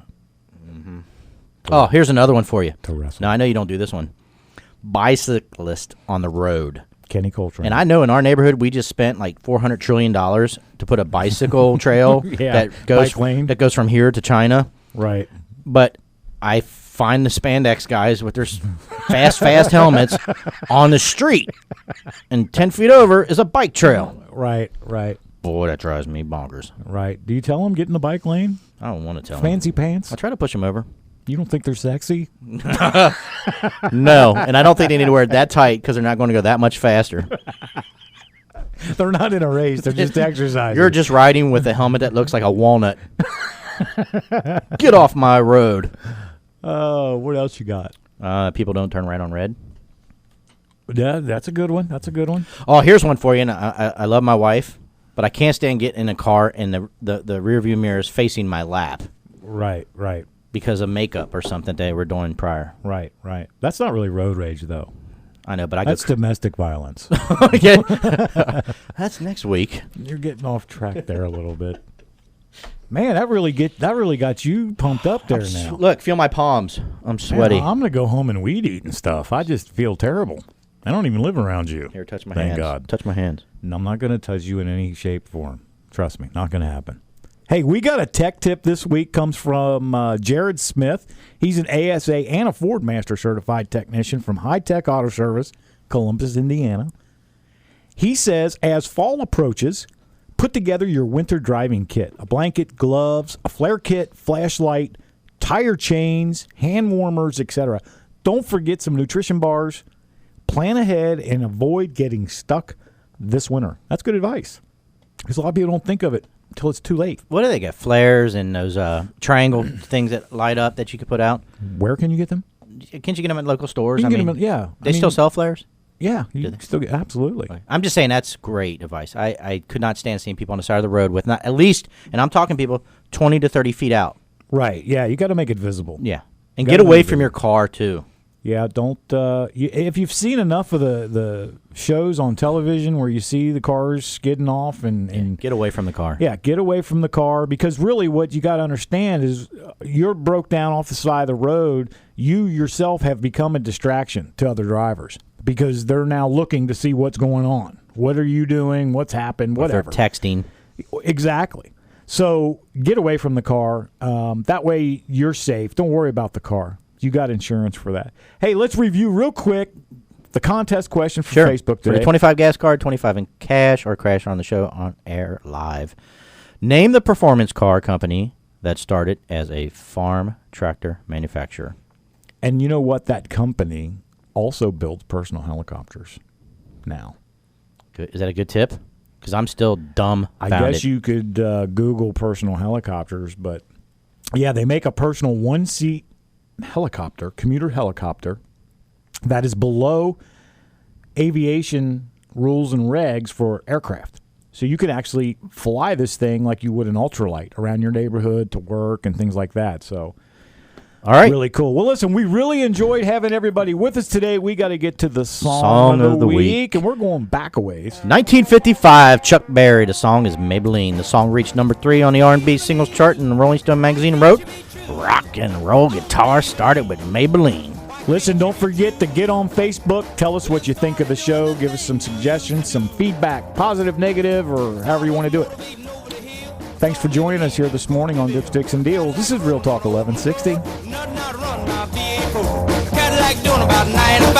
S3: Oh, here's another one for you.
S2: To wrestle.
S3: Now, I know you don't do this one. Bicyclist on the road.
S2: Kenny Coltrane.
S3: And I know in our neighborhood we just spent like $400 trillion to put a bicycle trail that goes from here to China.
S2: Right.
S3: But I find the spandex guys with their fast helmets on the street, and 10 feet over is a bike trail.
S2: Right.
S3: Boy, that drives me bonkers.
S2: Right. Do you tell them get in the bike lane?
S3: I don't want to tell them.
S2: Fancy pants?
S3: I try to push them over.
S2: You don't think they're sexy?
S3: No, and I don't think they need to wear it that tight because they're not going to go that much faster.
S2: They're not in a race. They're just exercising.
S3: You're just riding with a helmet that looks like a walnut. Get off my road.
S2: Oh, what else you got?
S3: People don't turn right on red.
S2: Yeah, that's a good one.
S3: Oh, here's one for you. And I love my wife, but I can't stand getting in a car and the rear view mirror is facing my lap.
S2: Right.
S3: Because of makeup or something they were doing prior.
S2: Right. That's not really road rage, though.
S3: I know, but
S2: that's domestic violence.
S3: That's next week.
S2: You're getting off track there a little bit. Man, that really got you pumped up there now.
S3: Look, feel my palms. I'm sweaty.
S2: Man, I'm going to go home and weed eat and stuff. I just feel terrible. I don't even live around you.
S3: Here, touch my
S2: hands.
S3: Thank God. Touch my hands.
S2: No, I'm not going to touch you in any shape or form. Trust me, not going to happen. Hey, we got a tech tip this week. Comes from Jared Smith. He's an ASA and a Ford Master Certified technician from High Tech Auto Service, Columbus, Indiana. He says, as fall approaches, put together your winter driving kit. A blanket, gloves, a flare kit, flashlight, tire chains, hand warmers, etc. Don't forget some nutrition bars. Plan ahead and avoid getting stuck this winter. That's good advice. Because a lot of people don't think of it until it's too late.
S3: What do they get? Flares and those triangle things that light up that you can put out?
S2: Where can you get them?
S3: Can't you get them at local stores?
S2: You can get them yeah.
S3: They still sell flares?
S2: Yeah, you can still get, absolutely.
S3: I'm just saying that's great advice. I could not stand seeing people on the side of the road with not at least, and I'm talking people 20 to 30 feet out.
S2: Right, yeah, you got to make it visible.
S3: Yeah, and get away from your car, too.
S2: Yeah, don't. If you've seen enough of the shows on television where you see the cars skidding off and
S3: get away from the car.
S2: Yeah, get away from the car, because really what you got to understand is you're broke down off the side of the road. You yourself have become a distraction to other drivers because they're now looking to see what's going on. What are you doing? What's happened? Whatever.
S3: They're texting.
S2: Exactly. So get away from the car. That way you're safe. Don't worry about the car. You got insurance for that. Hey, let's review real quick the contest question for Facebook today.
S3: For the 25 gas card, 25 in cash, or crash on the show on air live. Name the performance car company that started as a farm tractor manufacturer.
S2: And you know what? That company also builds personal helicopters now.
S3: Good. Is that a good tip? Because I'm still dumb.
S2: I guess you could Google personal helicopters, but yeah, they make a personal one-seat helicopter, commuter helicopter, that is below aviation rules and regs for aircraft. So you can actually fly this thing like you would an ultralight around your neighborhood to work and things like that. So,
S3: all right,
S2: really cool. Well, listen, we really enjoyed having everybody with us today. We got to get to the song of the week, and we're going back a ways.
S3: 1955, Chuck Berry. The song is Maybelline. The song reached number 3 on the R&B singles chart in the Rolling Stone magazine and wrote, rock and roll guitar started with Maybelline.
S2: Listen, don't forget to get on Facebook. Tell us what you think of the show. Give us some suggestions, some feedback, positive, negative, or however you want to do it. Thanks for joining us here this morning on Dipsticks and Deals. This is Real Talk 1160.
S4: Cadillac doing about 9